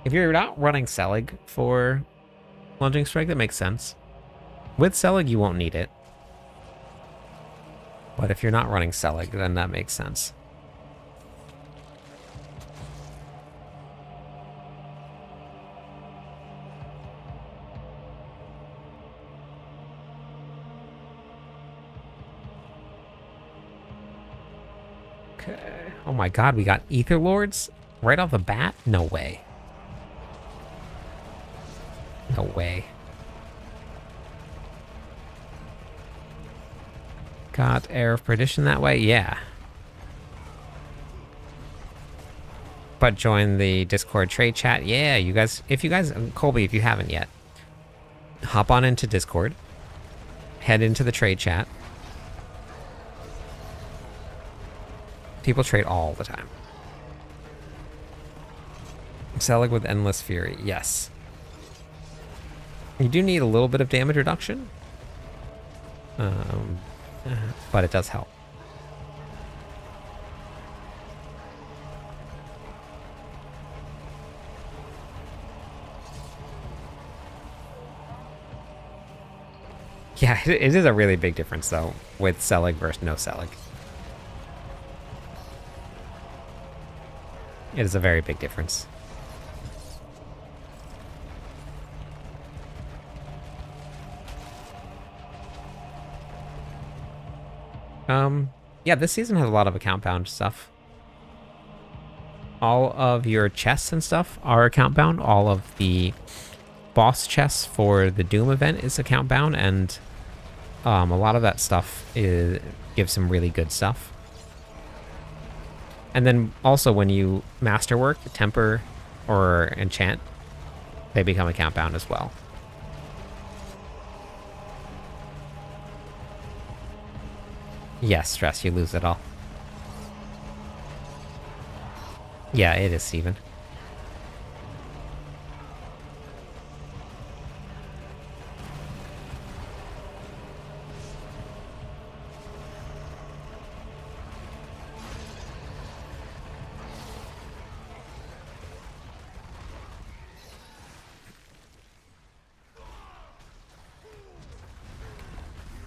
If you're not running Selig for Lunging Strike, that makes sense. With Selig, you won't need it. But if you're not running Selig, then that makes sense. Okay. Oh my god, we got Ether Lords right off the bat? No way. No way. Got Air of Perdition that way? Yeah. But join the Discord trade chat. Yeah, you guys, Colby, if you haven't yet, hop on into Discord, head into the trade chat. People trade all the time. Selig with Endless Fury, yes. You do need a little bit of damage reduction, but it does help. Yeah, it is a really big difference, though, with Selig versus no Selig. It is a very big difference. Yeah, this season has a lot of account-bound stuff. All of your chests and stuff are account-bound. All of the boss chests for the Doom event is account-bound, and a lot of that stuff gives some really good stuff. And then also when you masterwork, temper, or enchant, they become account-bound as well. Yes, stress, you lose it all. Yeah, it is, Steven.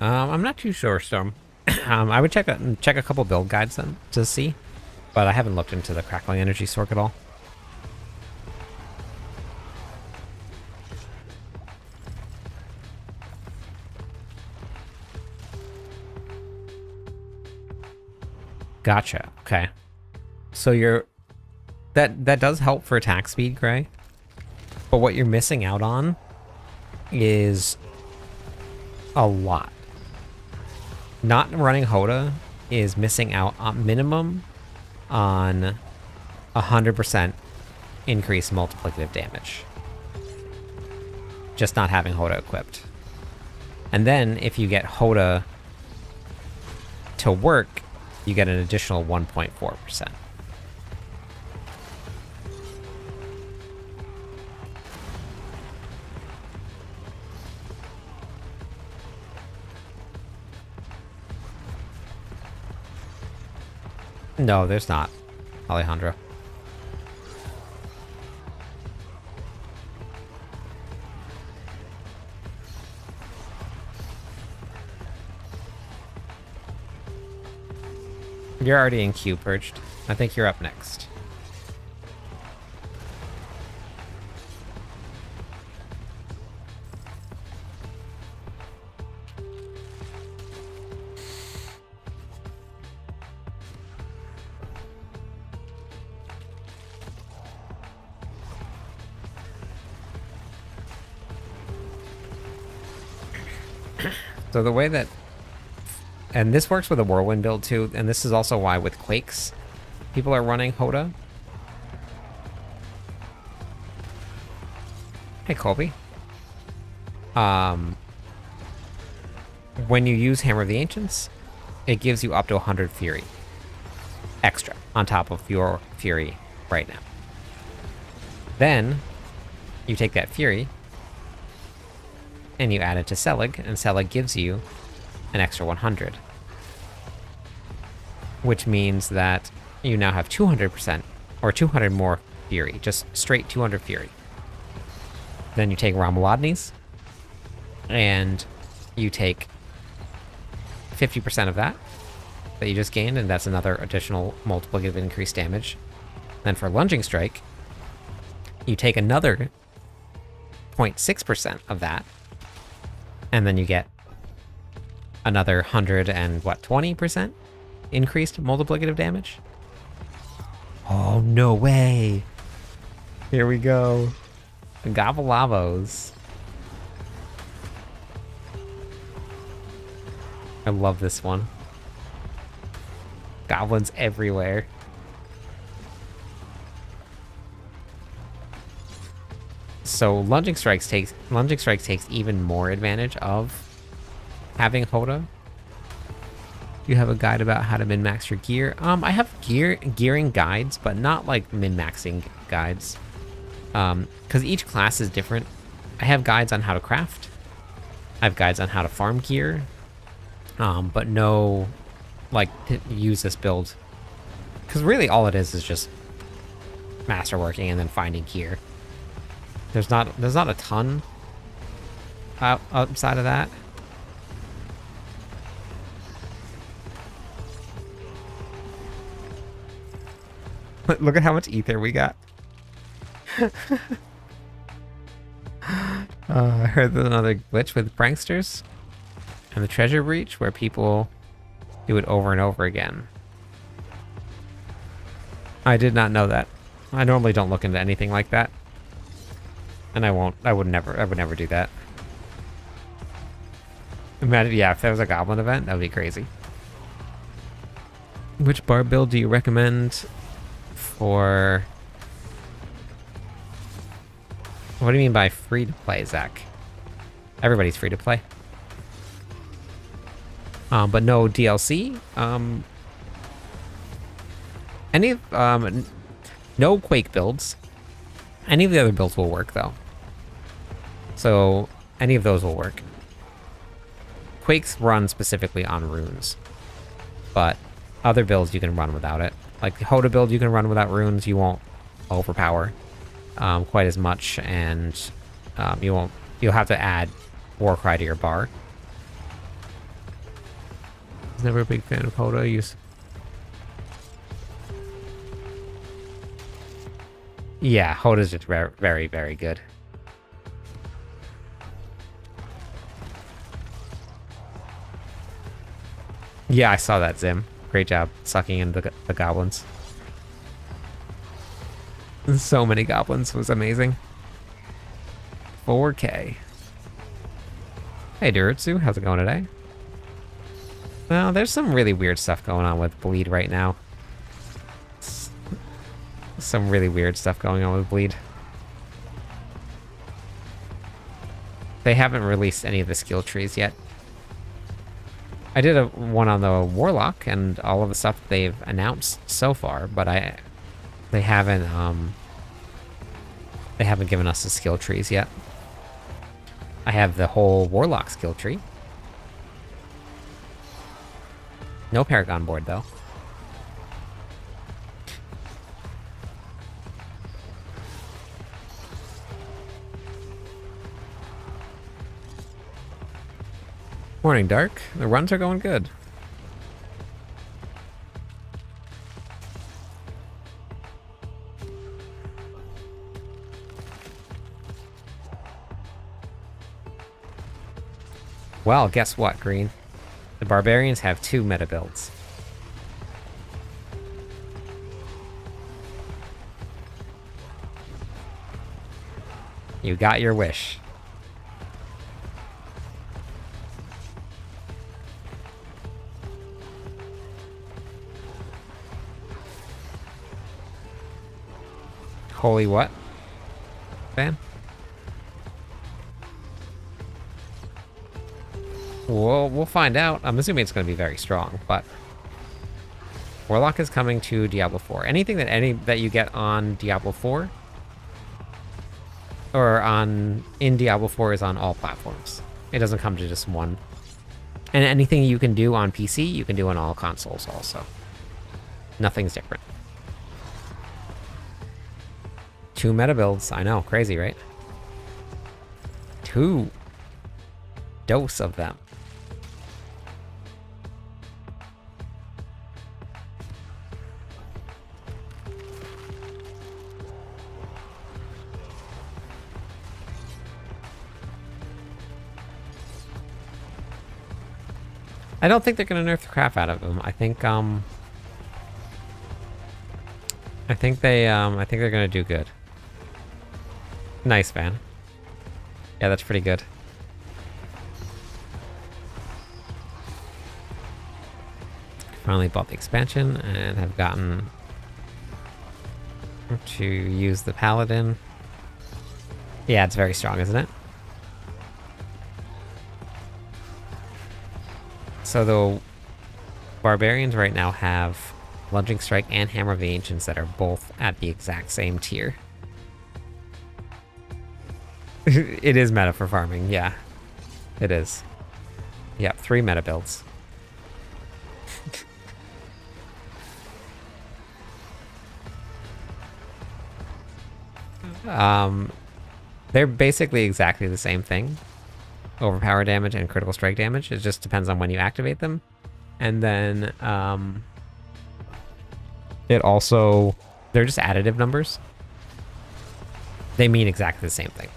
I'm not too sure, Storm. I would check a couple build guides then to see, but I haven't looked into the Crackling Energy Sork at all. Gotcha. Okay. So that does help for attack speed, Gray. But what you're missing out on is a lot. Not running HotA is missing out on minimum on 100% increased multiplicative damage. Just not having HotA equipped. And then if you get HotA to work, you get an additional 1.4%. No, there's not, Alejandro. You're already in queue, Purged. I think you're up next. So the way that, and this works with a Whirlwind build too, and this is also why with Quakes, people are running HotA. Hey, Colby. When you use Hammer of the Ancients, it gives you up to 100 Fury. Extra, on top of your Fury right now. Then, you take that Fury, and you add it to Selig, and Selig gives you an extra 100. Which means that you now have 200%, or 200 more Fury, just straight 200 Fury. Then you take Romuladni's, and you take 50% of that you just gained, and that's another additional multiplicative increased damage. Then for Lunging Strike, you take another 0.6% of that, and then you get another 120% increased multiplicative damage. Oh, no way. Here we go. Gabalavos. I love this one. Goblins everywhere. So lunging strikes takes even more advantage of having HotA. You have a guide about how to min-max your gear. I have gearing guides, but not like min-maxing guides. Because each class is different. I have guides on how to craft. I have guides on how to farm gear. But no, like, to use this build. Because really all it is just masterworking and then finding gear. There's not a ton outside of that. Look at how much ether we got. I heard there's another glitch with pranksters and the treasure breach where people do it over and over again. I did not know that. I normally don't look into anything like that. And I would never do that. Imagine, yeah, if there was a goblin event, that would be crazy. Which bar build do you recommend for... What do you mean by free to play, Zach? Everybody's free to play. But no DLC. No Quake builds. Any of the other builds will work, though. So, any of those will work. Quakes run specifically on runes. But other builds you can run without it. Like the HotA build you can run without runes, you won't overpower quite as much, and you'll have to add Warcry to your bar. I was never a big fan of HotA use. Yeah, HotA's just very, very, very good. Yeah, I saw that, Zim. Great job sucking in the goblins. So many goblins was amazing. 4K. Hey, Duritsu, how's it going today? Well, there's some really weird stuff going on with Bleed right now. Some really weird stuff going on with Bleed. They haven't released any of the skill trees yet. I did one on the Warlock and all of the stuff they've announced so far, but they haven't given us the skill trees yet. I have the whole Warlock skill tree. No Paragon board though. Morning, Dark. The runs are going good. Well, guess what, Green? The Barbarians have 2 meta builds. You got your wish. Holy what? Fan? We'll find out. I'm assuming it's going to be very strong, but Warlock is coming to Diablo 4. Anything that you get on Diablo 4 or in Diablo 4 is on all platforms. It doesn't come to just one. And anything you can do on PC, you can do on all consoles also. Nothing's different. 2 meta builds. I know, crazy, right? 2 dose of them. I don't think they're gonna nerf the crap out of them. I think they're gonna do good. Nice, man. Yeah, that's pretty good. finally bought the expansion and have gotten to use the paladin. Yeah, it's very strong, isn't it? So the barbarians right now have lunging strike and hammer of the ancients that are both at the exact same tier. It is meta for farming, yeah. It is. Yep, 3 meta builds. They're basically exactly the same thing. Overpower damage and critical strike damage. It just depends on when you activate them. And then, it also... They're just additive numbers. They mean exactly the same thing.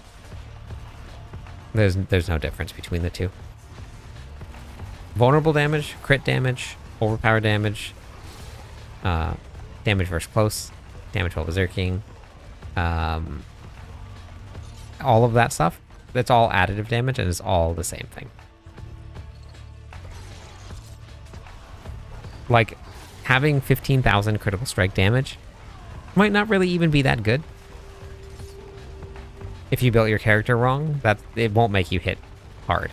There's no difference between the two. Vulnerable damage, crit damage, overpower damage, damage versus close, damage while berserking, all of that stuff. That's all additive damage and is all the same thing. Like, having 15,000 critical strike damage might not really even be that good. If you built your character wrong, it won't make you hit hard.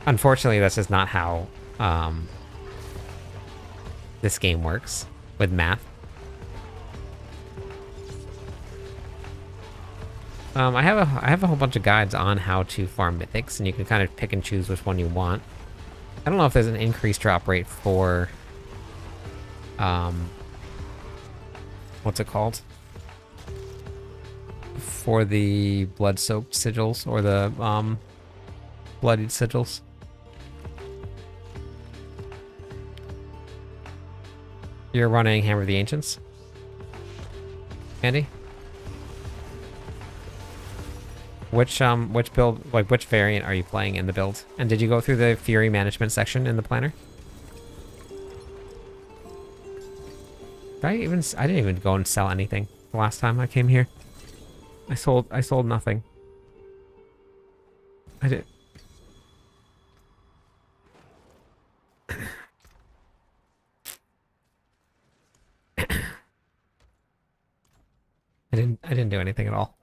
Unfortunately, that's just not how this game works with math. I have a whole bunch of guides on how to farm mythics, and you can kind of pick and choose which one you want. I don't know if there's an increased drop rate for what's it called? For the blood-soaked sigils or the bloodied sigils. You're running Hammer of the Ancients, Andy? Which build, like which variant are you playing in the build? And did you go through the Fury management section in the planner? I didn't even go and sell anything the last time I came here. I sold nothing. I did. I didn't do anything at all.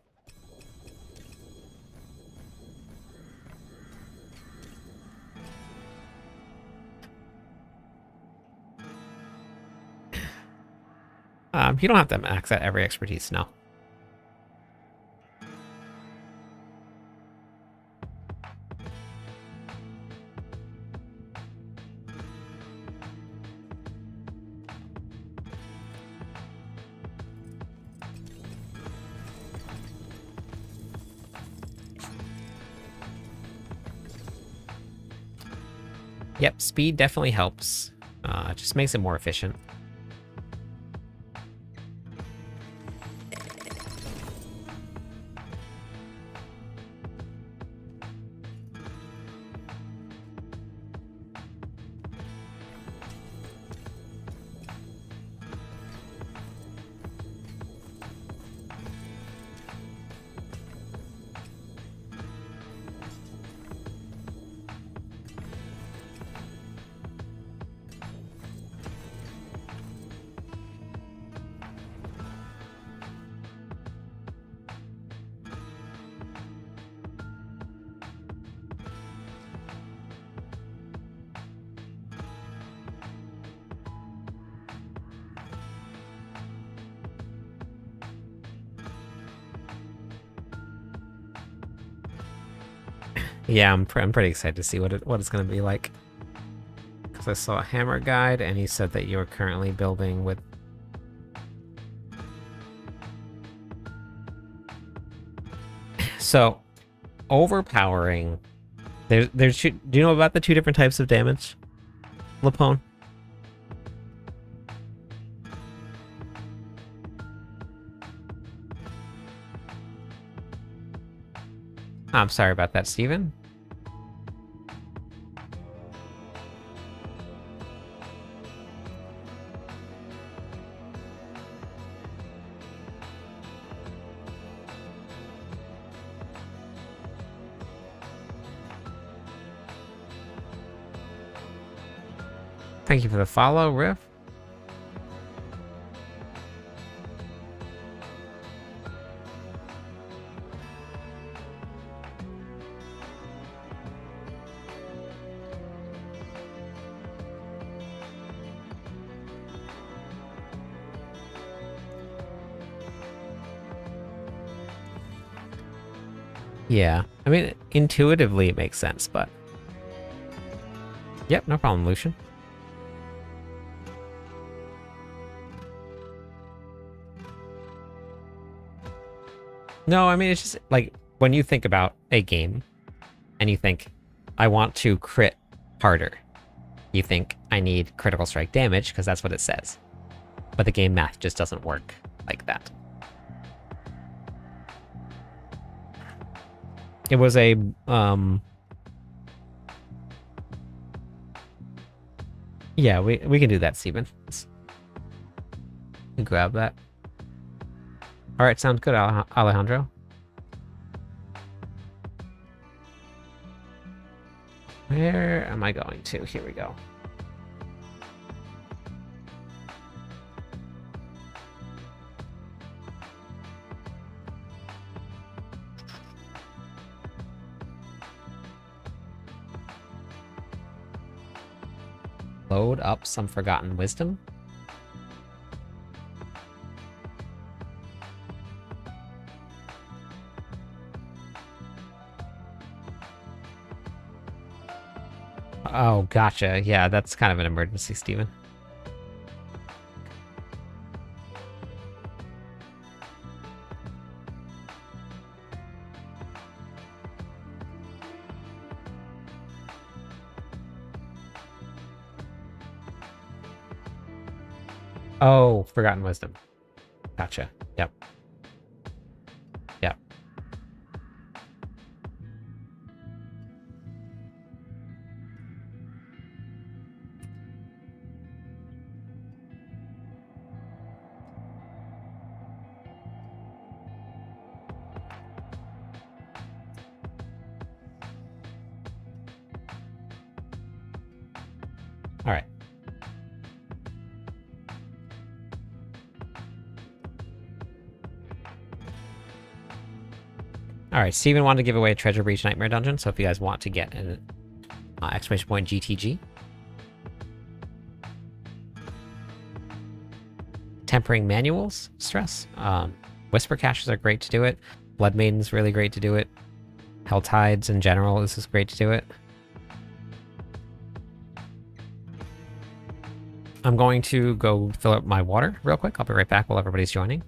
You don't have to max out every expertise, no. Yep, speed definitely helps. It just makes it more efficient. Yeah, I'm pretty excited to see what it's going to be like. Because I saw a hammer guide, and he said that you're currently building with... So, overpowering... do you know about the 2 different types of damage, Lapone? I'm sorry about that, Steven. Thank you for the follow, Riff. Yeah, I mean, intuitively it makes sense, but... Yep, no problem, Lucian. No, I mean, it's just, like, when you think about a game, and you think, I want to crit harder, you think, I need critical strike damage, because that's what it says. But the game math just doesn't work like that. It was a, yeah, we can do that, Steven. Grab that. Alright, sounds good, Alejandro. Where am I going to? Here we go. Load up some Forgotten Wisdom. Oh, gotcha. Yeah, that's kind of an emergency, Steven. Oh, Forgotten Wisdom. Gotcha. Yep. Yep. All right. All right, Steven wanted to give away a Treasure Breach Nightmare Dungeon, so if you guys want to get an exclamation point GTG. Tempering Manuals, stress. Whisper Caches are great to do it. Blood Maiden's really great to do it. Hell Tides in general, this is great to do it. I'm going to go fill up my water real quick. I'll be right back while everybody's joining.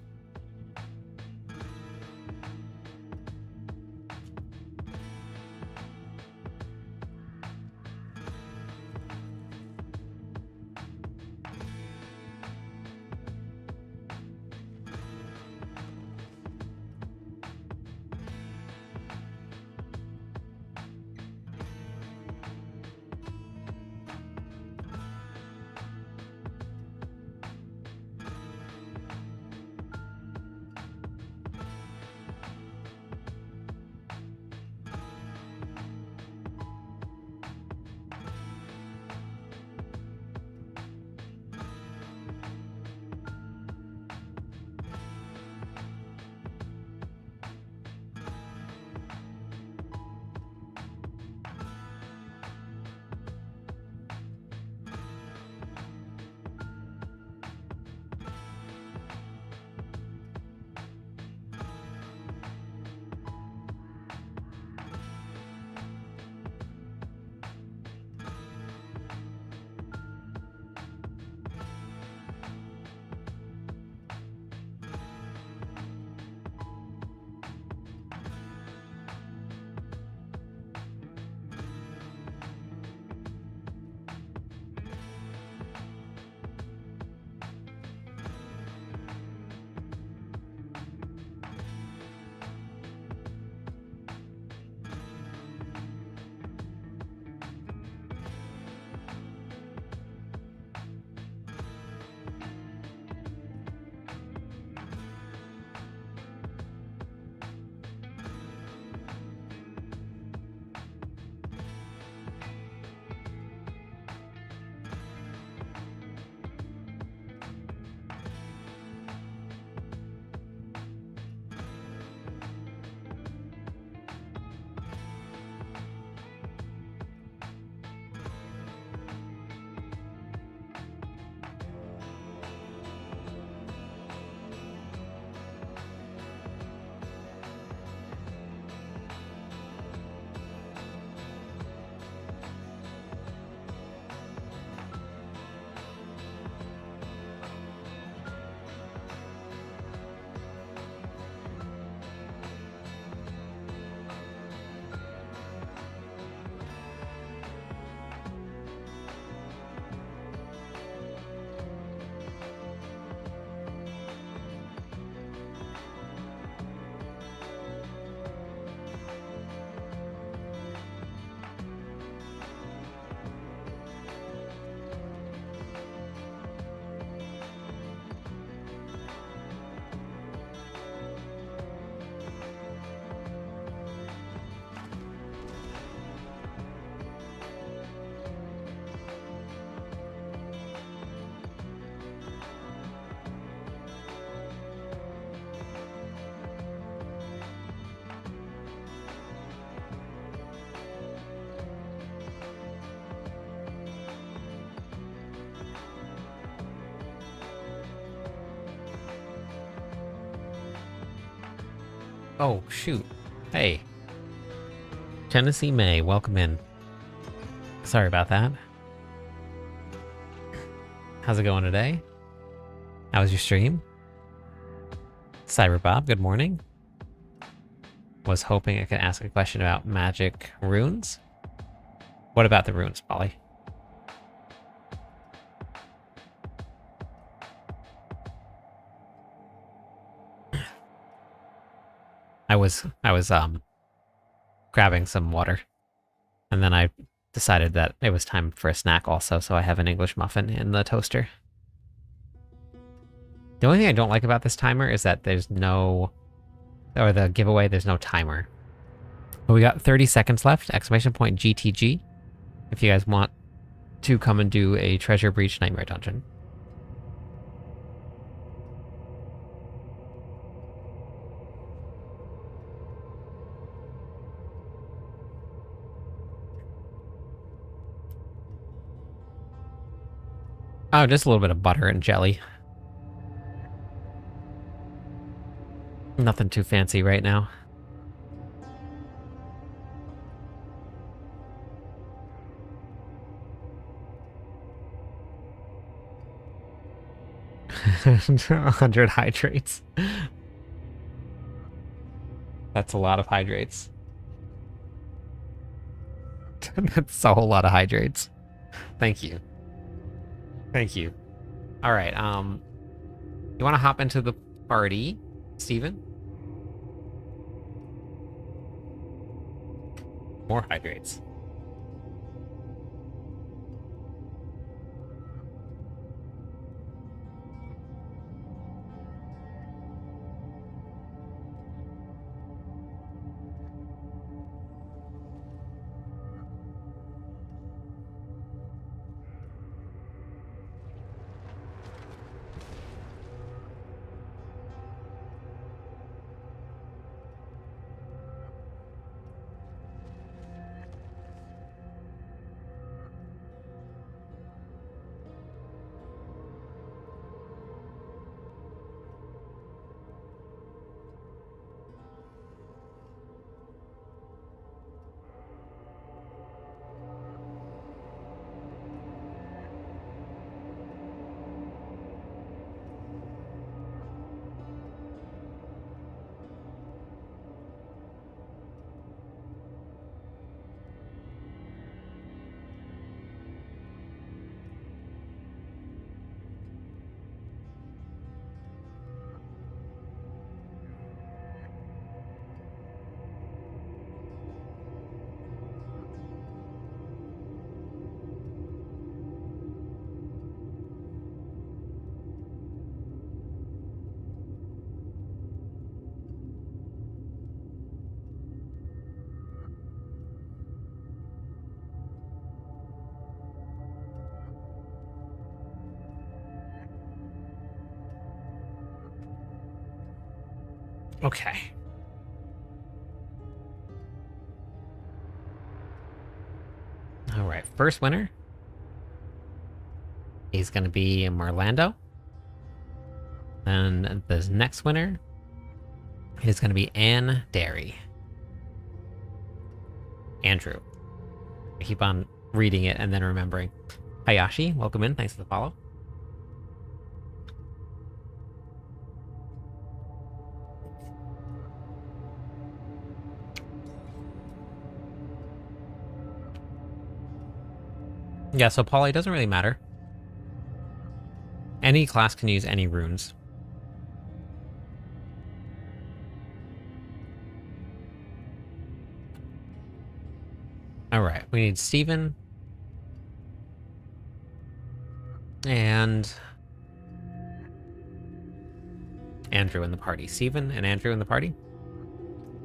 Oh, shoot. Hey. Tennessee May, welcome in. Sorry about that. How's it going today? How was your stream? Cyberbob, good morning. Was hoping I could ask a question about magic runes. What about the runes, Polly? I was grabbing some water, and then I decided that it was time for a snack also, so I have an English muffin in the toaster. The only thing I don't like about this timer is that there's no, or the giveaway, there's no timer. But we got 30 seconds left, exclamation point GTG, if you guys want to come and do a Treasure Breach Nightmare Dungeon. Oh, just a little bit of butter and jelly. Nothing too fancy right now. $100 hydrates. That's a lot of hydrates. That's a whole lot of hydrates. Thank you. Thank you. All right. You want to hop into the party, Steven? More hydrates. Okay. All right, first winner is going to be Marlando. And the next winner is going to be Ann Derry. Andrew. I keep on reading it and then remembering. Hayashi, welcome in. Thanks for the follow. Yeah, so Polly, doesn't really matter. Any class can use any runes. Alright, we need Steven. And Andrew in the party. Steven and Andrew in the party.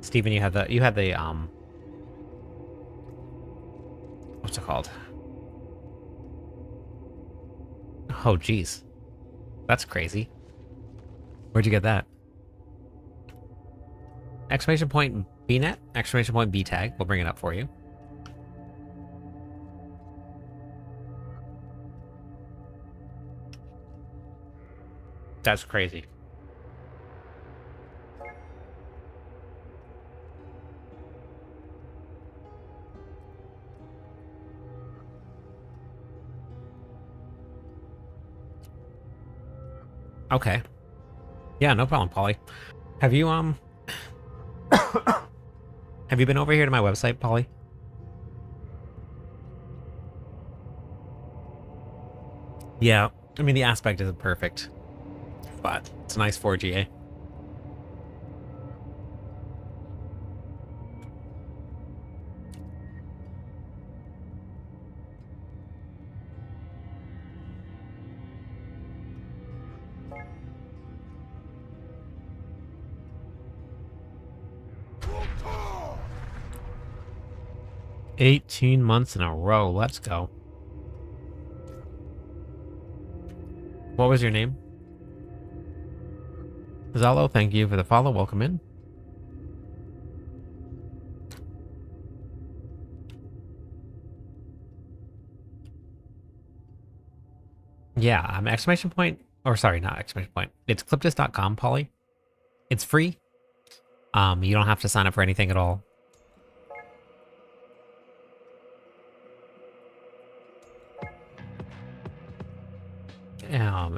Steven, you had the what's it called? Oh geez. That's crazy. Where'd you get that? Exclamation point BNet, exclamation point B tag. We'll bring it up for you. That's crazy. Okay. Yeah, no problem, Polly. Have you, have you been over here to my website, Polly? Yeah, I mean, the aspect isn't perfect, but it's a nice 4GA. HotA! 18 months in a row. Let's go. What was your name? Zalo, thank you for the follow. Welcome in. Yeah, exclamation point, or sorry, not exclamation point. It's clipdis.com, Polly. It's free. You don't have to sign up for anything at all.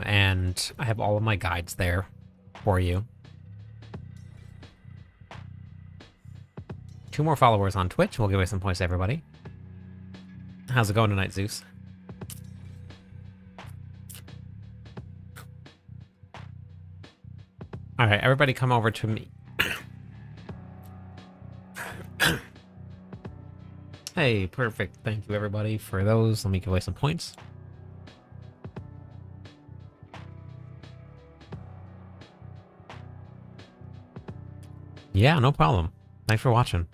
And I have all of my guides there for you. 2 more followers on Twitch. We'll give away some points to everybody. How's it going tonight, Zeus? All right, everybody come over to me. Hey, perfect. Thank you, everybody, for those. Let me give away some points. Yeah, no problem. Thanks for watching.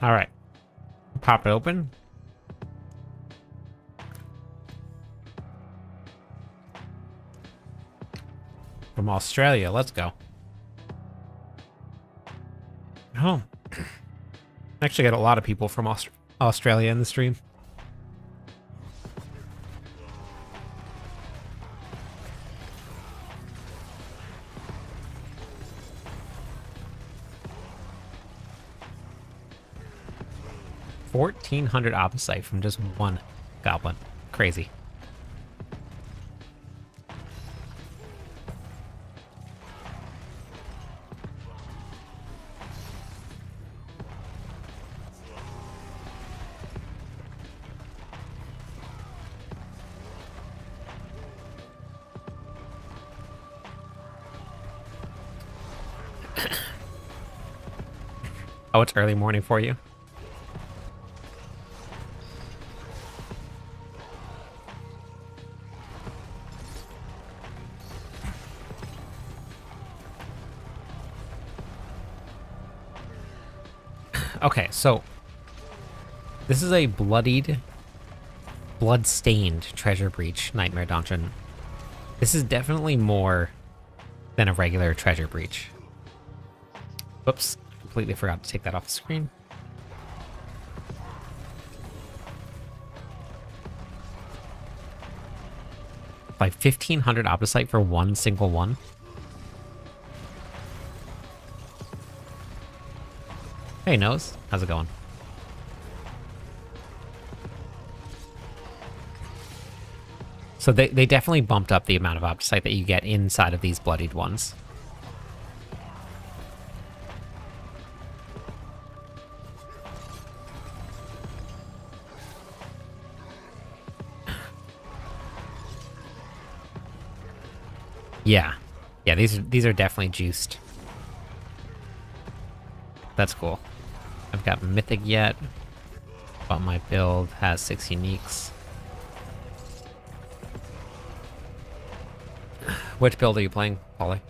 All right. Pop it open. From Australia, let's go. Oh. Actually got a lot of people from Australia in the stream. $1,400 opposite from just one goblin. Crazy. Oh, it's early morning for you? Okay, so this is a blood-stained treasure breach nightmare dungeon. This is definitely more than a regular treasure breach. Whoops, completely forgot to take that off the screen. By 1,500 opposite for one single one. Hey, Nose. How's it going? So they definitely bumped up the amount of opposite that you get inside of these bloodied ones. Yeah. Yeah, these are definitely juiced. That's cool. I've got Mythic yet, but my build has 6 uniques. Which build are you playing, Polly?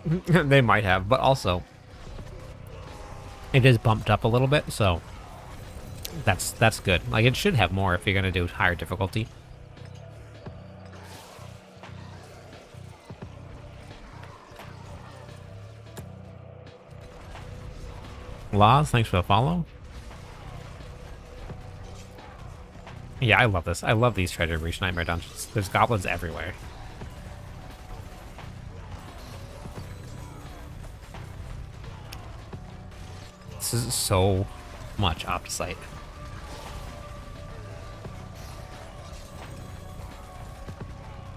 They might have, but also it is bumped up a little bit, so that's good. Like, it should have more if you're gonna do higher difficulty. Laws, thanks for the follow. Yeah, I love this. I love these Treasure Breach Nightmare dungeons. There's goblins everywhere. This is so much opposite.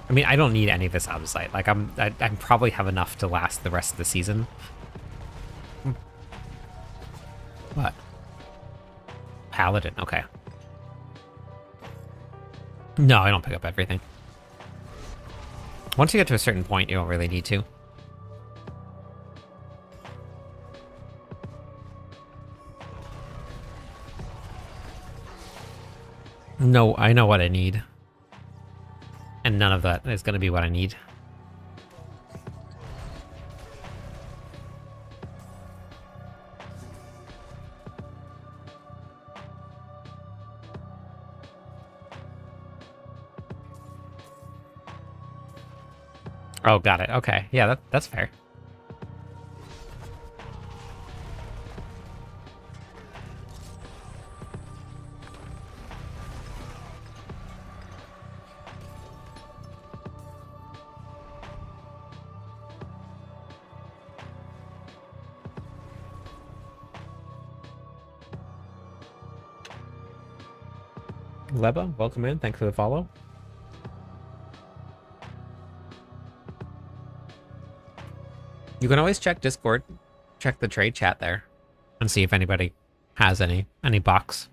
I mean, I don't need any of this opposite. Like, I probably have enough to last the rest of the season. What? Paladin, okay. No, I don't pick up everything. Once you get to a certain point, you don't really need to. No, I know what I need. And none of that is going to be what I need. Oh, got it. Okay. Yeah, that's fair. Leba, welcome in. Thanks for the follow. You can always check Discord, check the trade chat there, and see if anybody has any box.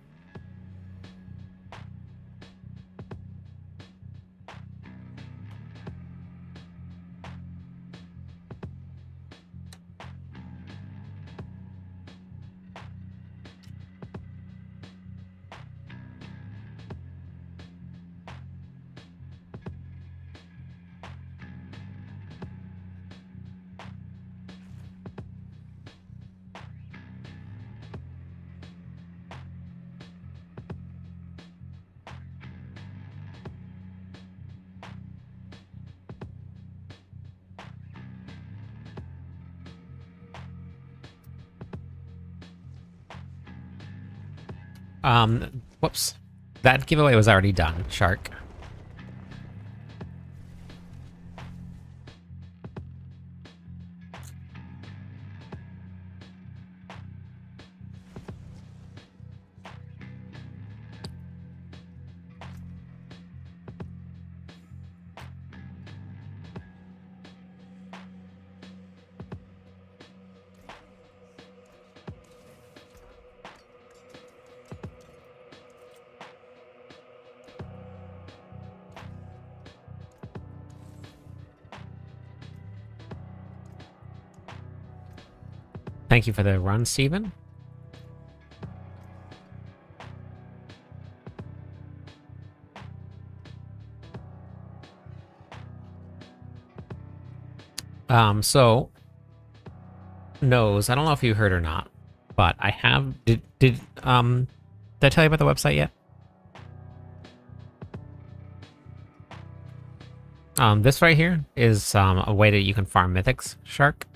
Whoops. That giveaway was already done, Shark. Thank you for the run, Steven. So Nose, I don't know if you heard or not, but I have did I tell you about the website yet? This right here is a way that you can farm mythics, Shark.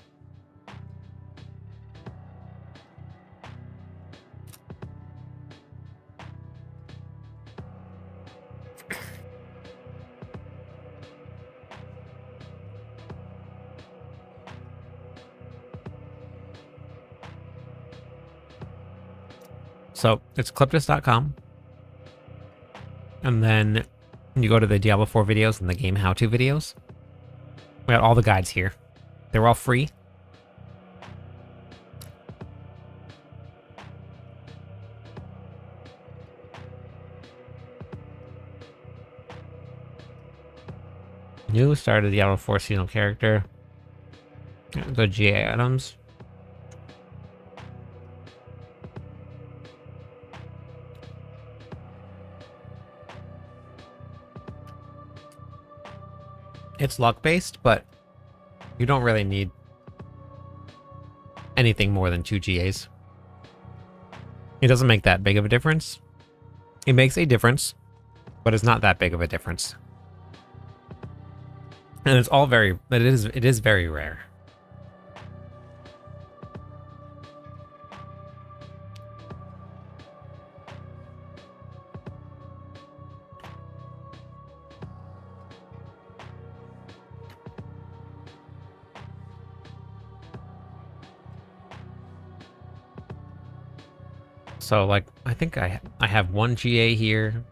So it's cliptus.com. And then you go to the Diablo 4 videos and the game how-to videos. We got all the guides here. They're all free. New started Diablo 4 seasonal character. Go GA items. It's luck-based, but you don't really need anything more than 2 GAs. It doesn't make that big of a difference. It makes a difference, but it's not that big of a difference. And it's all very, but it is very rare. So, like, I think I have one GA here.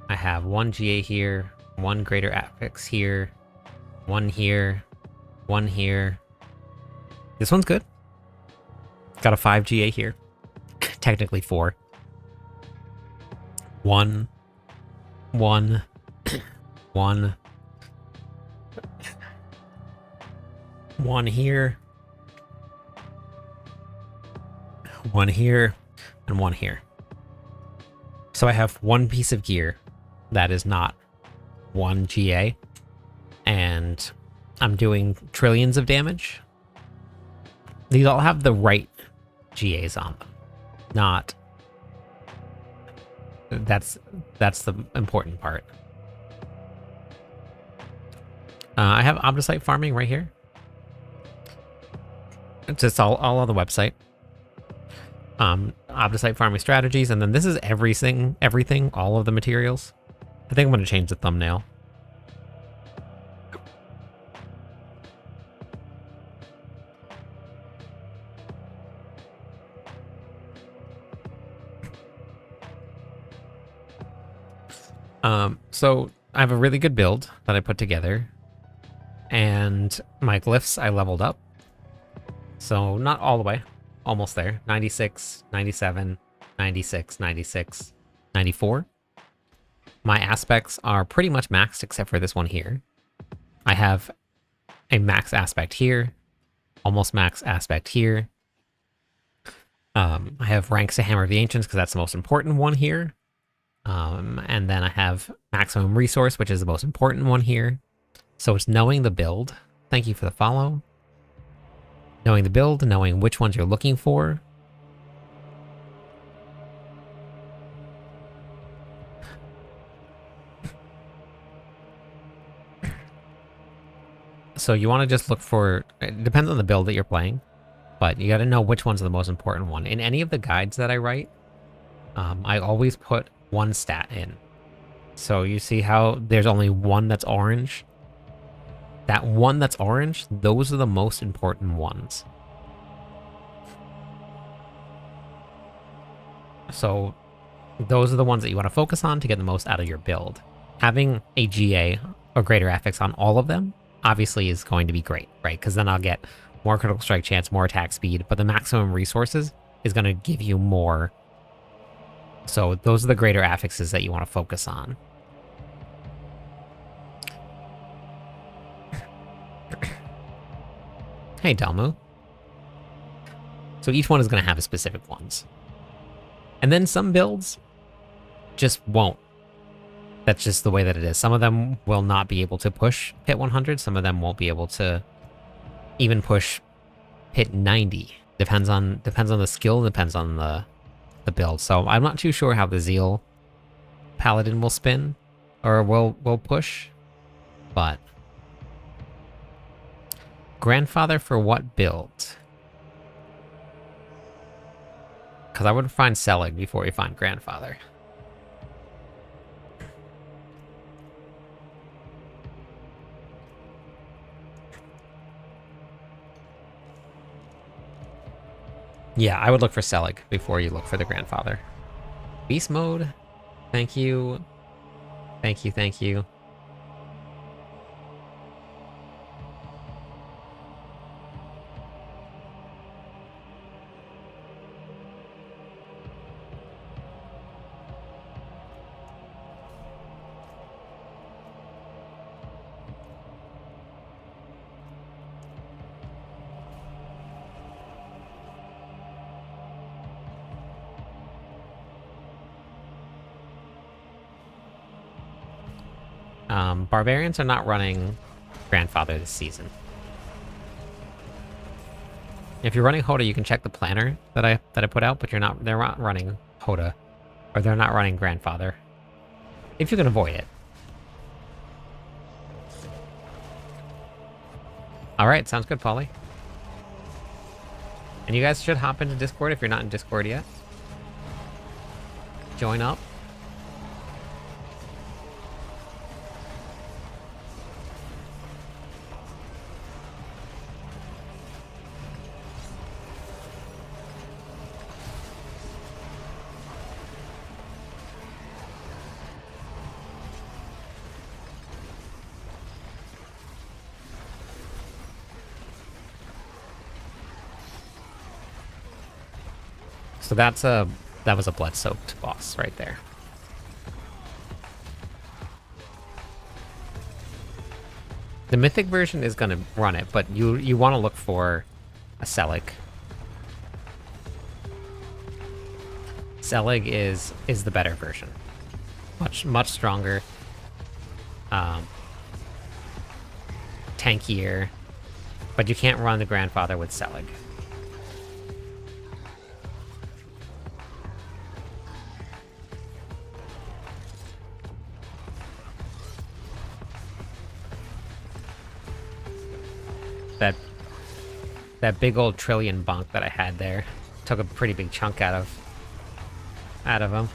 I have one GA here, one greater affix here, one here, one here. This one's good. Got a 5 GA here. Technically 4. 1, 1, 1, 1 here, 1 here, and 1 here. So I have one piece of gear that is not 1 GA, and I'm doing trillions of damage. These all have the right GAs on them. Not... That's the important part. I have Obdicite farming right here. It's just all on the website. Obdicite farming strategies, and then this is everything, all of the materials. I think I'm going to change the thumbnail. So I have a really good build that I put together, and my glyphs I leveled up. So not all the way, almost there. 96, 97, 96, 96, 94. My aspects are pretty much maxed except for this one here. I have a max aspect here, almost max aspect here. I have ranks to Hammer of the Ancients because that's the most important one here. And then I have maximum resource, which is the most important one here. So it's knowing the build. Thank you for the follow. Knowing the build, knowing which ones you're looking for. So you want to just look for, it depends on the build that you're playing, but you got to know which one's the most important one. In any of the guides that I write, I always put one stat in. So you see how there's only one that's orange? That one that's orange, those are the most important ones. So those are the ones that you want to focus on to get the most out of your build. Having a GA or greater affix on all of them obviously is going to be great, right? Because then I'll get more critical strike chance, more attack speed, but the maximum resources is going to give you more. So those are the greater affixes that you want to focus on. Hey, Dalmu. So each one is going to have a specific ones. And then some builds just won't. That's just the way that it is. Some of them will not be able to push hit 100. Some of them won't be able to even push hit 90. Depends on the skill, depends on the build. So I'm not too sure how the Zeal Paladin will spin or will push, but Grandfather for what build? Because I would find Selig before you find Grandfather. Yeah, I would look for Selig before you look for the Grandfather. Beast mode. Thank you. Thank you, thank you. Barbarians are not running Grandfather this season. If you're running HotA, you can check the planner that I put out, but they're not running HotA, or they're not running Grandfather. If you can avoid it. Alright, sounds good, Polly. And you guys should hop into Discord if you're not in Discord yet. Join up. So that was a blood-soaked boss right there. The mythic version is gonna run it, but you want to look for a Selig. Selig is the better version. Much stronger. Tankier. But you can't run the Grandfather with Selig. That big old trillion bonk that I had there took a pretty big chunk out of him.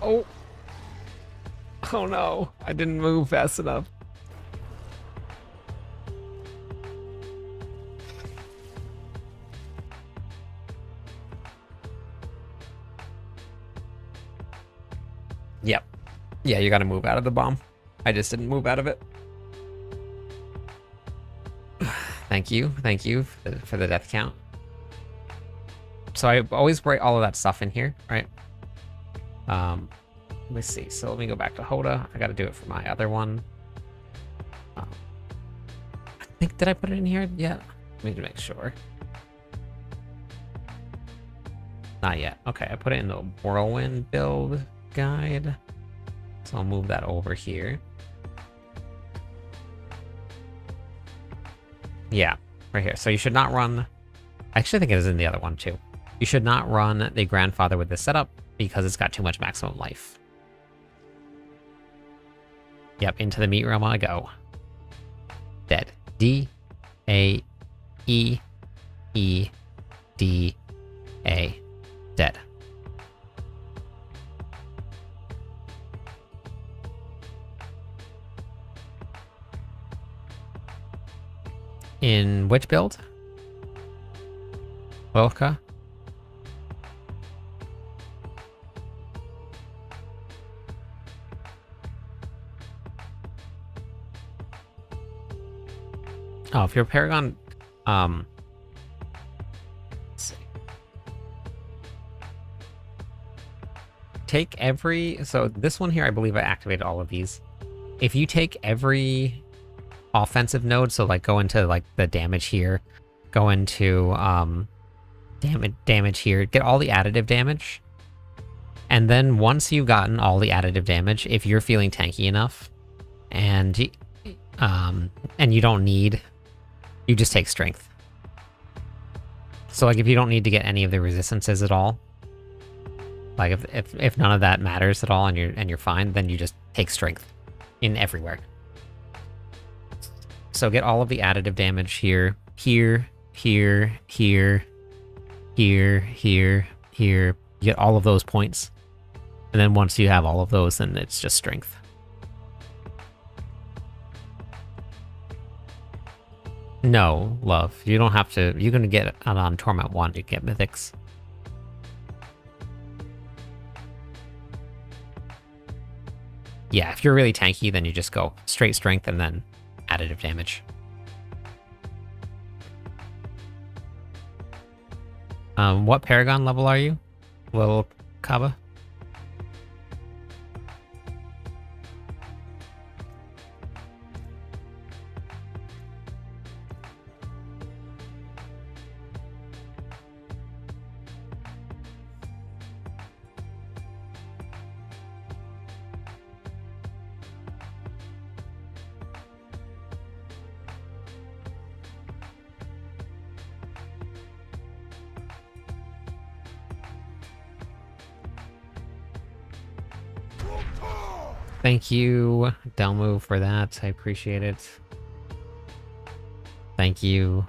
Oh. Oh no, I didn't move fast enough. Yep. Yeah, you gotta move out of the bomb. I just didn't move out of it. Thank you for the death count. So I always write all of that stuff in here, right? Let me see. So let me go back to HotA. I gotta do it for my other one. I think, did I put it in here yet? Let me make sure. Not yet. Okay, I put it in the Whirlwind build guide. So I'll move that over here. Yeah, right here. So you should not run... I actually think it is in the other one too. You should not run the Grandfather with this setup because it's got too much maximum life. Yep, into the meat realm I go. Dead. D-A-E-E-D-A. Dead. In which build? Wilka? Oh, if you're Paragon, let's see. Take every, so this one here, I believe I activated all of these. If you take every offensive node, so like go into like the damage here, go into damage here, get all the additive damage. And then once you've gotten all the additive damage, if you're feeling tanky enough and you don't need, you just take strength. So like if you don't need to get any of the resistances at all, like if none of that matters at all and you're fine, then you just take strength in everywhere. So get all of the additive damage here, here, here, here, here, here, here. You get all of those points. And then once you have all of those, then it's just strength. No, love. You don't have to. You're going to get it on Torment 1. You get mythics. Yeah, if you're really tanky, then you just go straight strength and then additive damage. What Paragon level are you, little Kaba? Thank you, Delmu, for that. I appreciate it. Thank you.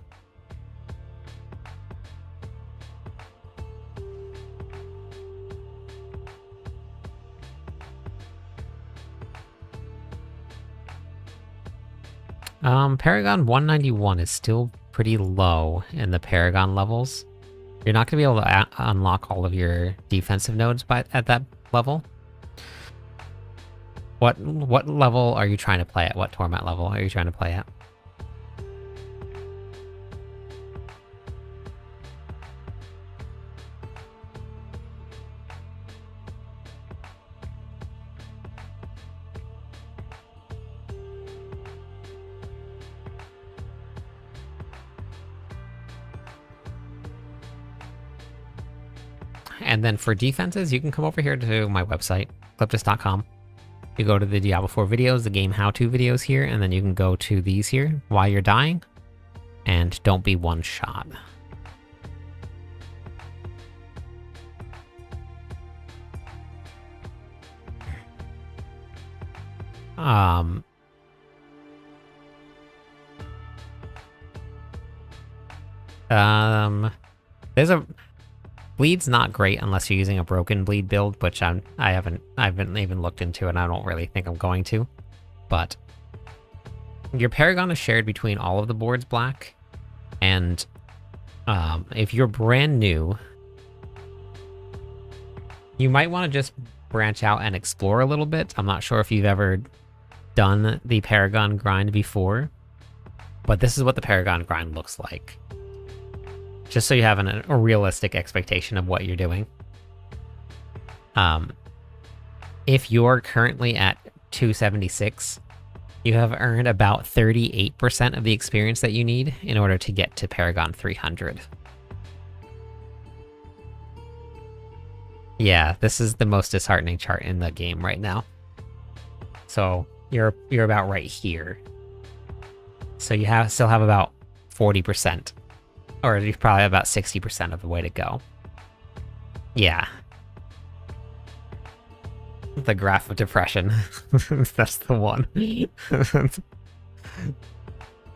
Paragon 191 is still pretty low in the Paragon levels. You're not going to be able to unlock all of your defensive nodes at that level. What level are you trying to play at? What Torment level are you trying to play at? And then for defenses, you can come over here to my website, cliptus.com. You go to the Diablo 4 videos, the game how-to videos here, and then you can go to these here while you're dying. And don't be one shot. There's a... Bleed's not great unless you're using a broken bleed build, which I haven't even looked into, and I don't really think I'm going to. But your Paragon is shared between all of the boards black, and if you're brand new, you might want to just branch out and explore a little bit. I'm not sure if you've ever done the Paragon grind before, but this is what the Paragon grind looks like. Just so you have a realistic expectation of what you're doing. If you're currently at 276, you have earned about 38% of the experience that you need in order to get to Paragon 300. Yeah, this is the most disheartening chart in the game right now. So you're about right here. So you still have about 40%. Or you're probably about 60% of the way to go. Yeah. The graph of depression. That's the one.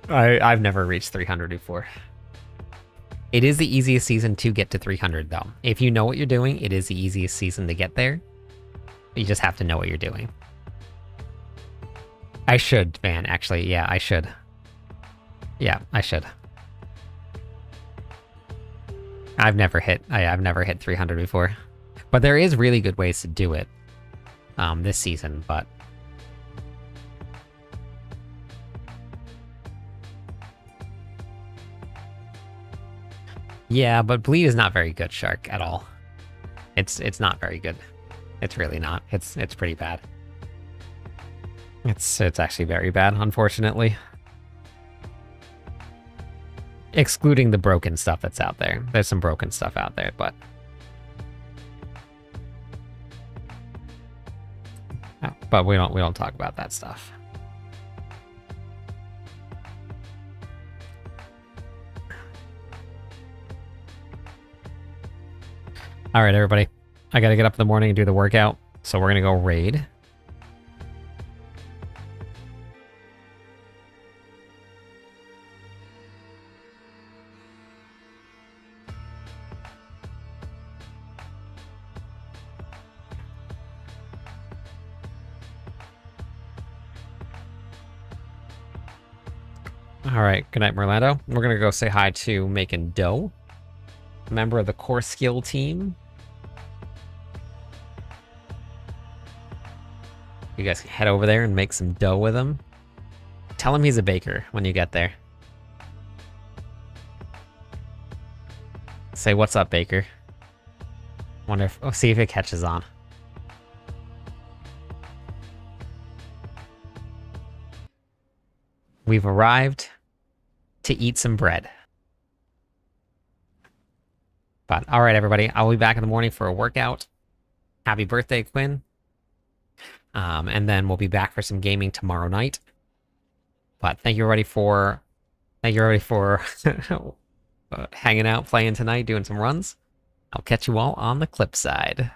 I've never reached 300 before. It is the easiest season to get to 300, though. If you know what you're doing, it is the easiest season to get there. You just have to know what you're doing. I should, man, actually. Yeah, I should. Yeah, I should. I've never hit 300 before, but there is really good ways to do it this season, but yeah, but bleed is not very good, Shark, at all. It's not very good. It's really not. It's pretty bad. It's actually very bad, unfortunately. Excluding the broken stuff that's out there. There's some broken stuff out there, but... But we don't talk about that stuff. Alright, everybody. I gotta get up in the morning and do the workout, so we're gonna go raid. Alright, good night, Merlando. We're gonna go say hi to Making Dough, member of the core skill team. You guys can head over there and make some dough with him. Tell him he's a baker when you get there. Say, what's up, baker? Wonder if, see if it catches on. We've arrived to eat some bread. But all right, everybody, I'll be back in the morning for a workout. Happy birthday, Quinn. And then we'll be back for some gaming tomorrow night. But thank you everybody for hanging out, playing tonight, doing some runs. I'll catch you all on the clip side.